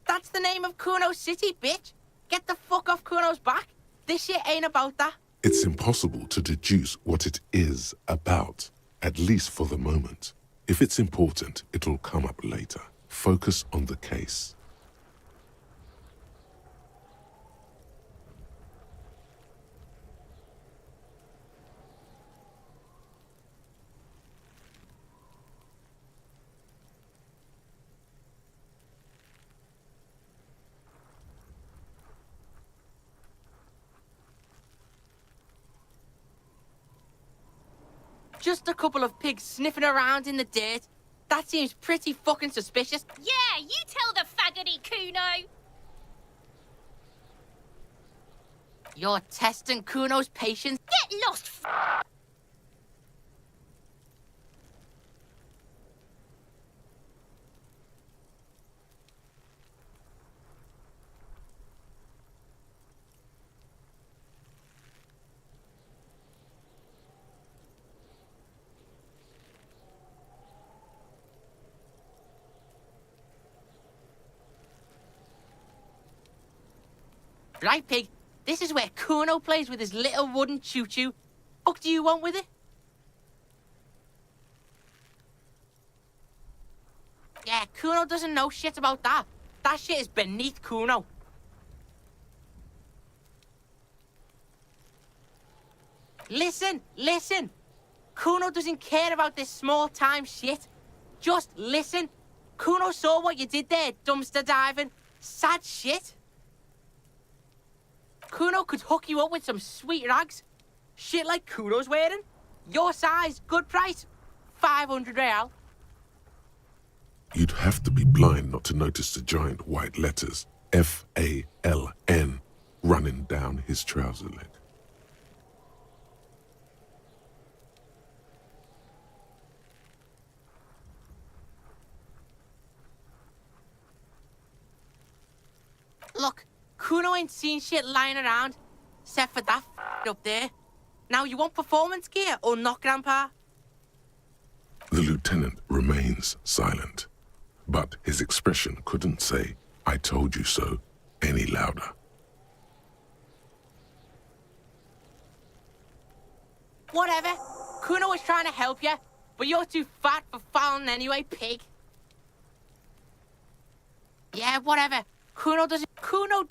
That's the name of Kuno's City, bitch. Get the fuck off Kuno's back. This shit ain't about that. It's impossible to deduce what it is about, at least for the moment. If it's important, it'll come up later. Focus on the case. Just a couple of pigs sniffing around in the dirt. That seems pretty fucking suspicious. Yeah, you tell the faggoty, Kuno. You're testing Kuno's patience. Get lost, Right, pig? This is where Kuno plays with his little wooden choo-choo. What do you want with it? Yeah, Kuno doesn't know shit about that. That shit is beneath Kuno. Listen, listen. Kuno doesn't care about this small-time shit. Just listen. Kuno saw what you did there, dumpster diving. Sad shit. Kuno could hook you up with some sweet rags. Shit like Kuno's wearing. Your size, good price. 500 real. You'd have to be blind not to notice the giant white letters F-A-L-N running down his trouser leg. Look, Kuno ain't seen shit lying around, except for that up there. Now, you want performance gear or not, Grandpa? The lieutenant remains silent, but his expression couldn't say, "I told you so," any louder. Whatever. Kuno was trying to help you, but you're too fat for fouling anyway, pig. Yeah, whatever. Kuno doesn't... Kuno